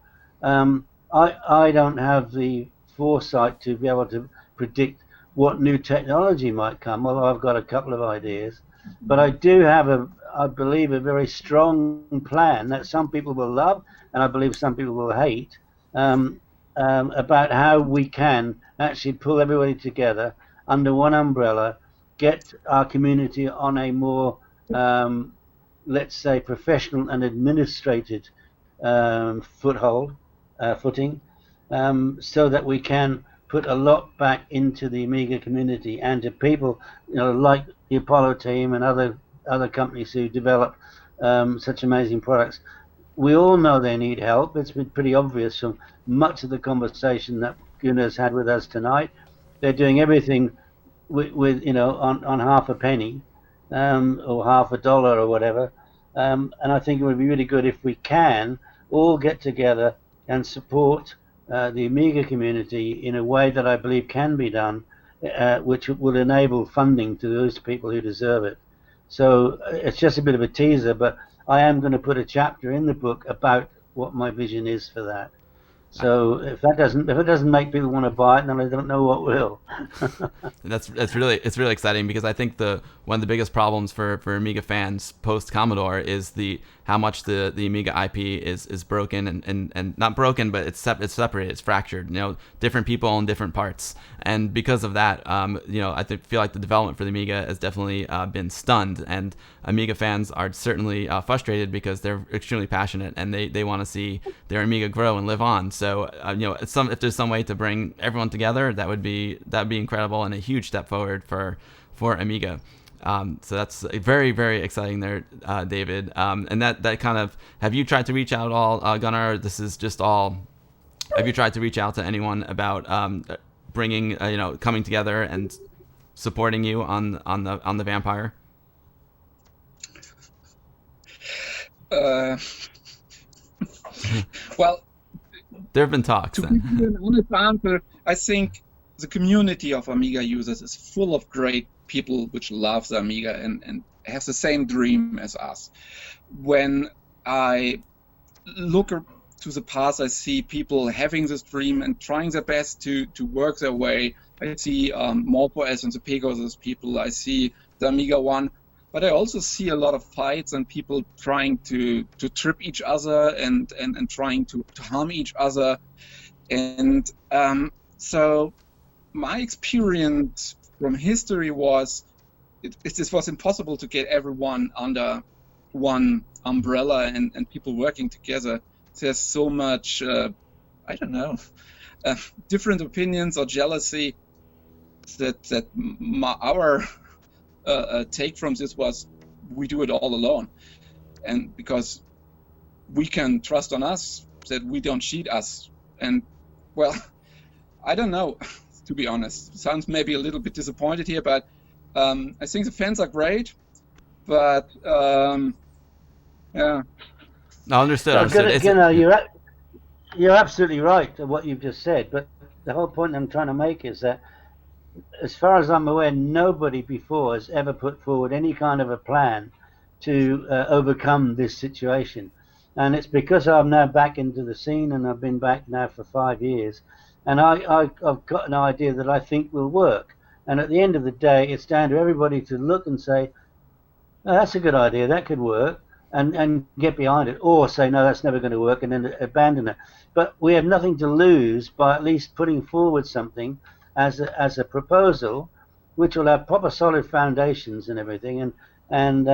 I don't have the foresight to be able to predict what new technology might come, although I've got a couple of ideas. But I do have I believe, a very strong plan that some people will love, and I believe some people will hate, about how we can actually pull everybody together under one umbrella, get our community on a more, let's say, professional and administrated footing, so that we can put a lot back into the Amiga community and to people, like the Apollo team and other companies who develop such amazing products. We all know they need help. It's been pretty obvious from much of the conversation that Gunnar's had with us tonight. They're doing everything with on half a penny, or half a dollar or whatever. And I think it would be really good if we can all get together and support the Amiga community in a way that I believe can be done, which will enable funding to those people who deserve it. So it's just a bit of a teaser, but I am going to put a chapter in the book about what my vision is for that. So if it doesn't make people want to buy it, then I don't know what will. It's really exciting, because I think one of the biggest problems for Amiga fans post Commodore is how much the Amiga IP is broken and not broken, but it's separated, it's fractured. Different people own different parts, and because of that, I feel like the development for the Amiga has definitely been stunned, and Amiga fans are certainly frustrated because they're extremely passionate and they want to see their Amiga grow and live on. So if there's some way to bring everyone together, that'd be incredible and a huge step forward for Amiga. So that's very, very exciting there, David. And that kind of, have you tried to reach out at all, Gunnar? This is just all. Have you tried to reach out to anyone about bringing, coming together and supporting you on the Vampire? Well, there have been talks. To give you an honest answer, I think the community of Amiga users is full of great people which love the Amiga and have the same dream as us. When I look to the past, I see people having this dream and trying their best to work their way. I see Morpho-S and the Pegasus people. I see the Amiga One. But I also see a lot of fights and people trying to trip each other and trying to harm each other. And so my experience from history was it was impossible to get everyone under one umbrella and people working together. There's so much, different opinions or jealousy that our take from this was we do it all alone, and because we can trust on us that we don't cheat us. And well, I don't know, to be honest. Sounds maybe a little bit disappointed here, but I think the fans are great, but yeah. No, understood. Gunnar, you're absolutely right to what you've just said, but the whole point I'm trying to make is that, as far as I'm aware, nobody before has ever put forward any kind of a plan to overcome this situation. And it's because I'm now back into the scene, and I've been back now for 5 years, and I've got an idea that I think will work. And at the end of the day, it's down to everybody to look and say, oh, that's a good idea, that could work, and get behind it, or say, no, that's never going to work, and then abandon it. But we have nothing to lose by at least putting forward something as a proposal, which will have proper solid foundations and everything. And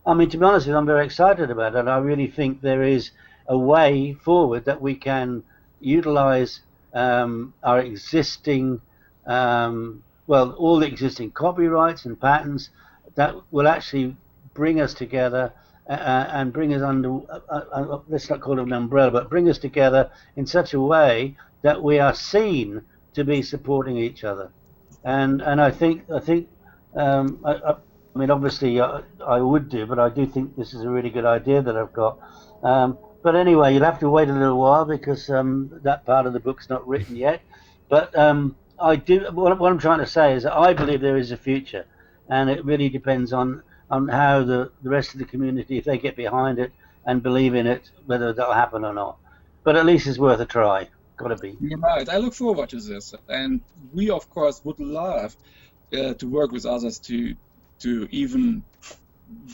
I mean, to be honest with you, I'm very excited about it. I really think there is a way forward that we can utilize our existing, all the existing copyrights and patents that will actually bring us together and bring us under, let's not call it an umbrella, but bring us together in such a way that we are seen to be supporting each other. And I think I mean, obviously I would do, but I do think this is a really good idea that I've got. But anyway, you'll have to wait a little while because that part of the book's not written yet. But I do. What I'm trying to say is that I believe there is a future, and it really depends on how the rest of the community, if they get behind it and believe in it, whether that'll happen or not. But at least it's worth a try. Got to be. You're right. I look forward to this, and we of course would love to work with others to even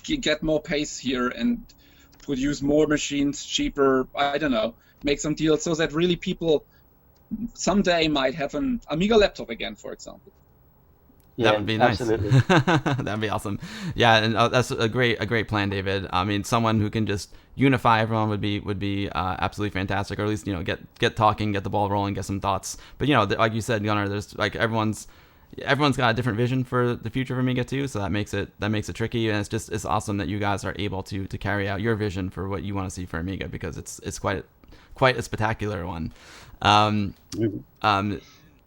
get more pace here and produce more machines cheaper. I don't know, make some deals so that really people someday might have an Amiga laptop again, for example. That would be nice. Absolutely. That'd be awesome. Yeah, and that's a great plan, David. I mean, someone who can just unify everyone would be absolutely fantastic, or at least get talking, get the ball rolling, get some thoughts. But like you said, Gunnar, there's like everyone's got a different vision for the future of Amiga too, so that makes it tricky, and it's awesome that you guys are able to carry out your vision for what you want to see for Amiga, because it's quite a spectacular one.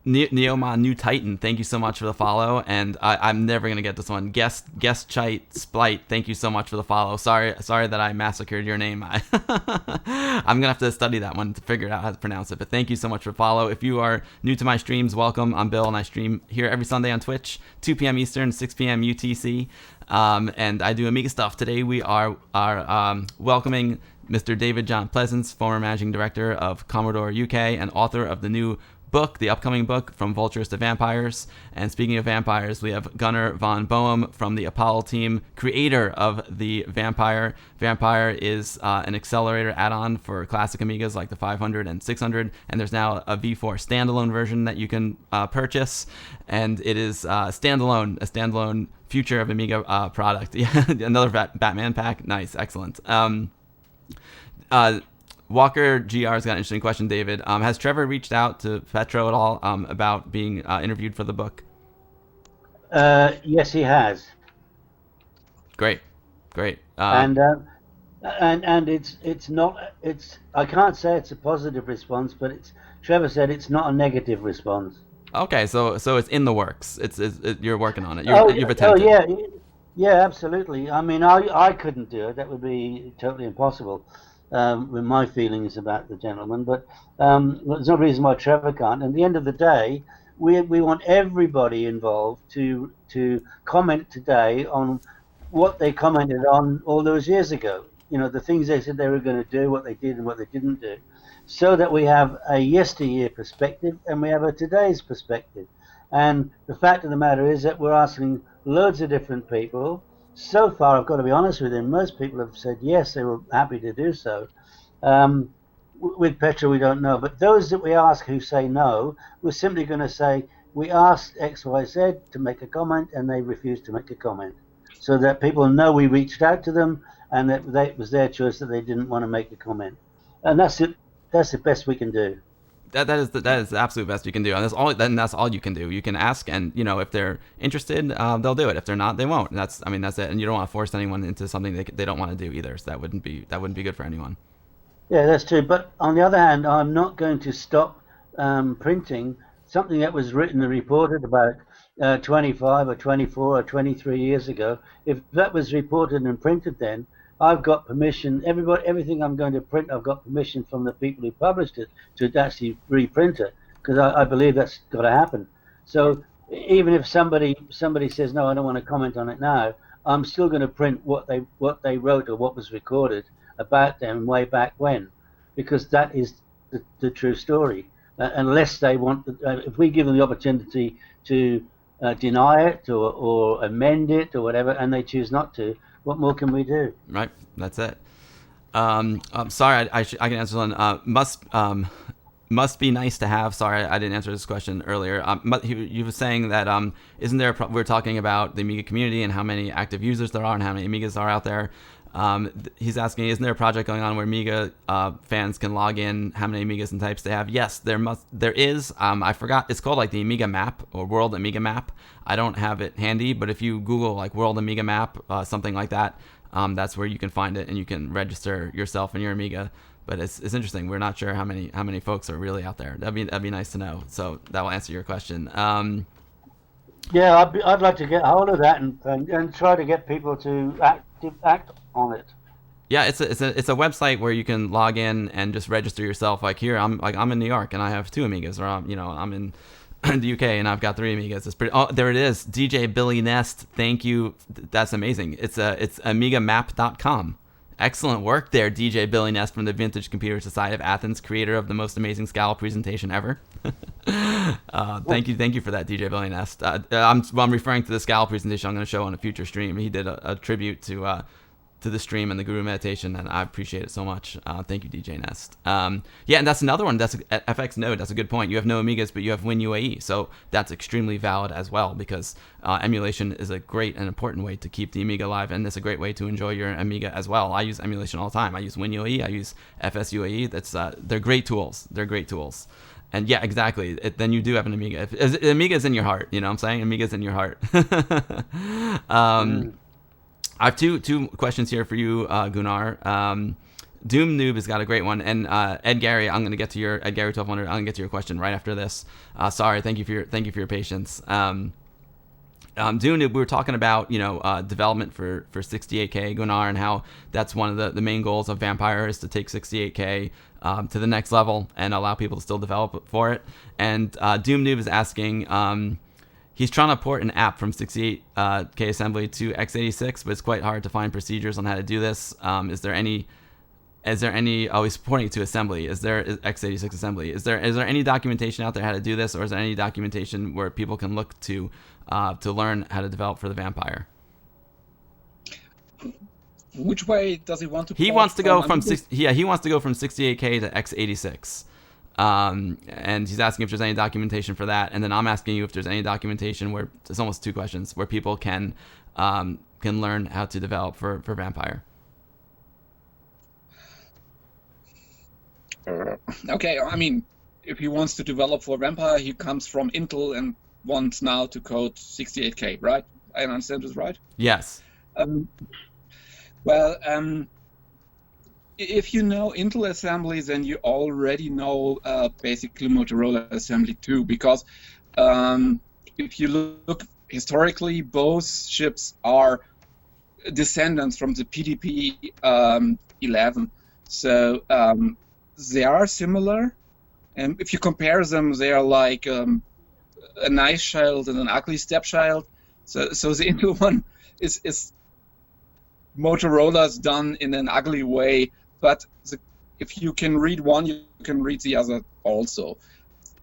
Neomon New Titan, thank you so much for the follow, and I'm never gonna get this one. Guest Chite Splite, thank you so much for the follow. Sorry that I massacred your name. I'm gonna have to study that one to figure out how to pronounce it. But thank you so much for the follow. If you are new to my streams, welcome. I'm Bill, and I stream here every Sunday on Twitch, 2 p.m. Eastern, 6 p.m. UTC, and I do Amiga stuff. Today we are welcoming Mr. David John Pleasance, former managing director of Commodore UK and author of the new book, the upcoming book, From Vultures to Vampires. And speaking of vampires, we have Gunnar von Boehn from the Apollo team, creator of the Vampire. Vampire is an accelerator add-on for classic Amigas like the 500 and 600, and there's now a V4 standalone version that you can purchase, and it is a standalone future of Amiga product. Yeah, another Batman pack. Nice, excellent. Walker GR's got an interesting question, David. Has Trevor reached out to Petro at all about being interviewed for the book? Yes, he has. Great. And it's not. I can't say it's a positive response, but Trevor said it's not a negative response. Okay, so it's in the works. You're working on it. You've attempted. Oh yeah, absolutely. I mean, I couldn't do it. That would be totally impossible. With my feelings about the gentleman, but there's no reason why Trevor can't. And at the end of the day, we want everybody involved to comment today on what they commented on all those years ago. The things they said they were going to do, what they did and what they didn't do, so that we have a yesteryear perspective and we have a today's perspective. And the fact of the matter is that we're asking loads of different people. So far, I've got to be honest with you, most people have said yes, they were happy to do so. With Petra, we don't know. But those that we ask who say no, we're simply going to say, we asked XYZ to make a comment, and they refused to make a comment. So that people know we reached out to them, and that it was their choice that they didn't want to make a comment. And that's it. That's the best we can do. That is the absolute best you can do, and that's all you can do. You can ask, and if they're interested, they'll do it. If they're not, they won't. That's it. And you don't want to force anyone into something they don't want to do either. So that wouldn't be good for anyone. Yeah, that's true. But on the other hand, I'm not going to stop printing something that was written and reported about 25 or 24 or 23 years ago, if that was reported and printed then, I've got permission, everything I'm going to print, I've got permission from the people who published it to actually reprint it, because I believe that's got to happen. So even if somebody says, no, I don't want to comment on it now, I'm still going to print what they wrote or what was recorded about them way back when, because that is the true story. Unless they want, if we give them the opportunity to deny it or amend it or whatever, and they choose not to, what more can we do? Right, that's it. I'm sorry, I can answer one. Must be nice to have. Sorry, I didn't answer this question earlier. You were saying that isn't there? We're talking about the Amiga community and how many active users there are and how many Amigas are out there. He's asking, isn't there a project going on where Amiga fans can log in how many Amigas and types they have? Yes, there is. I forgot. It's called like the Amiga Map or World Amiga Map. I don't have it handy, but if you Google like World Amiga Map, something like that, that's where you can find it and you can register yourself and your Amiga. But it's interesting. We're not sure how many folks are really out there. That'd be nice to know. So that will answer your question. Yeah, I'd like to get hold of that and try to get people to act on it. Yeah, it's a website where you can log in and just register yourself. Like here, I'm in New York and I have 2 Amigas, or I'm in the UK and I've got 3 Amigas. It's pretty. Oh, there it is. DJ Billy Nest. Thank you. That's amazing. It's amigamap.com. Excellent work there, DJ Billy Nest from the Vintage Computer Society of Athens, creator of the most amazing Scala presentation ever. Thank you for that, DJ Billy Nest. I'm referring to the Scala presentation I'm going to show on a future stream. He did a tribute to the stream and the Guru Meditation, and I appreciate it so much. Thank you, DJ Nest. Yeah, and that's another one. That's FX Node. That's a good point. You have no Amigas, but you have WinUAE, so that's extremely valid as well, because emulation is a great and important way to keep the Amiga alive, and it's a great way to enjoy your Amiga as well. I use emulation all the time. I use WinUAE. I use FSUAE. They're great tools. They're great tools. And yeah, exactly. Then you do have an Amiga. Amiga's in your heart. You know what I'm saying? Amiga's in your heart. I have two questions here for you, Gunnar. Doom Noob has got a great one, and Ed Gary, I'm going to get to your Ed Gary 1200. I'm going to get to your question right after this. Sorry, thank you for your patience. Doom Noob, we were talking about development for 68K, Gunnar, and how that's one of the main goals of Vampire is to take 68K to the next level and allow people to still develop for it. And Doom Noob is asking. He's trying to port an app from 68K assembly to x86, but it's quite hard to find procedures on how to do this. Is there any? Oh, he's porting it to assembly. Is there x86 assembly? Is there any documentation out there how to do this, or is there any documentation where people can look to learn how to develop for the Vampire? Which way does he want to? He wants to go from 68K to x86. And he's asking if there's any documentation for that, and then I'm asking you if there's any documentation where it's almost 2 questions where people can learn how to develop for Vampire. Okay, I mean, if he wants to develop for Vampire, he comes from Intel and wants now to code 68K, right? I understand this right? Yes. If you know Intel assemblies, then you already know basically Motorola assembly too, because if you look historically, both chips are descendants from the PDP 11. So they are similar, and if you compare them, they are like a nice child and an ugly stepchild. So the Intel one is Motorola's done in an ugly way. But if you can read one, you can read the other also.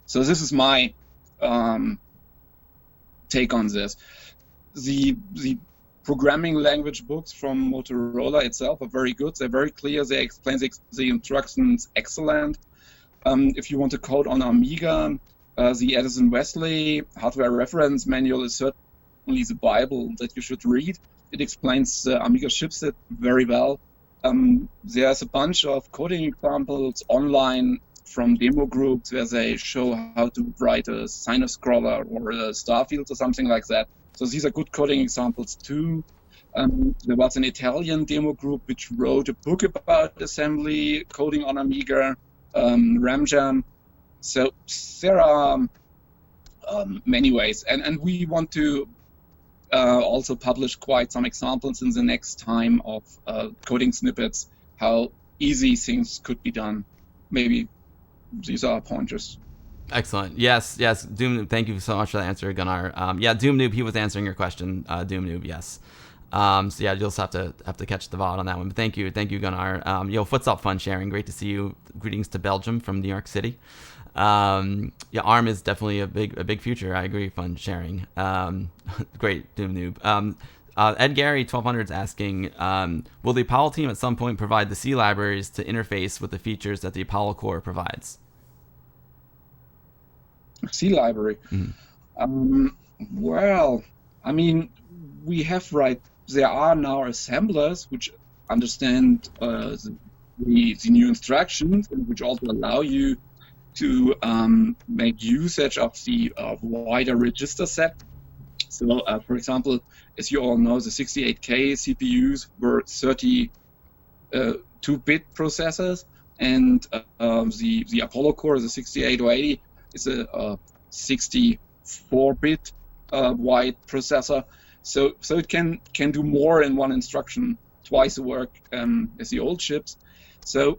So this is my take on this. The programming language books from Motorola itself are very good. They're very clear. They explain the instructions excellent. If you want to code on Amiga, the Edison Wesley hardware reference manual is certainly the Bible that you should read. It explains the Amiga chipset very well. There's a bunch of coding examples online from demo groups where they show how to write a sinus scroller or a star field or something like that. So these are good coding examples too. There was an Italian demo group which wrote a book about assembly, coding on Amiga, RamJam. So there are many ways. And we want to also publish quite some examples in the next time of coding snippets, how easy things could be done. Maybe these are pointers. Excellent. Yes. Doom Noob, thank you so much for the answer, Gunnar. Yeah, Doom Noob, he was answering your question. Doom Noob, yes. So yeah, you'll just have to catch the VOD on that one. But thank you, Gunnar. What's up, fun sharing? Great to see you. Greetings to Belgium from New York City. Yeah, ARM is definitely a big future. I agree. Fun sharing. Great, Doom Noob. Ed Gary 1200 is asking, will the Apollo team at some point provide the C libraries to interface with the features that the Apollo core provides? C library. Well, I mean, we have there are now assemblers which understand the new instructions and which also allow you to make usage of the wider register set. So, for example, as you all know, the 68K CPUs were 32-bit processors, and the Apollo core, the 6880, is a 64-bit wide processor. So it can do more in one instruction, twice the work as the old chips. So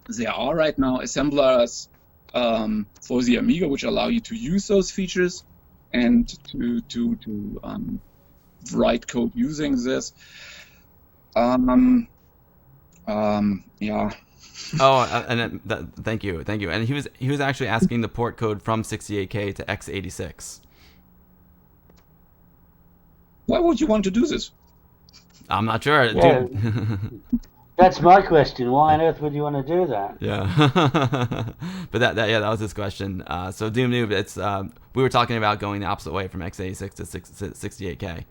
there are right now assemblers for the Amiga which allow you to use those features and to write code using this. Yeah. Thank you. And he was actually asking the port code from 68K to x86. Why would you want to do this? I'm not sure. Yeah. That's my question. Why on earth would you want to do that? Yeah. But that was his question. So Doom Noob, it's we were talking about going the opposite way from x86 to 68K.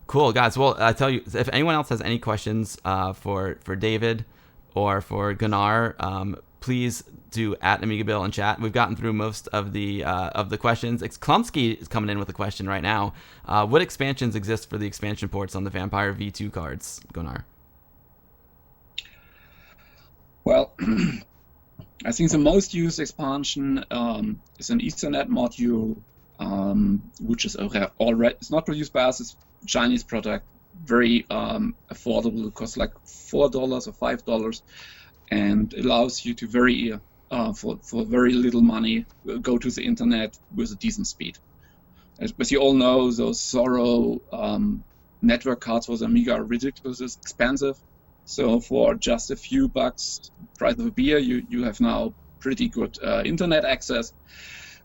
Cool, guys. Well, I tell you, if anyone else has any questions for David or for Gunnar, please do at AmigaBill in chat. We've gotten through most of the questions. Klumsky is coming in with a question right now. What expansions exist for the expansion ports on the Vampire V2 cards, Gunnar? Well, I think the most used expansion is an Ethernet module, which is already, it's not produced by us, it's a Chinese product, very affordable. It costs like $4 or $5, and allows you to for very little money go to the internet with a decent speed. As you all know, those Zorro network cards for the Amiga are ridiculously expensive. So for just a few bucks, price of a beer, you have now pretty good internet access.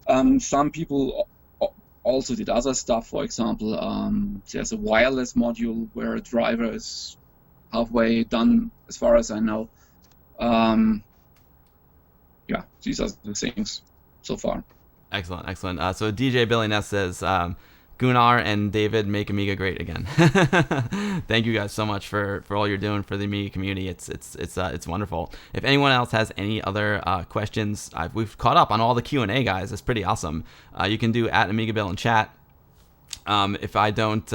Some people also did other stuff. For example, there's a wireless module where a driver is halfway done, as far as I know. Yeah, these are the things so far. Excellent. So DJ Billy Ness says, Gunnar and David make Amiga great again. Thank you guys so much for all you're doing for the Amiga community. It's wonderful. If anyone else has any other questions, we've caught up on all the Q&A, guys. It's pretty awesome. You can do at AmigaBill in chat. If I don't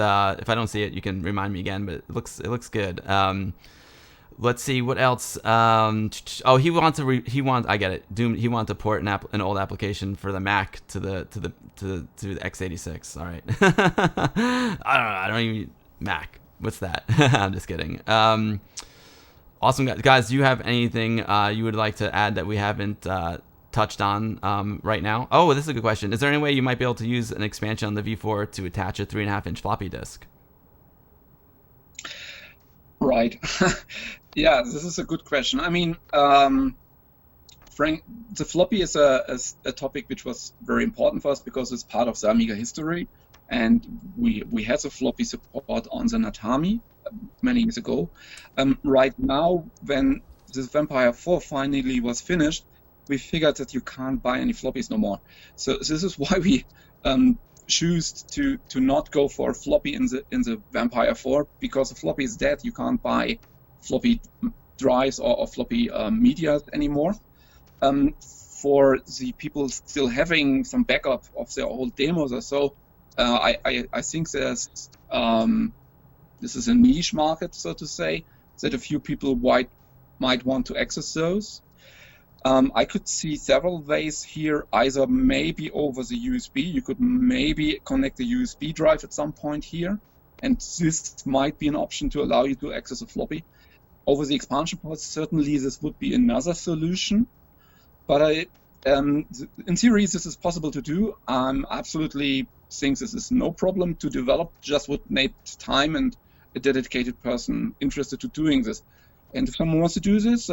see it, you can remind me again. But it looks good. Let's see what else. I get it. Doom. He wants to port an old application for the Mac to the x86. All right. I don't even Mac. What's that? I'm just kidding. Awesome guys. Do you have anything you would like to add that we haven't touched on right now? Oh, this is a good question. Is there any way you might be able to use an expansion on the V4 to attach a 3.5-inch floppy disk? Right. Yeah, this is a good question. I mean, Frank, the floppy is a topic which was very important for us because it's part of the Amiga history, and we had the floppy support on the Natami many years ago. Right now, when the Vampire 4 finally was finished, we figured that you can't buy any floppies no more. So this is why we choose to not go for a floppy in the Vampire 4, because the floppy is dead. You can't buy floppy drives or floppy media anymore. For the people still having some backup of their old demos or so, I think this is a niche market, so to say, that a few people might want to access those. I could see several ways here, either maybe over the USB. You could maybe connect a USB drive at some point here, and this might be an option to allow you to access a floppy. Over the expansion ports, certainly this would be another solution, but in theory, this is possible to do. Absolutely think this is no problem to develop, just would need time and a dedicated person interested to doing this. And if someone wants to do this,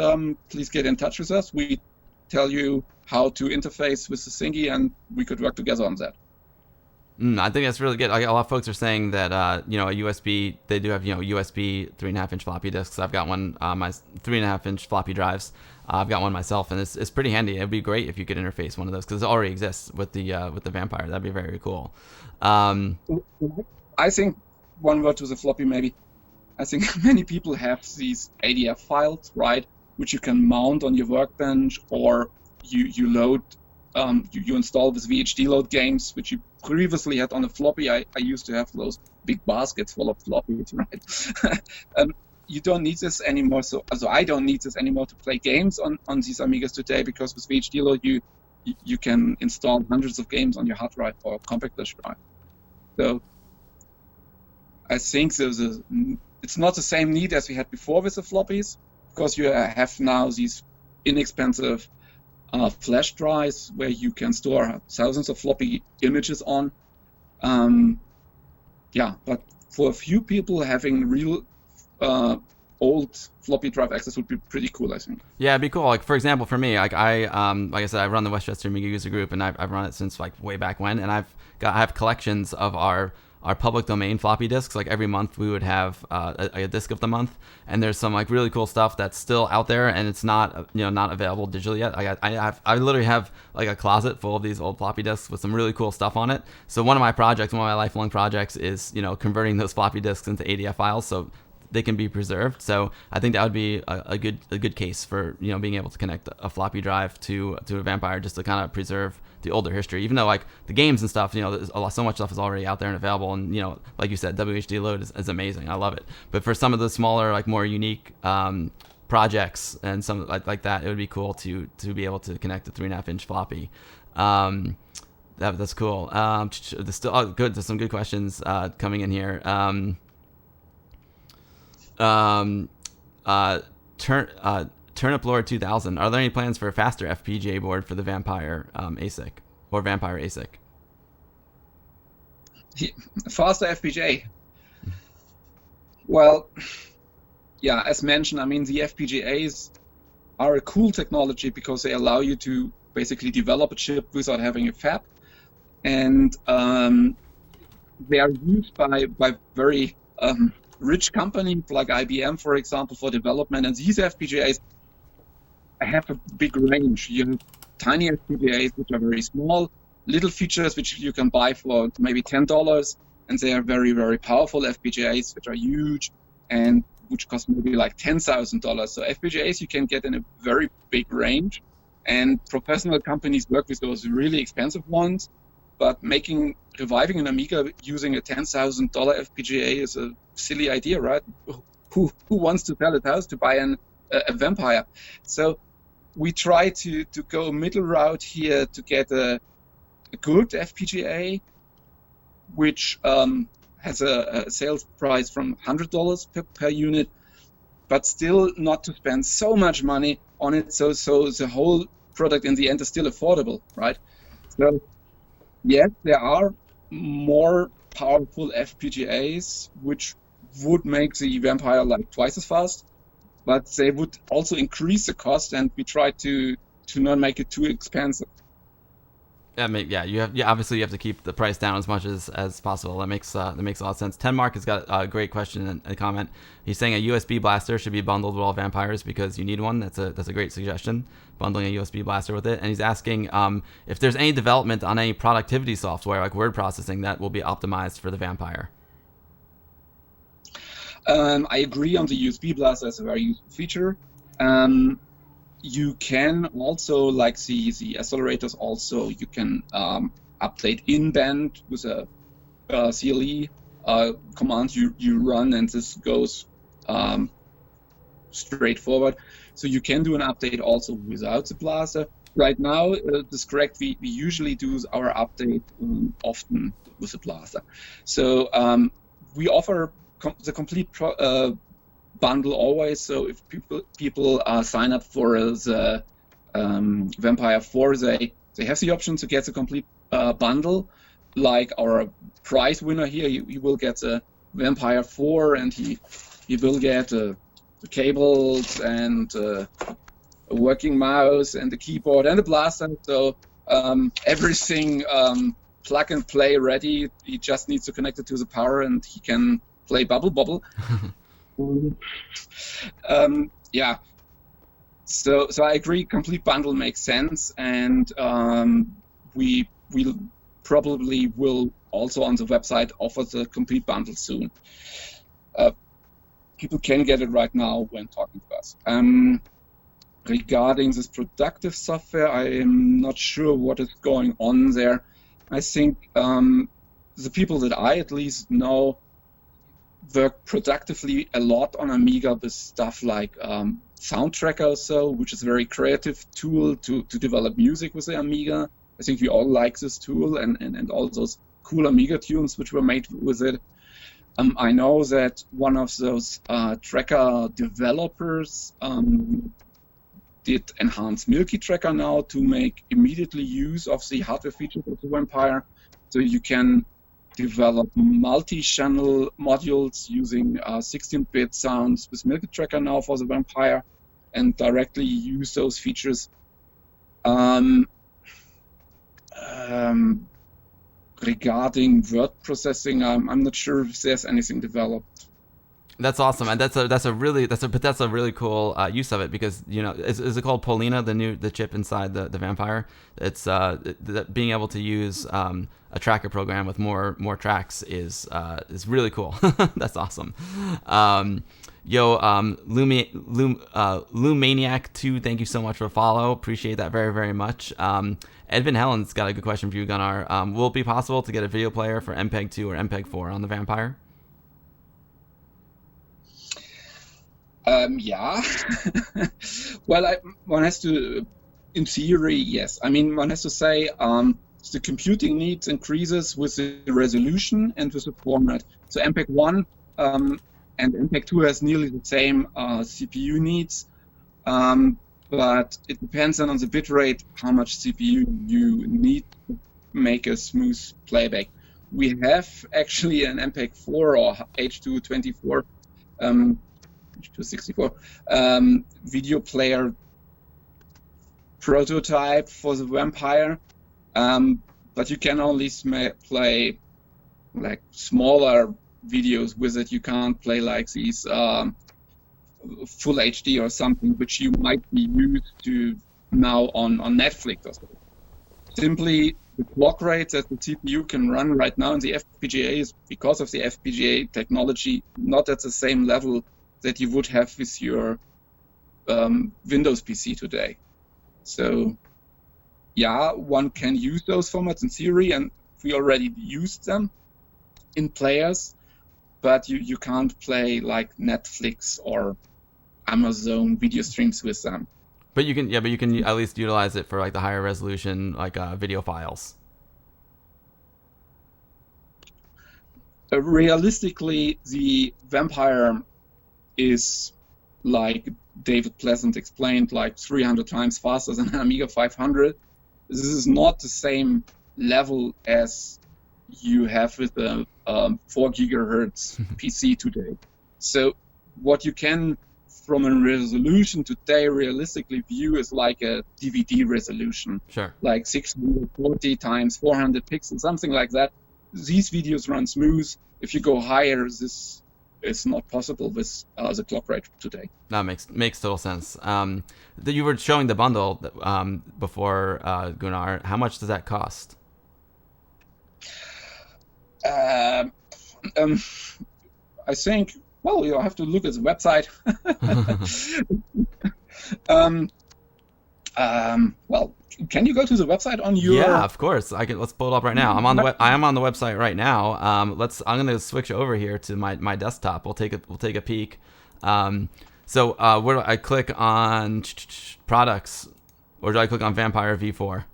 please get in touch with us. We tell you how to interface with the thingy, and we could work together on that. I think that's really good. A lot of folks are saying that a USB, they do have USB 3.5-inch floppy disks. I've got one, my 3.5-inch floppy drives. I've got one myself, and it's pretty handy. It'd be great if you could interface one of those, because it already exists with the Vampire. That'd be very cool. I think one word to the floppy maybe. I think many people have these ADF files, right, which you can mount on your workbench, or you load. You install with VHD load games, which you previously had on a floppy. I used to have those big baskets full of floppies, right? You don't need this anymore. So I don't need this anymore to play games on these Amigas today, because with VHD load you can install hundreds of games on your hard drive or compact flash drive. So I think it's not the same need as we had before with the floppies, because you have now these inexpensive flash drives where you can store thousands of floppy images on. But for a few people, having real old floppy drive access would be pretty cool, I think. Yeah, it'd be cool. Like, for example, for me, like I said, I run the Westchester Amiga user group, and I've run it since like way back when, and I have collections of our public domain floppy disks. Like every month we would have a disk of the month, and there's some like really cool stuff that's still out there, and it's not not available digitally yet. I literally have like a closet full of these old floppy disks with some really cool stuff on it. So one of my lifelong projects is converting those floppy disks into ADF files so they can be preserved. So I think that would be a good case for being able to connect a floppy drive to a Vampire, just to kind of preserve the older history. Even though like the games and stuff, so much stuff is already out there and available, and like you said, WHD load is amazing. I love it. But for some of the smaller, like more unique projects and some like that, it would be cool to be able to connect a 3.5-inch floppy. That's cool. There's still good. There's some good questions coming in here. Turnip Lord 2000. Are there any plans for a faster FPGA board for the Vampire ASIC or Vampire ASIC? Faster FPGA. Well, yeah, as mentioned, I mean, the FPGAs are a cool technology because they allow you to basically develop a chip without having a fab, and they are used by very rich companies like IBM, for example, for development. And these FPGAs have a big range. You have tiny FPGAs which are very small, little features which you can buy for maybe $10, and they are very, very powerful FPGAs which are huge and which cost maybe like $10,000. So FPGAs you can get in a very big range, and professional companies work with those really expensive ones. But reviving an Amiga using a $10,000 FPGA is a silly idea, right? Who wants to sell his house to buy a Vampire? So we try to go a middle route here to get a good FPGA, which has a sales price from $100 per unit, but still not to spend so much money on it. So the whole product in the end is still affordable, right? So yes, there are more powerful FPGAs which would make the Vampire like twice as fast, but they would also increase the cost, and we try to not make it too expensive. Obviously you have to keep the price down as much as possible. That makes a lot of sense. Tenmark has got a great question and a comment. He's saying a USB blaster should be bundled with all Vampires because you need one. That's a great suggestion, bundling a USB blaster with it. And he's asking if there's any development on any productivity software like word processing that will be optimized for the Vampire. I agree on the USB blaster as a very useful feature. You can also, like the accelerators, also you can update in-band with a CLE command you run, and this goes straight forward. So you can do an update also without the blaster. Right now, that's correct. We usually do our update often with the blaster. So we offer the complete bundle always. So if people sign up for the Vampire 4, they have the option to get the complete bundle. Like our prize winner here, he will get the Vampire 4, and he will get the cables and a working mouse and the keyboard and the blaster. So everything plug and play ready. He just needs to connect it to the power, and he can play Bubble. Yeah. So I agree. Complete bundle makes sense, and we probably will also on the website offer the complete bundle soon. People can get it right now when talking to us. Regarding this productive software, I am not sure what is going on there. I think the people that I at least know work productively a lot on Amiga with stuff like Sound Tracker or so, which is a very creative tool to develop music with the Amiga. I think we all like this tool and all those cool Amiga tunes which were made with it. I know that one of those tracker developers did enhance Milky Tracker now to make immediately use of the hardware features of the Vampire. So you can develop multi-channel modules using 16-bit sounds with Milky Tracker now for the Vampire and directly use those features. Regarding word processing, I'm not sure if there's anything developed. That's awesome, and that's a really cool use of it, because is it called Polina, the chip inside the Vampire? It's being able to use a tracker program with more tracks is really cool. That's awesome. Lumaniac2, thank you so much for the follow. Appreciate that very, very much. Edvin Helen's got a good question for you, Gunnar. Will it be possible to get a video player for MPEG-2 or MPEG-4 on the Vampire? Yeah. Well, one has to, in theory, yes. I mean, one has to say the computing needs increases with the resolution and with the format. So MPEG-1 and MPEG-2 has nearly the same CPU needs, but it depends on the bitrate, how much CPU you need to make a smooth playback. We have actually an MPEG-4 or H.224 264 video player prototype for the Vampire, but you can only play like smaller videos with it. You can't play like these full HD or something, which you might be used to now on Netflix or something. Simply the clock rate that the CPU can run right now in the FPGA is, because of the FPGA technology, not at the same level that you would have with your Windows PC today. So yeah, one can use those formats in theory, and we already used them in players, but you can't play like Netflix or Amazon video streams with them. But you can at least utilize it for like the higher resolution, like video files. Realistically, the Vampire is, like David Pleasance explained, like 300 times faster than an Amiga 500. This is not the same level as you have with the 4 gigahertz PC today. So what you can, from a resolution today, realistically view is like a DVD resolution. Sure. Like 640 times 400 pixels, something like that. These videos run smooth. If you go higher, this is not possible with the clock rate today. That makes total sense. You were showing the bundle before, Gunnar. How much does that cost? I think, well, you'll have to look at the website. Well, can you go to the website on your? Yeah, of course. I can. Let's pull it up right now. I am on the website right now. I'm going to switch over here to my desktop. We'll take a peek. So where do I click on products, or do I click on Vampire V4?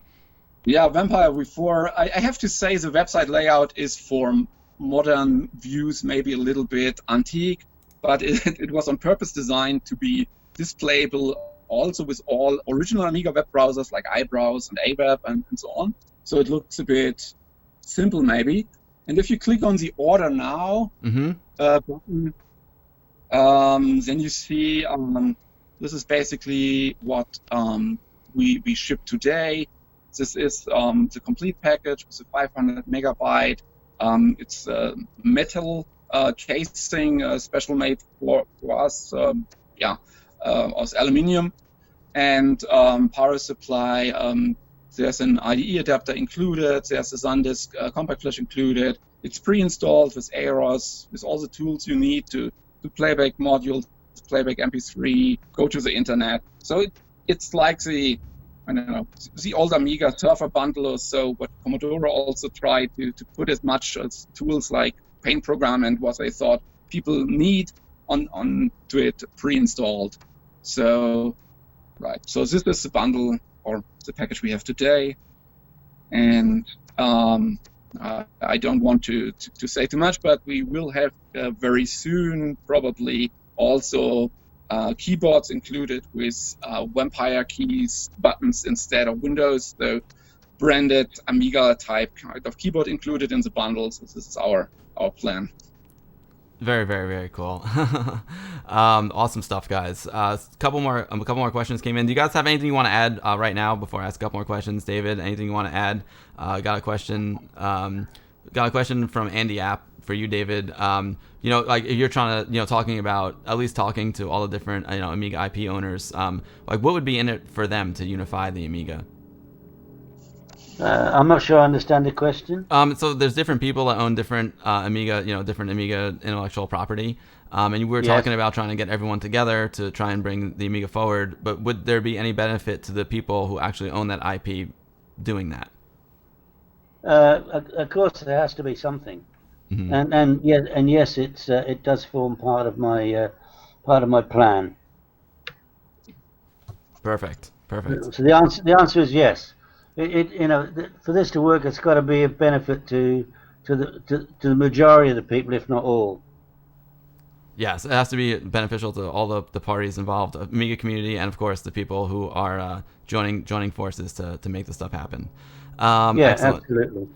Yeah, Vampire V4. I have to say the website layout is for modern views, maybe a little bit antique, but it was on purpose designed to be displayable also with all original Amiga web browsers like iBrowse and AWeb and so on. So it looks a bit simple maybe. And if you click on the Order Now button, then you see this is basically what we ship today. This is the complete package with a 500 megabyte. It's a metal casing, special made for us, aus aluminium, and power supply. There's an IDE adapter included. There's a SanDisk compact flash included. It's pre-installed with AROS, with all the tools you need to playback modules, playback MP3, go to the internet. So it's like the old Amiga server bundle or so, but Commodore also tried to put as much as tools like Paint program and what they thought people need on to it pre-installed. So, right. So this is the bundle or the package we have today. And I don't want to say too much, but we will have very soon probably also keyboards included with Vampire keys, buttons instead of Windows, the branded Amiga type kind of keyboard included in the bundles. This is our plan. Very, very, very cool. Awesome stuff, guys. A couple more questions came in. Do you guys have anything you want to add right now before I ask a couple more questions? David, anything you want to add? Got a question from Andy App for you, David. Like if you're trying to, talking to all the different, Amiga IP owners, like what would be in it for them to unify the Amiga? I'm not sure I understand the question. So there's different people that own different Amiga, different Amiga intellectual property. And we were talking about trying to get everyone together to try and bring the Amiga forward. But would there be any benefit to the people who actually own that IP doing that? Of course, there has to be something. Mm-hmm. And yes, it does form part of my plan. Perfect. So the answer is yes. For this to work, it's got to be a benefit to the majority of the people, if not all. Yes, it has to be beneficial to all the parties involved, the Amiga community, and of course the people who are joining forces to make this stuff happen. Excellent. Absolutely.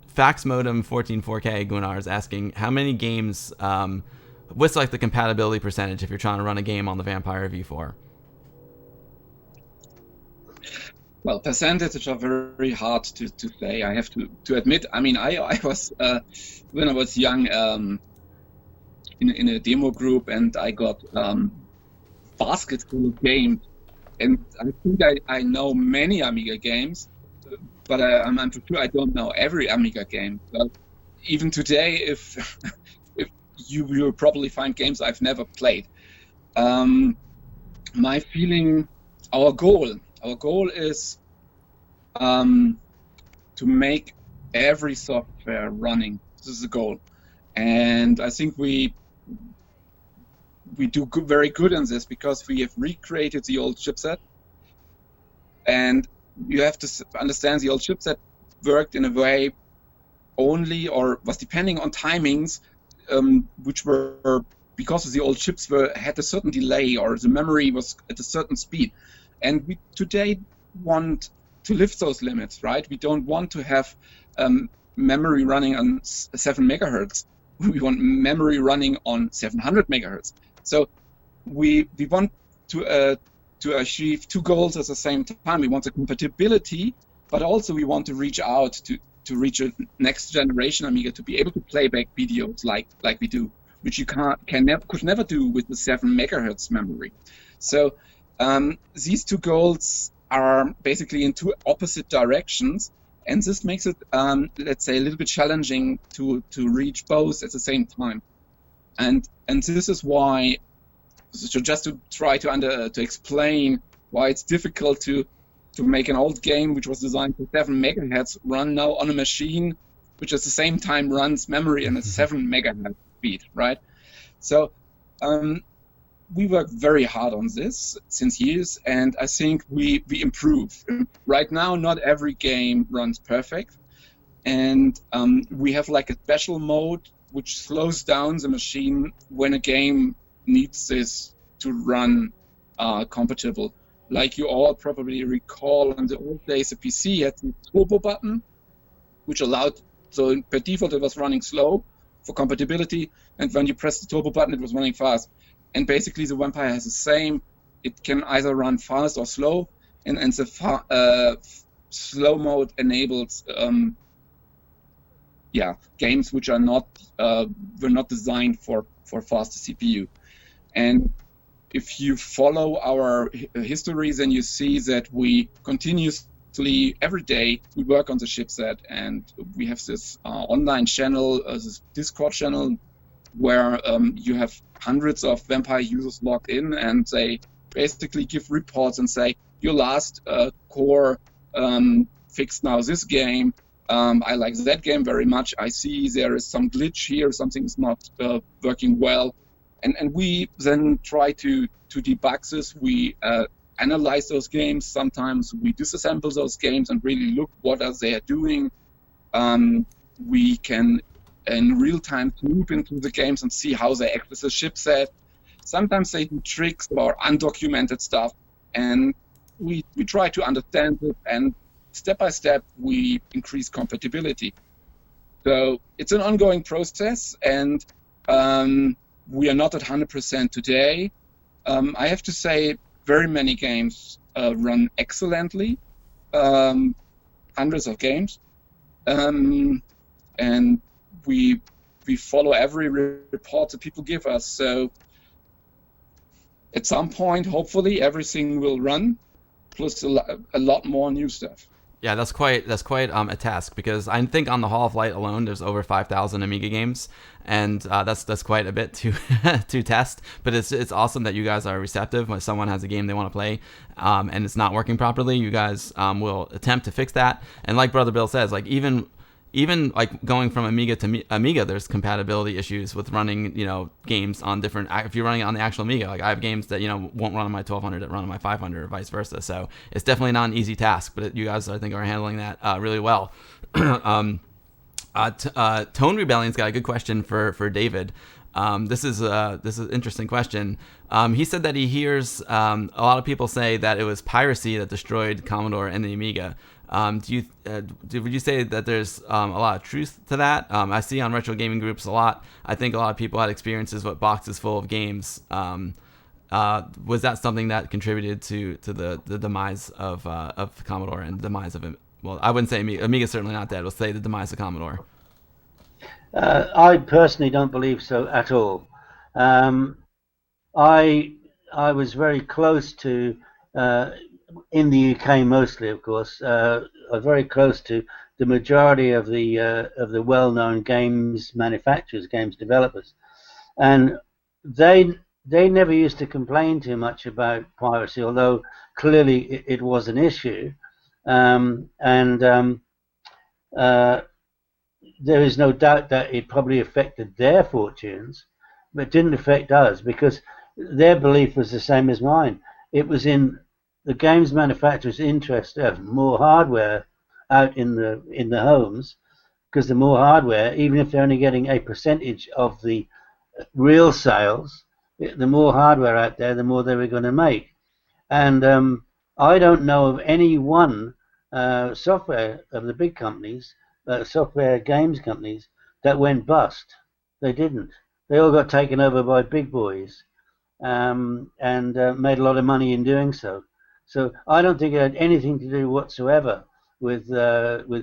Fax Modem 144K Gunnar is asking how many games. What's like the compatibility percentage if you're trying to run a game on the Vampire V4? Well, percentages are very hard to say. I have to admit. I mean, I was when I was young in a demo group, and I got basketball games, and I think I know many Amiga games, but I'm sure I don't know every Amiga game. But even today, if you will probably find games I've never played. My feeling, our goal is to make every software running. This is the goal, and I think we do very good in this because we have recreated the old chipset, and you have to understand the old chipset worked in a way only, or was depending on timings, which were because the old chips had a certain delay, or the memory was at a certain speed, and we today want to lift those limits, right? We don't want to have memory running on 7 megahertz. We want memory running on 700 megahertz. So we want to achieve two goals at the same time. We want the compatibility, but also we want to reach out to reach a next generation Amiga to be able to play back videos like we do, which you could never do with the 7 megahertz memory. So these two goals are basically in two opposite directions, and this makes it, let's say, a little bit challenging to reach both at the same time. And this is why, so just to try to explain why it's difficult to make an old game which was designed for 7 megahertz run now on a machine which at the same time runs memory in a 7 megahertz speed, right? So we work very hard on this since years, and I think we improve. Right now, not every game runs perfect, and we have like a special mode which slows down the machine when a game needs this to run compatible. Like you all probably recall, in the old days, the PC had the turbo button, which allowed, so per default it was running slow for compatibility, and when you press the turbo button, it was running fast. And basically, the Vampire has the same. It can either run fast or slow, and the slow mode enables games which are not were not designed for faster CPU. And if you follow our history, then you see that we continuously, every day, we work on the chipset, and we have this online channel, this Discord channel, where you have hundreds of Vampire users logged in, and they basically give reports and say, your last core fixed now this game. I like that game very much. I see there is some glitch here, something's not working well. And we then try to debug this. We analyze those games. Sometimes we disassemble those games and really look what are they doing. We can in real time loop into the games and see how they act with the chipset. Sometimes they do tricks or undocumented stuff, and we try to understand it, and step by step we increase compatibility. So it's an ongoing process, and we are not at 100% today. I have to say, very many games run excellently, hundreds of games, and we follow every report that people give us. So at some point, hopefully, everything will run, plus a lot more new stuff. Yeah, that's quite a task, because I think on the Hall of Light alone, there's over 5,000 Amiga games, and that's quite a bit to to test. But it's awesome that you guys are receptive when someone has a game they want to play, and it's not working properly. You guys will attempt to fix that. And like Brother Bill says, like even like going from Amiga to Amiga, there's compatibility issues with running, games on different. If you're running it on the actual Amiga, like I have games that won't run on my 1200 that run on my 500, or vice versa. So it's definitely not an easy task, but you guys I think are handling that really well. Tone Rebellion's got a good question for David. This is an interesting question. He said that he hears a lot of people say that it was piracy that destroyed Commodore and the Amiga. Would you say that there's a lot of truth to that? I see on retro gaming groups a lot. I think a lot of people had experiences with boxes full of games. Was that something that contributed to the demise of Commodore and the demise of it? Well, I wouldn't say Amiga. Amiga's certainly not dead. We'll say the demise of Commodore. I personally don't believe so at all. I was very close to. In the UK mostly, of course, are very close to the majority of the well-known games manufacturers, games developers, and they never used to complain too much about piracy, although clearly it was an issue, and there is no doubt that it probably affected their fortunes, but didn't affect us, because their belief was the same as mine. It was in the games manufacturer's interest to have more hardware out in the homes, because the more hardware, even if they're only getting a percentage of the real sales, the more hardware out there, the more they were going to make. And I don't know of any one software of the big companies, software games companies, that went bust. They didn't. They all got taken over by big boys, and made a lot of money in doing so. So I don't think it had anything to do whatsoever with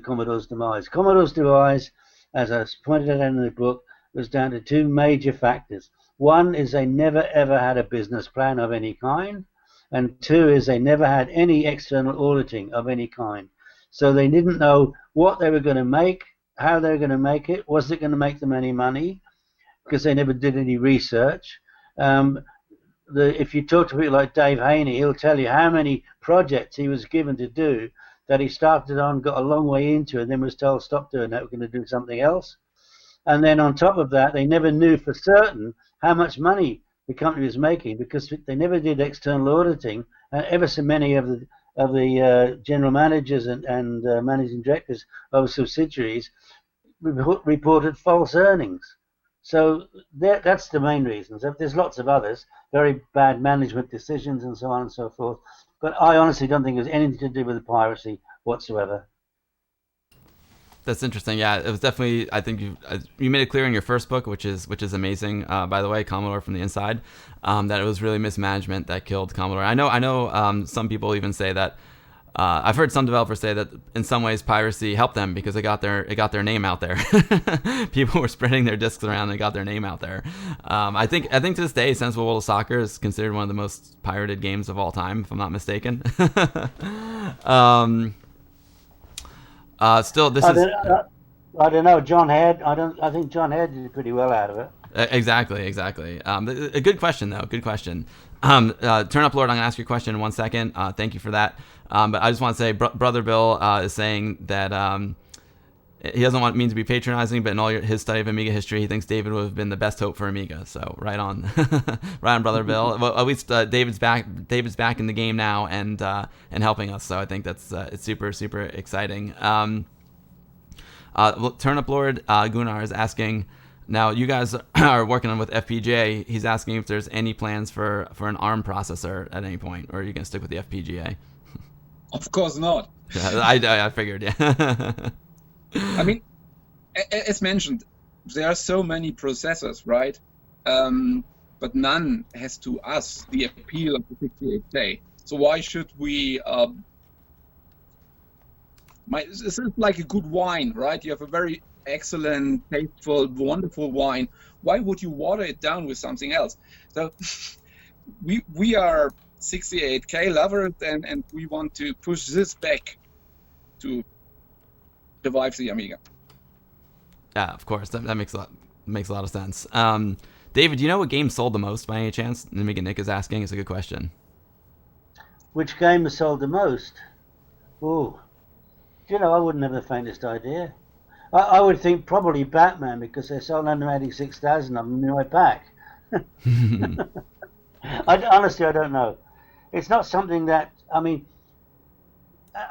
Commodore's demise. Commodore's demise, as I pointed out in the book, was down to two major factors. One is they never ever had a business plan of any kind, and two is they never had any external auditing of any kind. So they didn't know what they were going to make, how they were going to make it, was it going to make them any money, because they never did any research. If you talk to people like Dave Haney, he'll tell you how many projects he was given to do that he started on, got a long way into, and then was told, stop doing that, we're going to do something else. And then on top of that, they never knew for certain how much money the company was making, because they never did external auditing, and ever so many of the general managers and managing directors of subsidiaries reported false earnings. So that's the main reasons. There's lots of others, very bad management decisions and so on and so forth. But I honestly don't think it has anything to do with the piracy whatsoever. That's interesting. Yeah, it was definitely. I think you made it clear in your first book, which is amazing. By the way, Commodore from the Inside, that it was really mismanagement that killed Commodore. I know. Some people even say that. I've heard some developers say that in some ways piracy helped them because it got their name out there. People were spreading their discs around and got their name out there. I think to this day, Sensible World of Soccer is considered one of the most pirated games of all time, if I'm not mistaken. Still, this is. I don't know. John Head. I think John Head did pretty well out of it. Exactly. A good question, though. Good question. Turn Up Lord, I'm going to ask you a question in 1 second. Thank you for that. But I just want to say, Brother Bill is saying that he doesn't want me to be patronizing, but in all his study of Amiga history, he thinks David would have been the best hope for Amiga. So right on, right on, Brother Bill. Well, at least David's back in the game now and helping us. So I think that's it's super exciting. Turn Up Lord Gunnar is asking. Now, you guys are working on with FPGA. He's asking if there's any plans for an ARM processor at any point, or are you going to stick with the FPGA? Of course not. I figured, yeah. I mean, as mentioned, there are so many processors, right? But none has to us the appeal of the 68K. So why should we... this is like a good wine, right? You have a very excellent, tasteful, wonderful wine. Why would you water it down with something else? So we are 68K lovers, and we want to push this back to revive the Amiga. Yeah, of course. That makes a lot of sense. David, do you know what game sold the most by any chance? Amiga Nick is asking. It's a good question. Which game has sold the most? Oh, I wouldn't have the faintest idea. I would think probably Batman, because they sold 186,000 of them in my pack. Honestly, I don't know. It's not something that,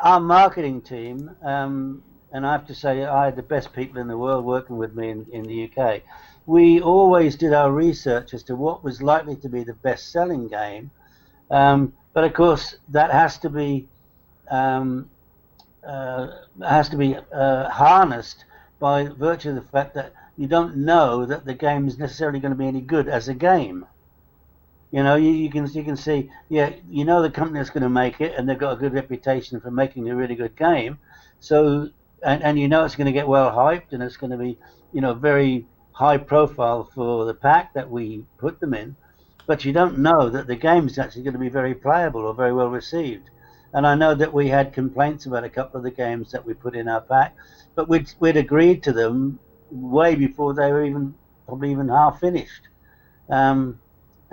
our marketing team, and I have to say I had the best people in the world working with me in the UK. We always did our research as to what was likely to be the best-selling game. But of course, that has to be harnessed by virtue of the fact that you don't know that the game is necessarily going to be any good as a game. You can see, the company that's going to make it, and they've got a good reputation for making a really good game. So, and it's going to get well hyped, and it's going to be, very high profile for the pack that we put them in. But you don't know that the game is actually going to be very playable or very well received. And I know that we had complaints about a couple of the games that we put in our pack, but we'd agreed to them way before they were probably even half finished. And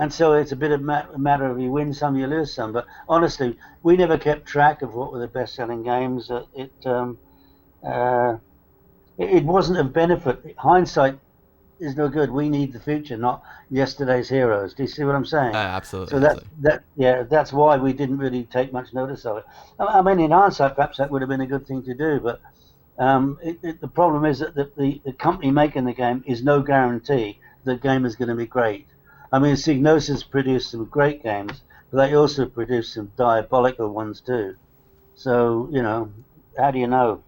so it's a bit of a matter of you win some, you lose some. But honestly, we never kept track of what were the best-selling games. It wasn't of benefit. Hindsight is no good. We need the future, not yesterday's heroes. Do you see what I'm saying? Absolutely. So that's why we didn't really take much notice of it. In hindsight, perhaps that would have been a good thing to do, but the problem is that the company making the game is no guarantee the game is going to be great. Psygnosis produced some great games, but they also produced some diabolical ones too. So, how do you know?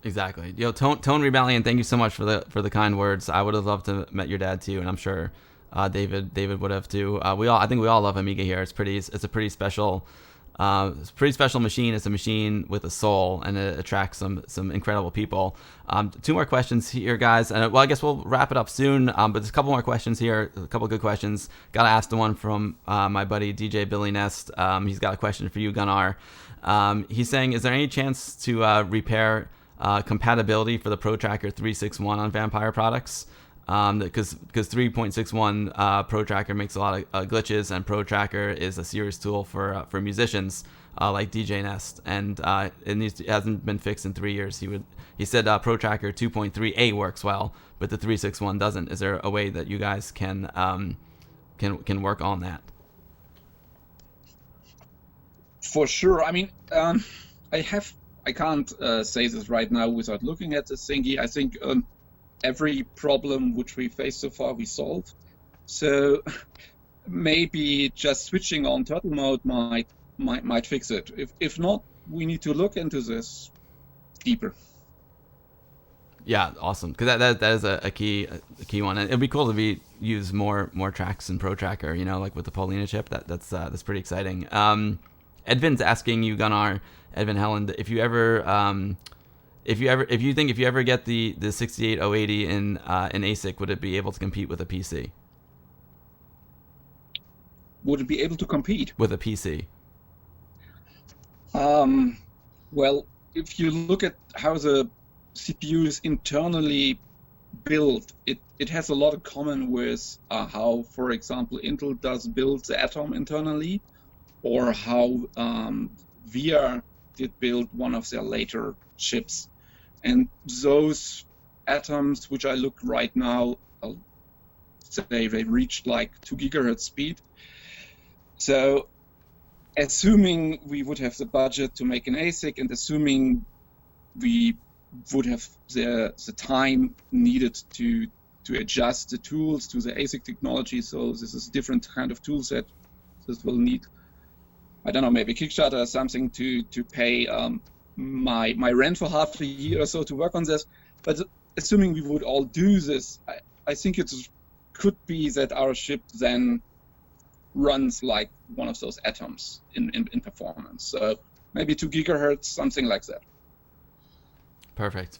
Exactly. Tone Rebellion, thank you so much for the kind words. I would have loved to have met your dad too, and I'm sure David would have too. I think we all love Amiga here. It's a pretty special machine. It's a machine with a soul, and it attracts some incredible people. 2 more questions here, guys. And I guess we'll wrap it up soon. But there's a couple more questions here. A couple good questions. Got to ask the one from my buddy DJ Billy Nest. He's got a question for you, Gunnar. He's saying, is there any chance to repair compatibility for the ProTracker 361 on Vampire products? Because 3.61 ProTracker makes a lot of glitches, and ProTracker is a serious tool for musicians like DJ Nest, and it hasn't been fixed in 3 years. He said ProTracker 2.3a works well, but the 361 doesn't. Is there a way that you guys can can work on that. For sure. I mean, I can't say this right now without looking at the thingy. I think every problem which we faced so far we solved. So maybe just switching on turtle mode might fix it. If not, we need to look into this deeper. Yeah, awesome. Because that is a key one. And it'd be cool to use more tracks in ProTracker. You know, like with the Paulina chip. That's pretty exciting. Edvin's asking you, Gunnar, Edvin Helland, if you ever get the 68080 in ASIC, would it be able to compete with a PC? Would it be able to compete with a PC? Well, if you look at how the CPU is internally built, it has a lot in common with how, for example, Intel does build the Atom internally, or how VIA did build one of their later chips. And those Atoms, which I look right now, I'll say they reached like 2 gigahertz speed. So assuming we would have the budget to make an ASIC, and assuming we would have the time needed to adjust the tools to the ASIC technology, so this is a different kind of tool set. This will need, I don't know, maybe Kickstarter or something to pay my rent for half a year or so to work on this. But assuming we would all do this, I think it could be that our chip then runs like one of those Atoms in performance. So maybe 2 gigahertz, something like that. Perfect.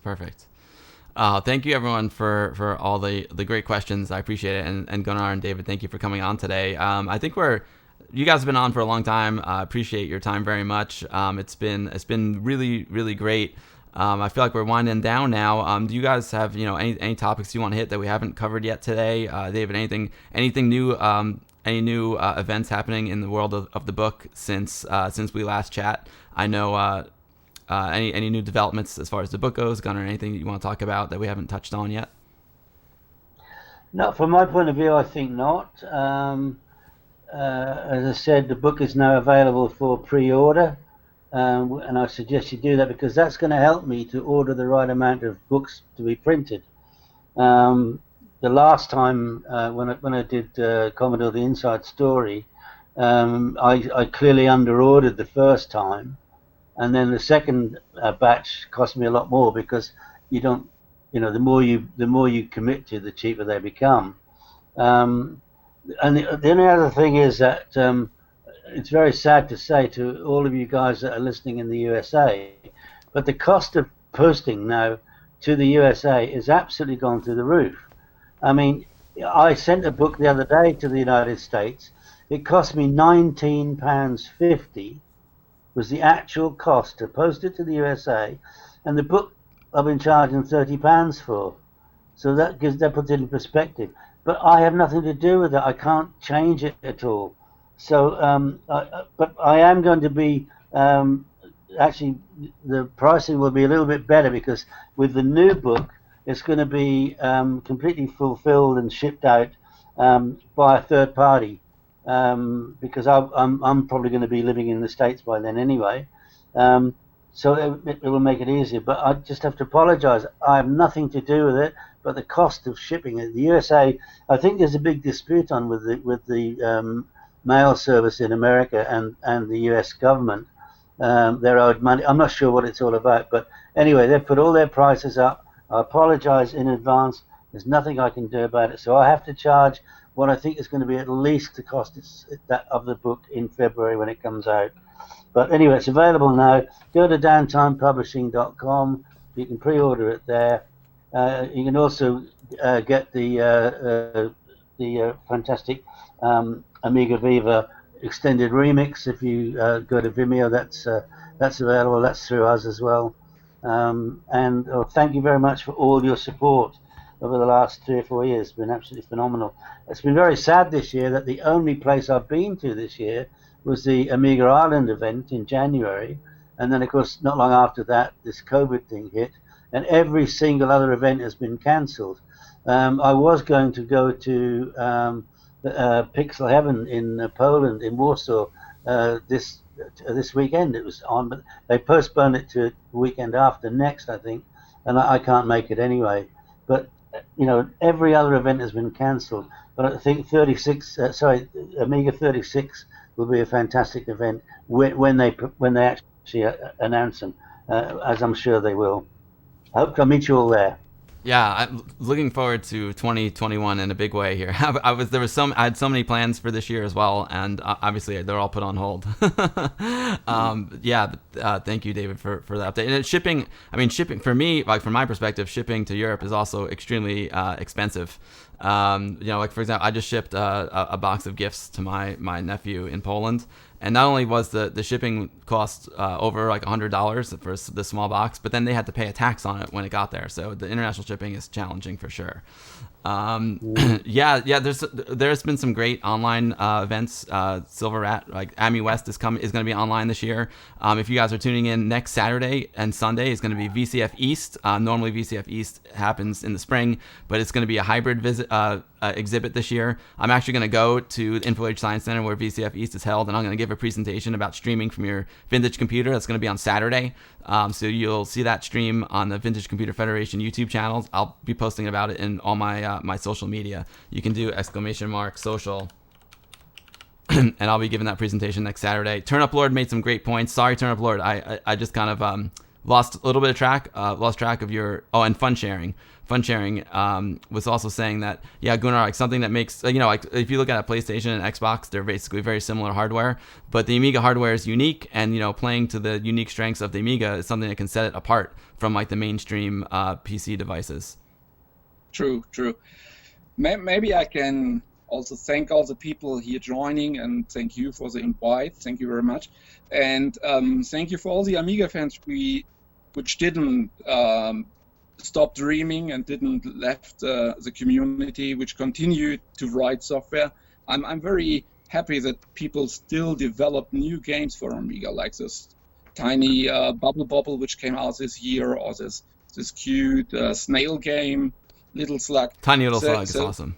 Thank you, everyone, for all the great questions. I appreciate it. And Gunnar and David, thank you for coming on today. I think you guys have been on for a long time. I appreciate your time very much. It's been really, really great. I feel like we're winding down now. Do you guys have any topics you want to hit that we haven't covered yet today? David, anything new? Any new events happening in the world of the book since we last chat? I know any new developments as far as the book goes, Gunnar, anything you want to talk about that we haven't touched on yet? No, from my point of view, I think not. As I said, the book is now available for pre-order, and I suggest you do that because that's going to help me to order the right amount of books to be printed. The last time when I did Commodore The Inside Story, I clearly underordered the first time, and then the second batch cost me a lot more because the more you commit to, the cheaper they become. And the only other thing is that it's very sad to say to all of you guys that are listening in the USA, but the cost of posting now to the USA is absolutely gone through the roof. I mean, I sent a book the other day to the United States. It cost me £19.50 was the actual cost to post it to the USA, and the book I've been charging £30 for. So that puts it in perspective. But I have nothing to do with it. I can't change it at all. So, but I am going to be actually the pricing will be a little bit better because with the new book, it's going to be completely fulfilled and shipped out by a third party because I'm probably going to be living in the States by then anyway. So it will make it easier. But I just have to apologize. I have nothing to do with it, but the cost of shipping it. The USA, I think there's a big dispute on with the mail service in America and the US government. They're owed money. I'm not sure what it's all about. But anyway, they've put all their prices up. I apologize in advance. There's nothing I can do about it. So I have to charge what I think is going to be at least the cost of the book in February when it comes out. But anyway, it's available now. Go to downtimepublishing.com. You can pre-order it there. You can also get the fantastic Amiga Viva extended remix. If you go to Vimeo, that's available. That's through us as well. And thank you very much for all your support over the last 3 or 4 years. It's been absolutely phenomenal. It's been very sad this year that the only place I've been to this year was the Amiga Ireland event in January. And then, of course, not long after that, this COVID thing hit. And every single other event has been cancelled. I was going to go to Pixel Heaven in Poland, in Warsaw, this weekend. It was on, but they postponed it to the weekend after next, I think, and I can't make it anyway. But every other event has been cancelled. But I think Amiga 36 will be a fantastic event when they actually announce them, as I'm sure they will. I hope to meet you all there. Yeah, I'm looking forward to 2021 in a big way here. I had so many plans for this year as well, and obviously they're all put on hold. Thank you, David, for the update. And shipping for me, like from my perspective, shipping to Europe is also extremely expensive. Like for example, I just shipped a box of gifts to my nephew in Poland. And not only was the shipping cost over like $100 for the small box, but then they had to pay a tax on it when it got there. So the international shipping is challenging for sure. There's been some great online events. Silver Rat, like Ami West is going to be online this year. If you guys are tuning in, next Saturday and Sunday is going to be VCF East. Normally VCF East happens in the spring, but it's going to be a hybrid exhibit this year. I'm actually going to go to the Info Age Science Center where VCF East is held, and I'm going to give a presentation about streaming from your vintage computer. That's going to be on Saturday. So you'll see that stream on the Vintage Computer Federation YouTube channels. I'll be posting about it in all my my social media. You can do !social. And I'll be giving that presentation next Saturday. Turnip Lord made some great points. Sorry, Turnip Lord. I just kind of lost a little bit of lost track of your... Oh, and fun sharing. Fun sharing was also saying that, Gunnar, like something that makes, like if you look at a PlayStation and Xbox, they're basically very similar hardware, but the Amiga hardware is unique, and, playing to the unique strengths of the Amiga is something that can set it apart from like the mainstream PC devices. True. Maybe I can also thank all the people here joining, and thank you for the invite. Thank you very much. And thank you for all the Amiga fans which didn't stop dreaming and didn't left the community, which continued to write software. I'm very happy that people still develop new games for Amiga, like this tiny Bubble Bobble, which came out this year, or this cute snail game, Little Slug. Tiny Little Slug is awesome.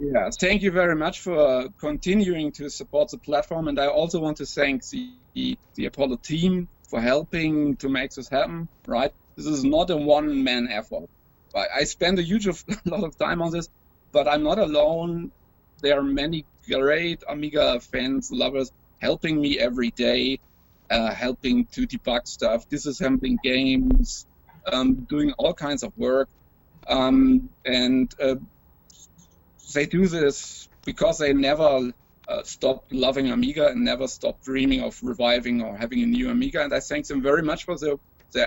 Yeah, thank you very much for continuing to support the platform, and I also want to thank the Apollo team for helping to make this happen, right? This is not a one-man effort. I spend a huge lot of time on this, but I'm not alone. There are many great Amiga fans, lovers, helping me every day, helping to debug stuff, disassembling games, doing all kinds of work. And they do this because they never stopped loving Amiga and never stopped dreaming of reviving or having a new Amiga. And I thank them very much for their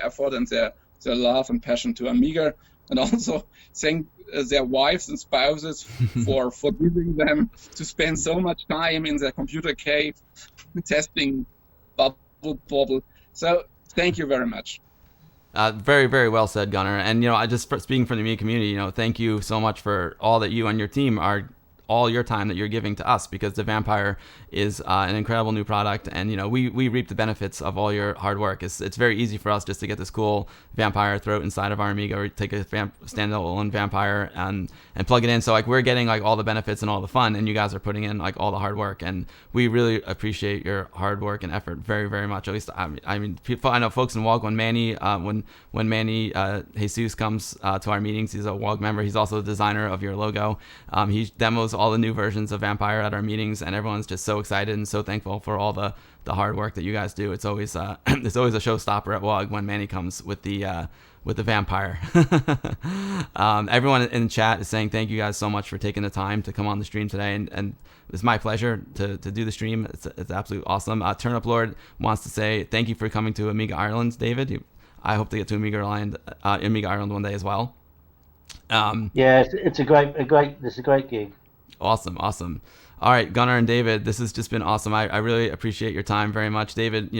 effort and their love and passion to Amiga, and also thank their wives and spouses for forgiving them to spend so much time in their computer cave testing Bubble Bobble. So thank you very much. Very, very well said, Gunnar. And, I just speaking from the Amiga community, thank you so much for all that you and your team are, all your time that you're giving to us, because the Vampire is an incredible new product, and we reap the benefits of all your hard work. It's very easy for us just to get this cool Vampire, throw it inside of our Amiga, or take a standalone Vampire and plug it in. So like we're getting like all the benefits and all the fun, and you guys are putting in like all the hard work, and we really appreciate your hard work and effort very, very much. At least I mean people, I know folks in WOG, when Manny Manny Jesus comes to our meetings, he's a WOG member. He's also the designer of your logo. He demos all the new versions of Vampire at our meetings, and everyone's just so excited and so thankful for all the hard work that you guys do. It's always a showstopper at WOG when Manny comes with the Vampire. Everyone in chat is saying thank you guys so much for taking the time to come on the stream today, and it's my pleasure to do the stream. It's absolutely awesome. Turnip Lord wants to say thank you for coming to Amiga Ireland, David. I hope to get to Amiga Ireland one day as well. Yeah, it's a great gig. Awesome. All right, Gunnar and David, this has just been awesome. I really appreciate your time very much. David,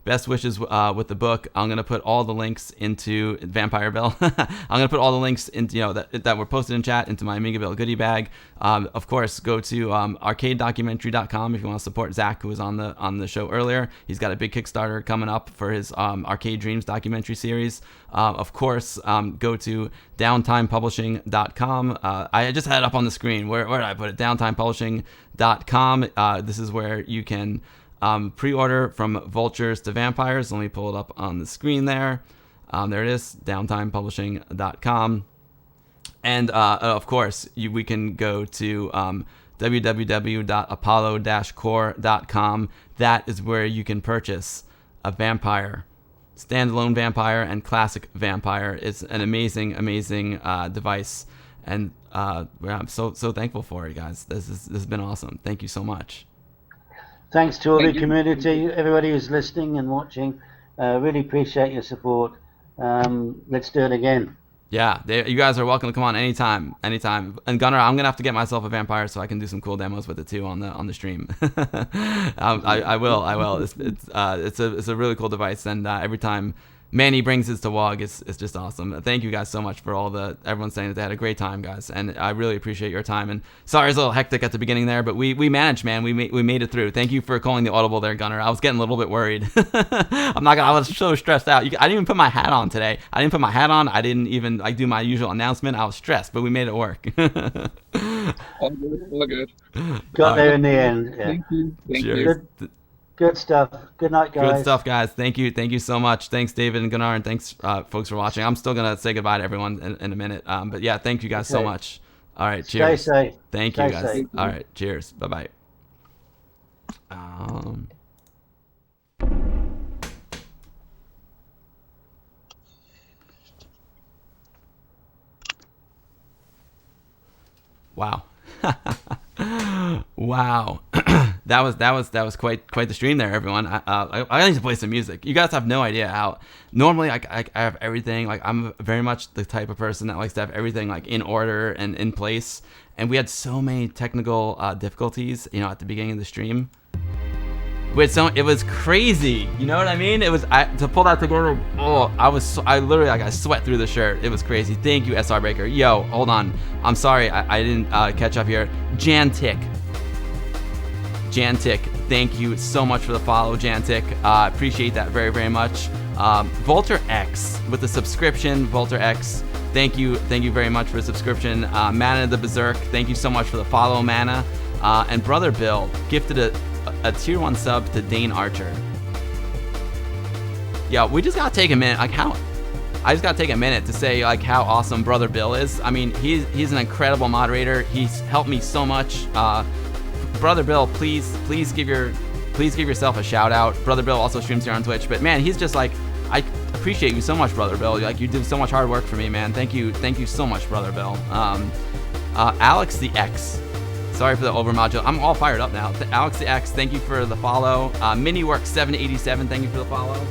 best wishes with the book. I'm going to put all the links into Vampire Bill. I'm going to put all the links into, that were posted in chat into my Amiga Bill goodie bag. Of course, go to arcadedocumentary.com if you want to support Zach, who was on the show earlier. He's got a big Kickstarter coming up for his Arcade Dreams documentary series. Of course, go to downtimepublishing.com. I just had it up on the screen. Where did I put it? Downtimepublishing.com. This is where you can pre-order From Vultures to Vampires. Let me pull it up on the screen there. There it is, downtimepublishing.com. And of course, we can go to www.apollo-core.com. That is where you can purchase a Vampire, standalone Vampire and classic Vampire. It's an amazing device, and I'm so thankful for it, guys. This has been awesome. Thank you so much. Thanks to all the community, everybody who's listening and watching. Really appreciate your support. Let's do it again. Yeah, you guys are welcome to come on anytime. And Gunnar, I'm gonna have to get myself a Vampire so I can do some cool demos with it too on the stream. I will. It's a really cool device, and every time Manny brings his to WOG, it's just awesome. Thank you guys so much for everyone saying that they had a great time, guys, and I really appreciate your time. And sorry it's a little hectic at the beginning there, but we managed, man. We made it through. Thank you for calling the audible there, Gunnar. I was getting a little bit worried. I was so stressed out. I didn't even put my hat on today. I didn't even do my usual announcement. I was stressed, but we made it work. All good. Got there in the end. Yeah. Thank you. Cheers. Good stuff. Good night, guys. Good stuff, guys. Thank you so much. Thanks, David and Gunnar, and thanks, folks, for watching. I'm still gonna say goodbye to everyone in a minute. But yeah, thank you guys so much. All right, cheers. Stay safe. Thank you, guys. Safe. All right, cheers. Bye bye. Wow. Wow. That was quite the stream there, everyone. I need to play some music. You guys have no idea how normally I have everything. Like, I'm very much the type of person that likes to have everything like in order and in place. And we had so many technical difficulties, at the beginning of the stream. It was crazy. You know what I mean? It was to pull that together. Oh, I literally I sweat through the shirt. It was crazy. Thank you, SR Breaker. Yo, hold on. I'm sorry I didn't catch up here. Jantic, thank you so much for the follow, Jantic. Appreciate that very, very much. Volter X with the subscription. Volter X, thank you very much for the subscription. Mana the Berserk, thank you so much for the follow, Mana. And Brother Bill gifted a tier 1 sub to Dane Archer. Yeah, we just gotta take a minute. I just gotta take a minute to say how awesome Brother Bill is. I mean, he's an incredible moderator. He's helped me so much. Brother Bill, please give yourself a shout out. Brother Bill also streams here on Twitch, but man, he's just I appreciate you so much, Brother Bill. You do so much hard work for me, man. Thank you so much, Brother Bill. Alex the X, sorry for the overmodule. I'm all fired up now. Alex the X, thank you for the follow. Miniwork 787, thank you for the follow.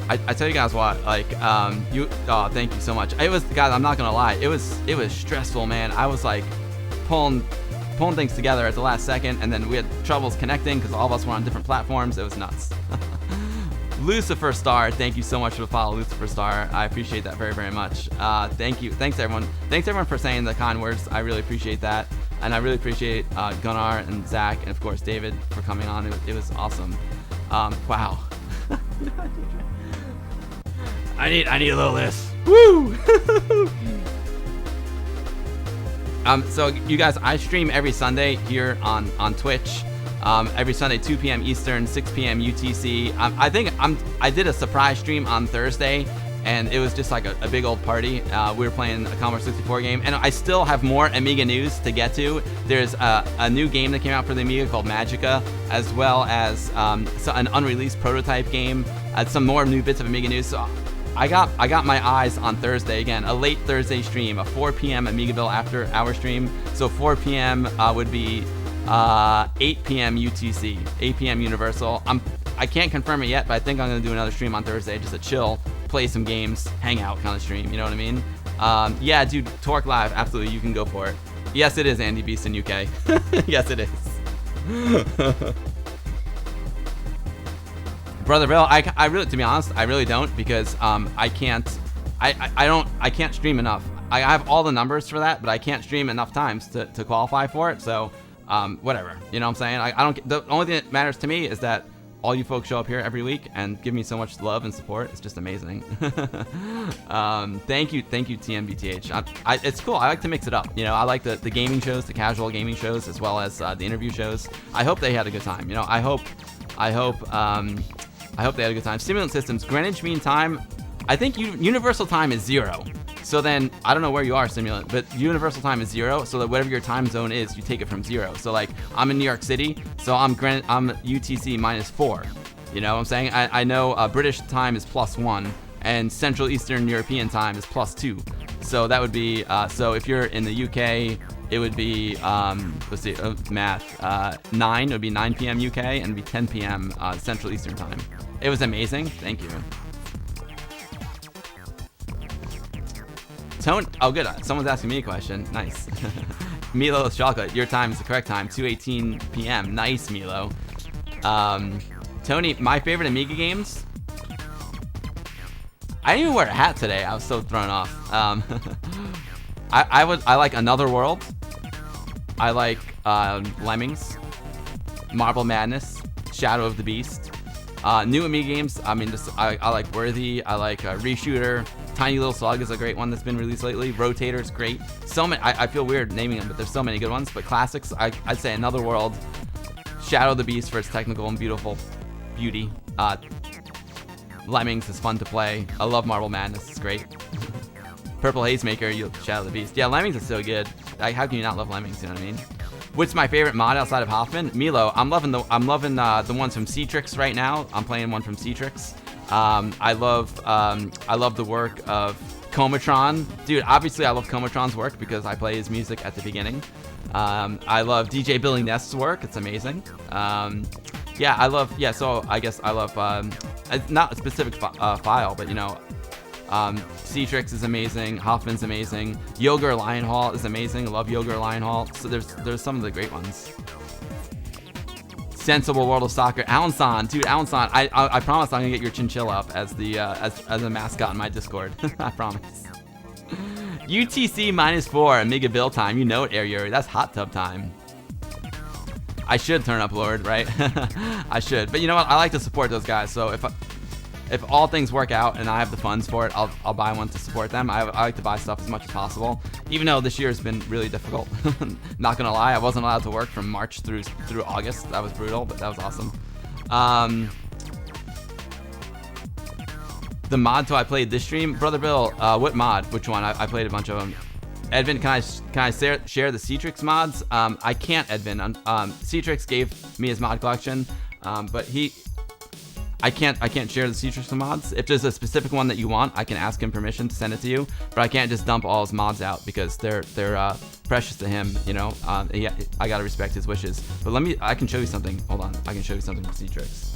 I tell you guys what, thank you so much. It was, guys, I'm not gonna lie, it was stressful, man. I was pulling things together at the last second, and then we had troubles connecting because all of us were on different platforms. It was nuts. Lucifer Star, thank you so much for the follow, Lucifer Star. I appreciate that very, very much. Thank you. Thanks everyone for saying the kind words. I really appreciate that, and I really appreciate Gunnar and Zach, and of course David for coming on. It was awesome. Wow. I need a little of this. Woo! So you guys, I stream every Sunday here on Twitch. Every Sunday, 2 p.m. Eastern, 6 p.m. UTC. I did a surprise stream on Thursday, and it was just like a big old party. We were playing a Commodore 64 game, and I still have more Amiga news to get to. There's a new game that came out for the Amiga called Magica, as well as an unreleased prototype game, some more new bits of Amiga news. So I got my eyes on Thursday again, a late Thursday stream, a 4 p.m. Amigaville after hour stream. So 4 p.m. Would be 8 p.m. UTC, 8 p.m. Universal. I can't confirm it yet, but I think I'm gonna do another stream on Thursday, just a chill, play some games, hang out kind of stream. You know what I mean? Yeah, dude, Torque Live, absolutely, you can go for it. Yes, it is Andy Beast in UK. Yes, it is. Brother Bill, I really, to be honest, I really don't, because I can't stream enough. I have all the numbers for that, but I can't stream enough times to qualify for it. So whatever, you know what I'm saying? I don't. The only thing that matters to me is that all you folks show up here every week and give me so much love and support. It's just amazing. Thank you, TMBTH. It's cool. I like to mix it up. You know, I like the gaming shows, the casual gaming shows, as well as the interview shows. I hope they had a good time. You know, I hope they had a good time. Stimulant Systems, Greenwich Mean Time. I think Universal Time is 0. So then, I don't know where you are, Stimulant, but Universal Time is 0, so that whatever your time zone is, you take it from 0. So like, I'm in New York City, so I'm UTC -4. You know what I'm saying? I know British time is +1, and Central Eastern European time is +2. So that would be, so if you're in the UK, it would be, let's see, math, 9, it would be 9 p.m. UK, and it'd be 10 p.m. Central Eastern time. It was amazing. Thank you. Oh, good. Someone's asking me a question. Nice. Milo Chocolate, your time is the correct time, 2:18 p.m. Nice, Milo. Tony, my favorite Amiga games? I didn't even wear a hat today. I was so thrown off. I like Another World. I like Lemmings, Marble Madness, Shadow of the Beast. New Amiga games, I mean, I like Worthy. I like Reshooter. Tiny Little Slug is a great one that's been released lately. Rotator's great. So many. I feel weird naming them, but there's so many good ones. But classics, I'd say Another World, Shadow of the Beast for its technical and beautiful beauty. Lemmings is fun to play. I love Marble Madness. It's great. Purple Haze Maker, Shadow of the Beast. Yeah, Lemmings is so good. How can you not love Lemmings? You know what I mean? What's my favorite mod outside of Hoffman? Milo. I'm loving the ones from Citrix right now. I'm playing one from Citrix. I love the work of Comatron. Dude, obviously I love Comatron's work because I play his music at the beginning. I love DJ Billy Nest's work. It's amazing. So I guess I love, not a specific file, but you know, Citrix is amazing. Hoffman's amazing. Yogur Lionhall is amazing. I love Yogur Lionhall. So there's some of the great ones. Sensible World of Soccer. Alan-san, dude, Alan-san, I promise I'm gonna get your chinchilla up as the as a mascot in my Discord. I promise. UTC -4, Amiga Bill time. You know it, Air Yuri. That's hot tub time. I should turn up, Lord, right? I should. But you know what? I like to support those guys. So if all things work out and I have the funds for it, I'll buy one to support them. I like to buy stuff as much as possible, even though this year has been really difficult. Not gonna lie, I wasn't allowed to work from March through August. That was brutal, but that was awesome. The mod I played this stream, Brother Bill. What mod? Which one? I played a bunch of them. Edvin, can I share the Citrix mods? I can't, Edvin. Citrix gave me his mod collection, but I can't share the Citrix mods. If there's a specific one that you want, I can ask him permission to send it to you. But I can't just dump all his mods out because they're precious to him. You know, I gotta respect his wishes. But I can show you something. Hold on, I can show you something from Citrix.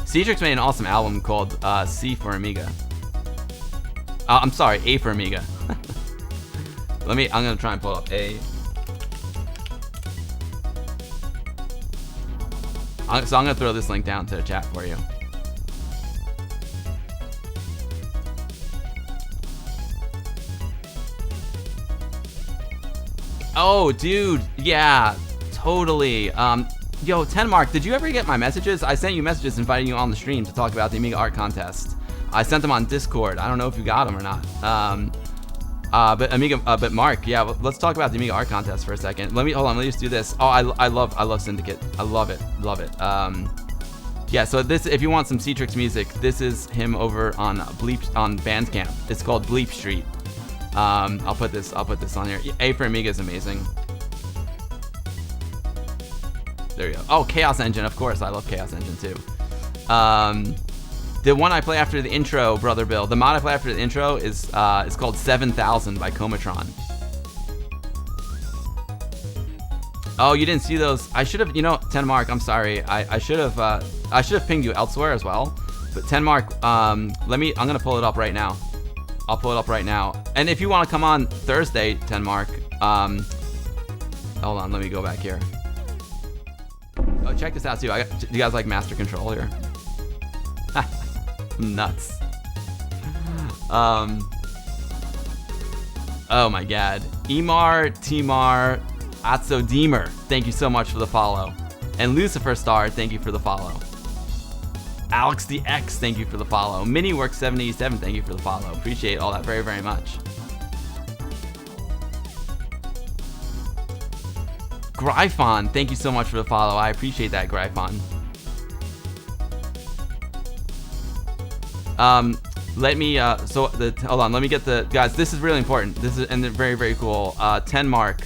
Citrix made an awesome album called C for Amiga. I'm sorry, A for Amiga. I'm gonna try and pull up A. So I'm gonna throw this link down to the chat for you. Oh, dude, yeah, totally. Yo, Tenmark, did you ever get my messages? I sent you messages inviting you on the stream to talk about the Amiga Art Contest. I sent them on Discord. I don't know if you got them or not. But Mark, yeah, let's talk about the Amiga Art Contest for a second. Let me just do this. Oh, I love Syndicate. I love it. Yeah, so if you want some Citrix music, this is him over on Bandcamp. It's called Bleep Street. I'll put this on here. A for Amiga is amazing. There you go. Oh, Chaos Engine, of course. I love Chaos Engine too. The one I play after the intro, Brother Bill, the mod I play after the intro is called 7000 by Comatron. Oh, you didn't see those? I should have, Tenmark, I'm sorry. I should have pinged you elsewhere as well. But Tenmark, I'm gonna pull it up right now. I'll pull it up right now. And if you want to come on Thursday, 10 Mark, hold on, let me go back here. Oh, check this out too. Do you guys like Master Control here? Nuts. Oh my god. Emar, Timar, Atsodemer, thank you so much for the follow. And Lucifer Star, thank you for the follow. Alex the X, thank you for the follow. Miniwork77, thank you for the follow. Appreciate all that very, very much. Gryphon, thank you so much for the follow. I appreciate that, Gryphon. Let me, hold on, let me get the, guys, this is really important. This is, and they're very, very cool. 10 Mark,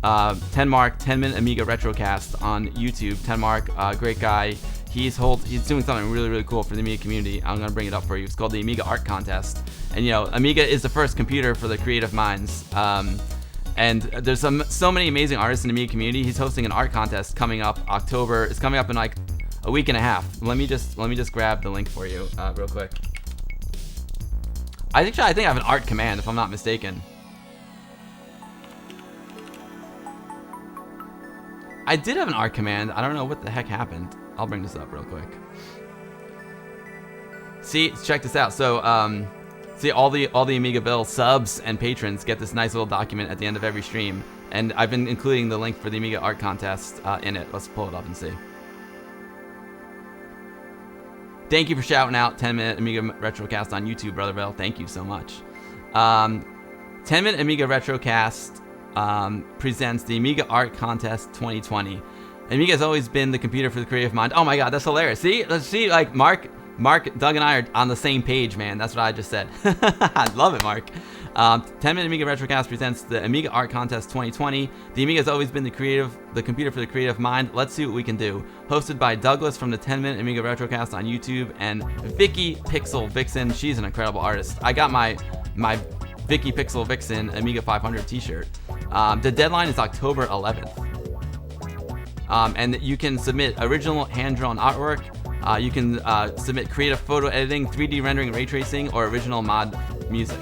10 Minute Amiga Retrocast on YouTube. 10 Mark, great guy. He's doing something really, really cool for the Amiga community. I'm gonna bring it up for you. It's called the Amiga Art Contest. And you know, Amiga is the first computer for the creative minds. And there's so many amazing artists in the Amiga community. He's hosting an art contest coming up October. It's coming up in like a week and a half. Let me just grab the link for you real quick. I think I have an art command if I'm not mistaken. I did have an art command. I don't know what the heck happened. I'll bring this up real quick. See, check this out. So, see, all the Amigaville subs and patrons get this nice little document at the end of every stream, and I've been including the link for the Amiga Art Contest in it. Let's pull it up and see. Thank you for shouting out 10 Minute Amiga Retrocast on YouTube, Brother Bell. Thank you so much. 10 Minute Amiga Retrocast presents the Amiga Art Contest 2020. Amiga has always been the computer for the creative mind. Oh my god, that's hilarious. See, let's see, like Mark, Doug, and I are on the same page, man. That's what I just said. I love it, Mark. 10 Minute Amiga Retrocast presents the Amiga Art Contest 2020. The Amiga has always been the computer for the creative mind. Let's see what we can do. Hosted by Douglas from the 10 Minute Amiga Retrocast on YouTube and Vicky Pixel Vixen. She's an incredible artist. I got my Vicky Pixel Vixen Amiga 500 t-shirt. The deadline is October 11th. And you can submit original hand-drawn artwork. You can submit creative photo editing, 3D rendering, ray tracing, or original mod music.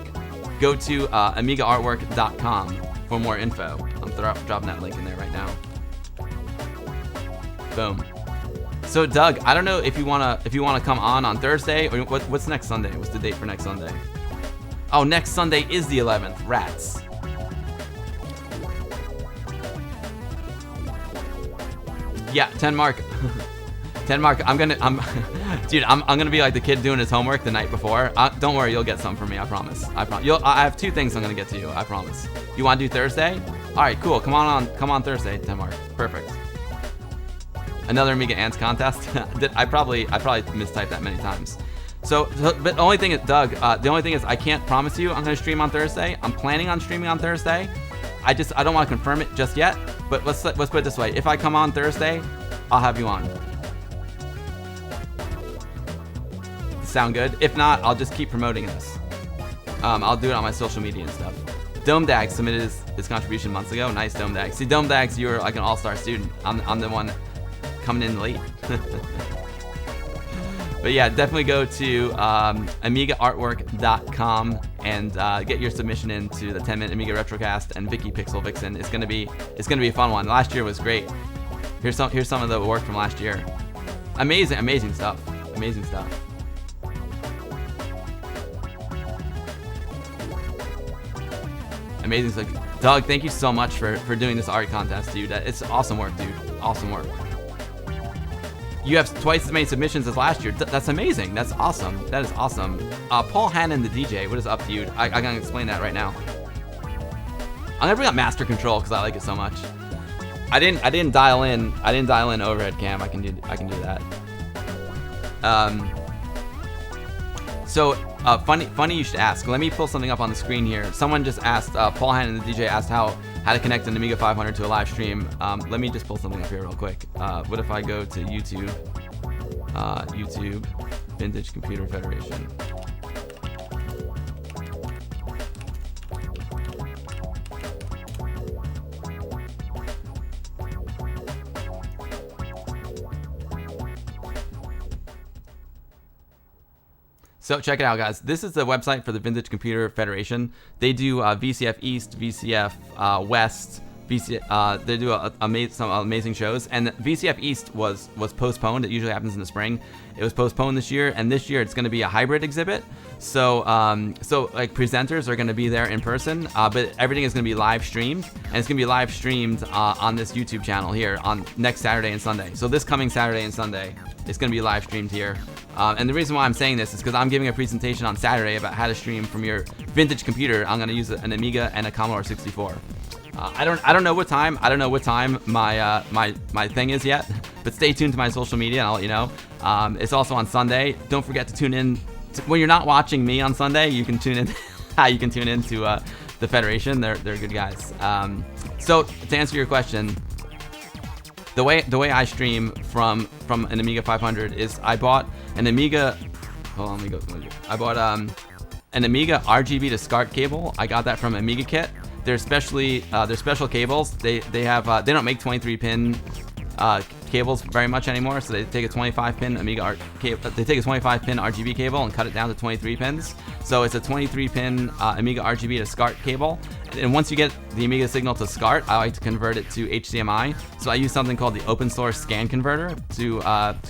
Go to AmigaArtwork.com for more info. I'm dropping that link in there right now. Boom. So Doug, I don't know if you wanna come on Thursday, or what's next Sunday? What's the date for next Sunday? Oh, next Sunday is the 11th. Rats. Yeah, 10 Mark. 10 Mark, I'm gonna be like the kid doing his homework the night before. Don't worry, you'll get some from me. I promise. I have two things I'm gonna get to you. I promise. You want to do Thursday? All right, cool. Come on Thursday, 10 Mark. Perfect. Another Amiga Ants contest. I probably mistyped that many times. So, but the only thing is, Doug, the only thing is I can't promise you I'm gonna stream on Thursday. I'm planning on streaming on Thursday. I don't want to confirm it just yet. But let's put it this way. If I come on Thursday, I'll have you on. Sound good? If not, I'll just keep promoting this. I'll do it on my social media and stuff. Dome Dag submitted his contribution months ago. Nice, Dome Dag. See, Dome Dags, you're like an all-star student. I'm the one coming in late. But yeah, definitely go to AmigaArtwork.com and get your submission into the 10 Minute Amiga Retrocast and Vicky Pixel Vixen. It's gonna be a fun one. Last year was great. Here's some of the work from last year. Amazing stuff. Amazing stuff. Amazing stuff. Doug, thank you so much for doing this art contest, dude. It's awesome work, dude. Awesome work. You have twice as many submissions as last year. That's amazing. That's awesome. That is awesome. Paul Hannon, the DJ. What is up, dude? I gotta explain that right now. I'm gonna bring up Master Control because I like it so much. I didn't dial in overhead cam. I can do that. So funny you should ask. Let me pull something up on the screen here. Someone just asked. Paul Hannon, the DJ, asked how to connect an Amiga 500 to a live stream. Let me just pull something up here real quick. What if I go to YouTube? YouTube, Vintage Computer Federation. So check it out, guys. This is the website for the Vintage Computer Federation. They do VCF East, VCF West. They do some amazing shows, and VCF East was postponed. It usually happens in the spring. It was postponed this year, and this year it's going to be a hybrid exhibit. So like presenters are going to be there in person, but everything is going to be live streamed, and it's going to be live streamed on this YouTube channel here on next Saturday and Sunday. So this coming Saturday and Sunday, it's going to be live streamed here. And the reason why I'm saying this is because I'm giving a presentation on Saturday about how to stream from your vintage computer. I'm going to use an Amiga and a Commodore 64. I don't know what time. I don't know what time my my thing is yet, but stay tuned to my social media and I'll let you know. It's also on Sunday. Don't forget to tune in when you're not watching me on Sunday. You can tune in. You can tune in to the Federation. They're good guys. So to answer your question, the way I stream from an Amiga 500 is I bought an Amiga. Hold on, let me go. I bought an Amiga RGB to SCART cable. I got that from Amiga Kit. They're special cables. They don't make 23-pin cables very much anymore, so they take a 25-pin Amiga they take a 25-pin RGB cable and cut it down to 23 pins. So it's a 23-pin Amiga RGB to SCART cable. And once you get the Amiga signal to SCART, I like to convert it to HDMI. So I use something called the open source scan converter to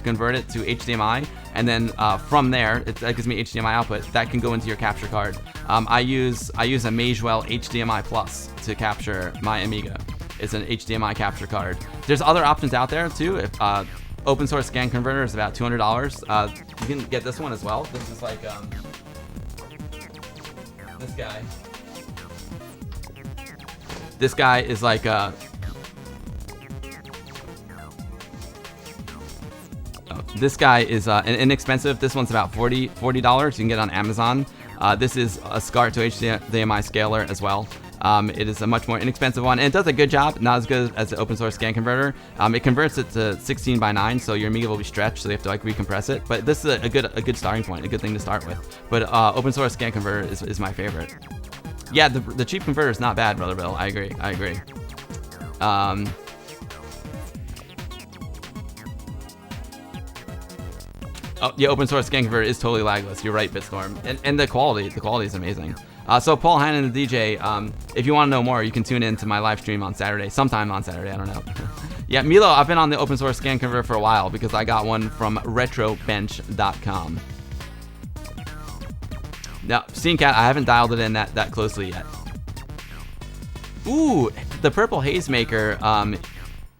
convert it to HDMI. And then from there, that gives me HDMI output. That can go into your capture card. I use a Magewell HDMI Plus to capture my Amiga. It's an HDMI capture card. There's other options out there too. If open source scan converter is about $200. You can get this one as well. This is like this guy. This guy is like this guy is inexpensive. This one's about $40. You can get it on Amazon. This is a SCART to HDMI scaler as well. It is a much more inexpensive one, and it does a good job. Not as good as the open source scan converter. It converts it to 16:9, so your Amiga will be stretched, so you have to like recompress it. But this is a good starting point, a good thing to start with. But open source scan converter is my favorite. Yeah, the cheap converter is not bad, Brother Bill. I agree. Oh yeah, open source scan converter is totally lagless. You're right, Bitstorm, and the quality is amazing. So Paul Hannon, the DJ, if you want to know more, you can tune in to my live stream on Saturday, sometime on Saturday, I don't know. Yeah, Milo, I've been on the open source scan converter for a while because I got one from retrobench.com. Now, SceneCat, I haven't dialed it in that closely yet. Ooh, the Purple Haze Maker,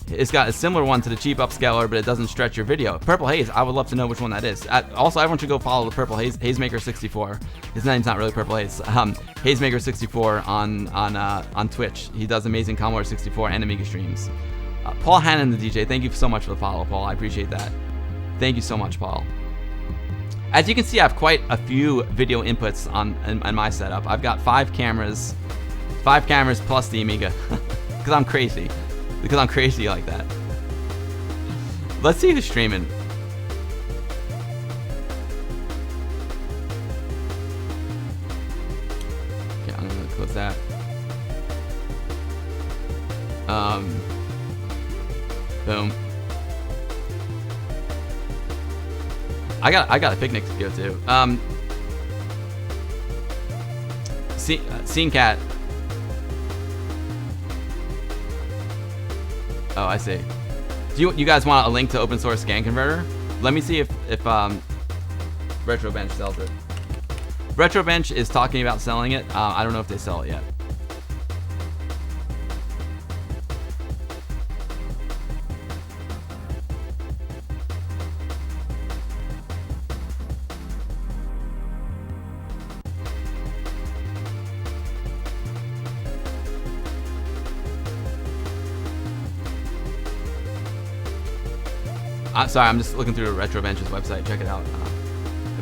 it's got a similar one to the cheap upscaler, but it doesn't stretch your video. Purple Haze, I would love to know which one that is. Also, everyone should go follow the Purple Hazemaker 64. His name's not really Purple Haze. Hazemaker 64 on Twitch. He does amazing Commodore 64 and Amiga streams. Paul Hannon, the DJ, thank you so much for the follow, Paul. I appreciate that. Thank you so much, Paul. As you can see, I have quite a few video inputs on my setup. I've got 5 cameras plus the Amiga, because I'm crazy. Because I'm crazy like that. Let's see who's streaming. Okay, I'm gonna close that. Boom. I got a picnic to go to. SceneCat. Oh, I see. Do you guys want a link to open source scan converter? Let me see if Retrobench sells it. Retrobench is talking about selling it. I don't know if they sell it yet. Sorry, I'm just looking through Retrobench's website. Check it out.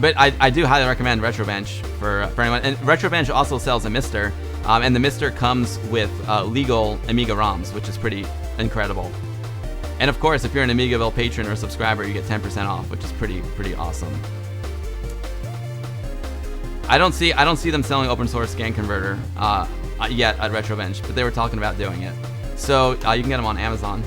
But I do highly recommend Retrobench for anyone. And Retrobench also sells a Mister, and the Mister comes with legal Amiga ROMs, which is pretty incredible. And of course, if you're an Amigaville patron or subscriber, you get 10% off, which is pretty awesome. I don't see them selling open source scan converter yet at Retrobench, but they were talking about doing it. So you can get them on Amazon.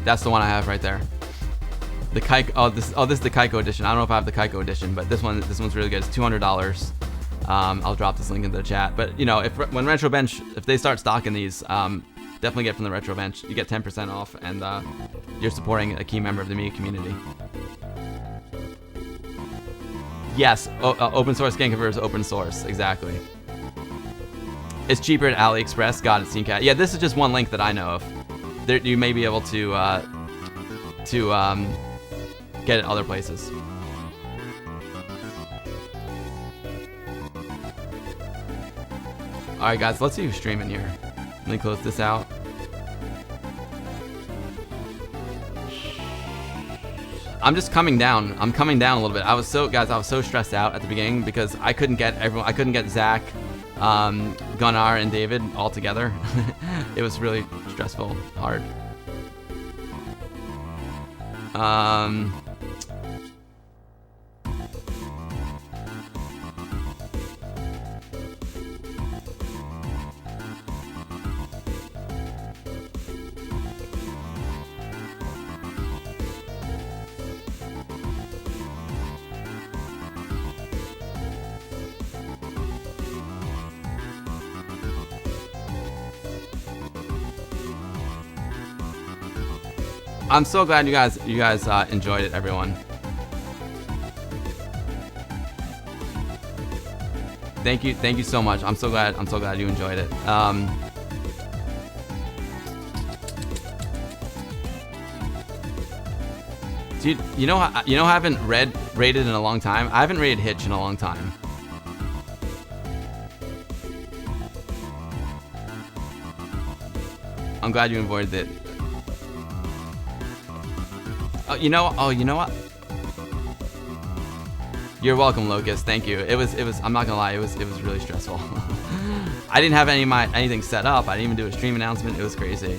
That's the one I have right there. The Kaiko. This is the Kaiko edition. I don't know if I have the Kaiko edition, but this one's really good. It's $200. I'll drop this link into the chat. But you know, when Retro Bench, if they start stocking these, definitely get from the Retro Bench. You get 10% off, and you're supporting a key member of the Amiga community. Yes, open source game converter is open source, exactly. It's cheaper at AliExpress. Got it, SceneCat. Yeah, this is just one link that I know of. There, you may be able to get it other places. All right, guys, let's see who's streaming here. Let me close this out. I'm just coming down. I'm coming down a little bit. I was so stressed out at the beginning because I couldn't get everyone. I couldn't get Zach, Gunnar, and David all together. It was really stressful, hard. I'm so glad you guys enjoyed it, everyone. Thank you so much. I'm so glad you enjoyed it. Dude, you know I haven't rated in a long time. I haven't rated Hitch in a long time. I'm glad you avoided it. You know what? You're welcome, Locust. Thank you. It was. I'm not gonna lie. It was really stressful. I didn't have anything set up. I didn't even do a stream announcement. It was crazy.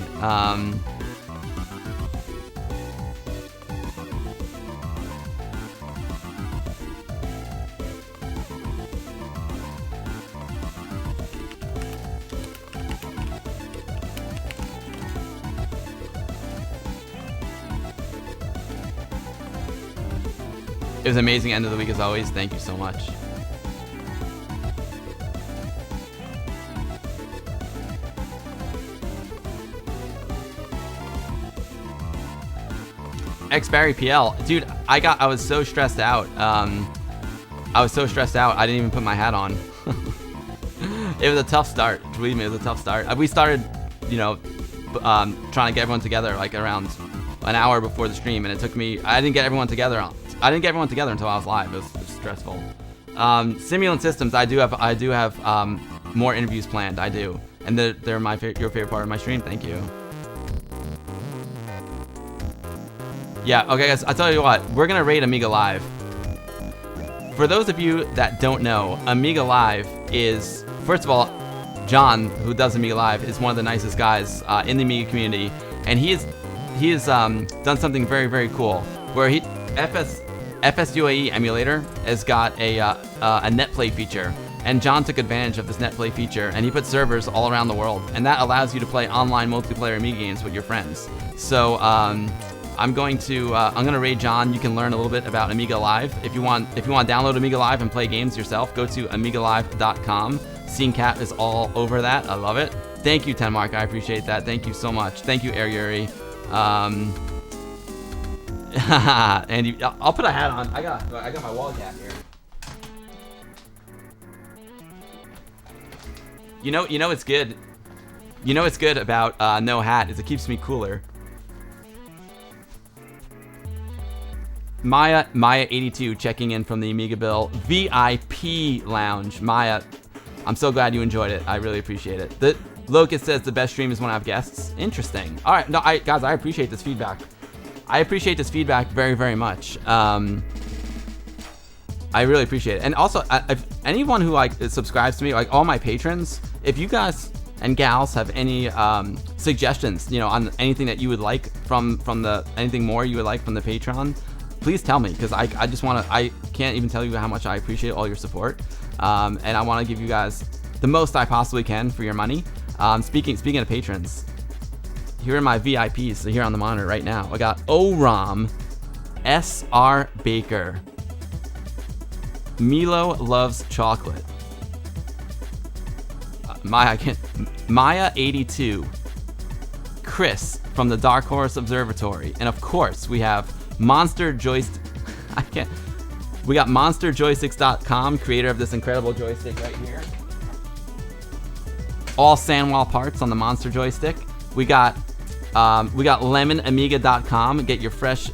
It was an amazing end of the week as always. Thank you so much. X-Barry PL. Dude, I was so stressed out. I didn't even put my hat on. It was a tough start. Believe me, it was a tough start. We started, trying to get everyone together like around an hour before the stream, and it took me. I didn't get everyone together until I was live. It was stressful. Simulant Systems. I do have more interviews planned. I do, and they're your favorite part of my stream. Thank you. Yeah. Okay, guys. I'll tell you what. We're gonna rate Amiga Live. For those of you that don't know, Amiga Live is, first of all, John, who does Amiga Live, is one of the nicest guys in the Amiga community, and he has done something very, very cool where FSUAE emulator has got a NetPlay feature, and John took advantage of this NetPlay feature, and he put servers all around the world, and that allows you to play online multiplayer Amiga games with your friends. So I'm gonna raid John. You can learn a little bit about Amiga Live. If you want to download Amiga Live and play games yourself, go to amigalive.com. SceneCat is all over that. I love it. Thank you, Tenmark. I appreciate that. Thank you so much. Thank you, Air Yuri. And I'll put a hat on. I got my wall cap here. You know it's good. You know it's good about no hat is it keeps me cooler. Maya 82 checking in from the Amiga Bill VIP Lounge. Maya, I'm so glad you enjoyed it. I really appreciate it. The Locust says the best stream is when I have guests. Interesting. All right, no, guys, I appreciate this feedback. I appreciate this feedback very, very much. I really appreciate it. And also, if anyone who subscribes to me, like all my patrons, if you guys and gals have any suggestions, on anything that you would like from anything more you would like from the Patreon, please tell me, because I can't even tell you how much I appreciate all your support, and I want to give you guys the most I possibly can for your money. Speaking of patrons, here are my VIPs. So here on the monitor right now, I got ORAM, SR Baker, Milo loves chocolate, Maya 82, Chris from the Dark Horse Observatory, and of course we have Monster Joystick. We got MonsterJoysticks.com, creator of this incredible joystick right here. All Sandwall parts on the Monster Joystick. We got LemonAmiga.com. Get your fresh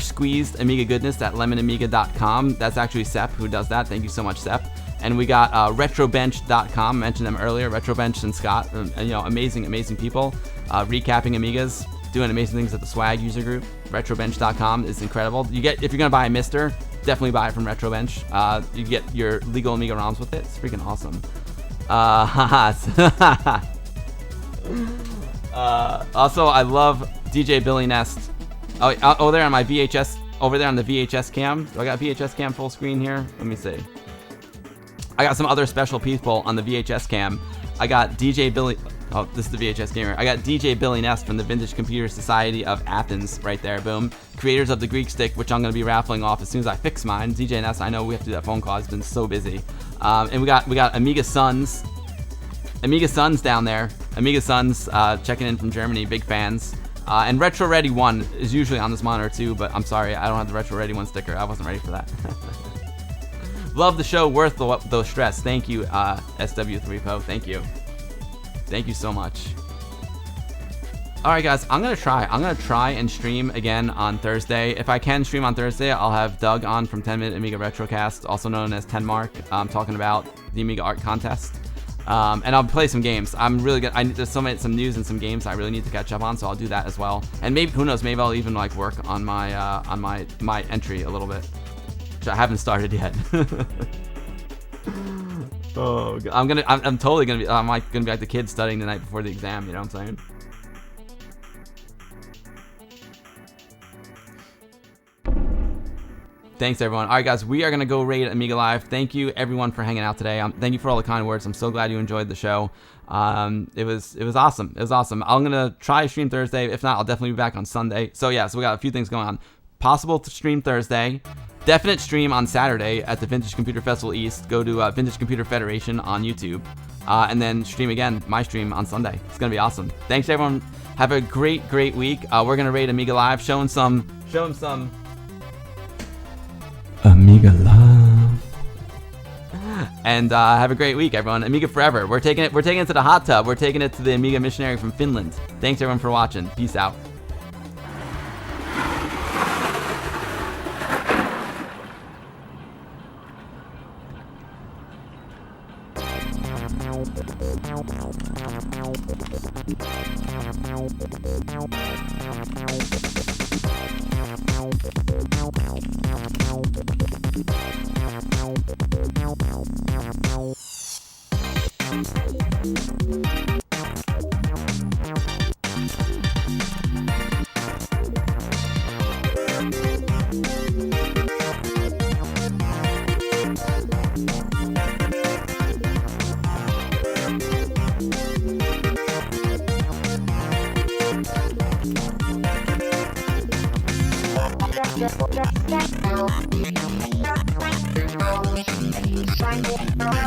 squeezed Amiga goodness at LemonAmiga.com. That's actually Sepp who does that. Thank you so much, Sepp. And we got RetroBench.com. Mentioned them earlier. RetroBench and Scott, amazing people. Recapping Amigas, doing amazing things at the Swag user group. RetroBench.com is incredible. If you're gonna buy a Mister, definitely buy it from RetroBench. You get your legal Amiga ROMs with it. It's freaking awesome. Also, I love DJ Billy Nest. Oh, there on my VHS, over there on the VHS cam. Do I got VHS cam full screen here? Let me see. I got some other special people on the VHS cam. I got DJ Billy. Oh, this is the VHS gamer. I got DJ Billy Nest from the Vintage Computer Society of Athens right there. Boom. Creators of the Greek Stick, which I'm going to be raffling off as soon as I fix mine. DJ Nest, I know we have to do that phone call. He's been so busy. And we got Amiga Sons. Amiga Sons down there. Amiga Sons checking in from Germany. Big fans. And Retro Ready 1 is usually on this monitor too, but I'm sorry, I don't have the Retro Ready 1 sticker. I wasn't ready for that. Love the show, worth the stress. Thank you, SW3Po. Thank you. Thank you so much. All right, guys, I'm gonna try and stream again on Thursday. If I can stream on Thursday, I'll have Doug on from 10-Minute Amiga Retrocast, also known as 10 Mark, talking about the Amiga Art Contest. And I'll play some games. I'm really good. There's some news and some games I really need to catch up on, so I'll do that as well. And maybe, who knows, maybe I'll even work on my entry a little bit, which I haven't started yet. Oh, God. I'm totally gonna be. I'm gonna be like the kid studying the night before the exam. You know what I'm saying? Thanks, everyone. All right, guys, we are going to go raid Amiga Live. Thank you, everyone, for hanging out today. Thank you for all the kind words. I'm so glad you enjoyed the show. It was awesome. It was awesome. I'm going to try stream Thursday. If not, I'll definitely be back on Sunday. So, yeah, so we got a few things going on. Possible to stream Thursday. Definite stream on Saturday at the Vintage Computer Festival East. Go to Vintage Computer Federation on YouTube. And then stream again, my stream on Sunday. It's going to be awesome. Thanks, everyone. Have a great, great week. We're going to raid Amiga Live, showing some Amiga Love. And have a great week, everyone. Amiga forever. We're taking it to the hot tub. We're taking it to the Amiga missionary from Finland. Thanks, everyone, for watching. Peace out. Shine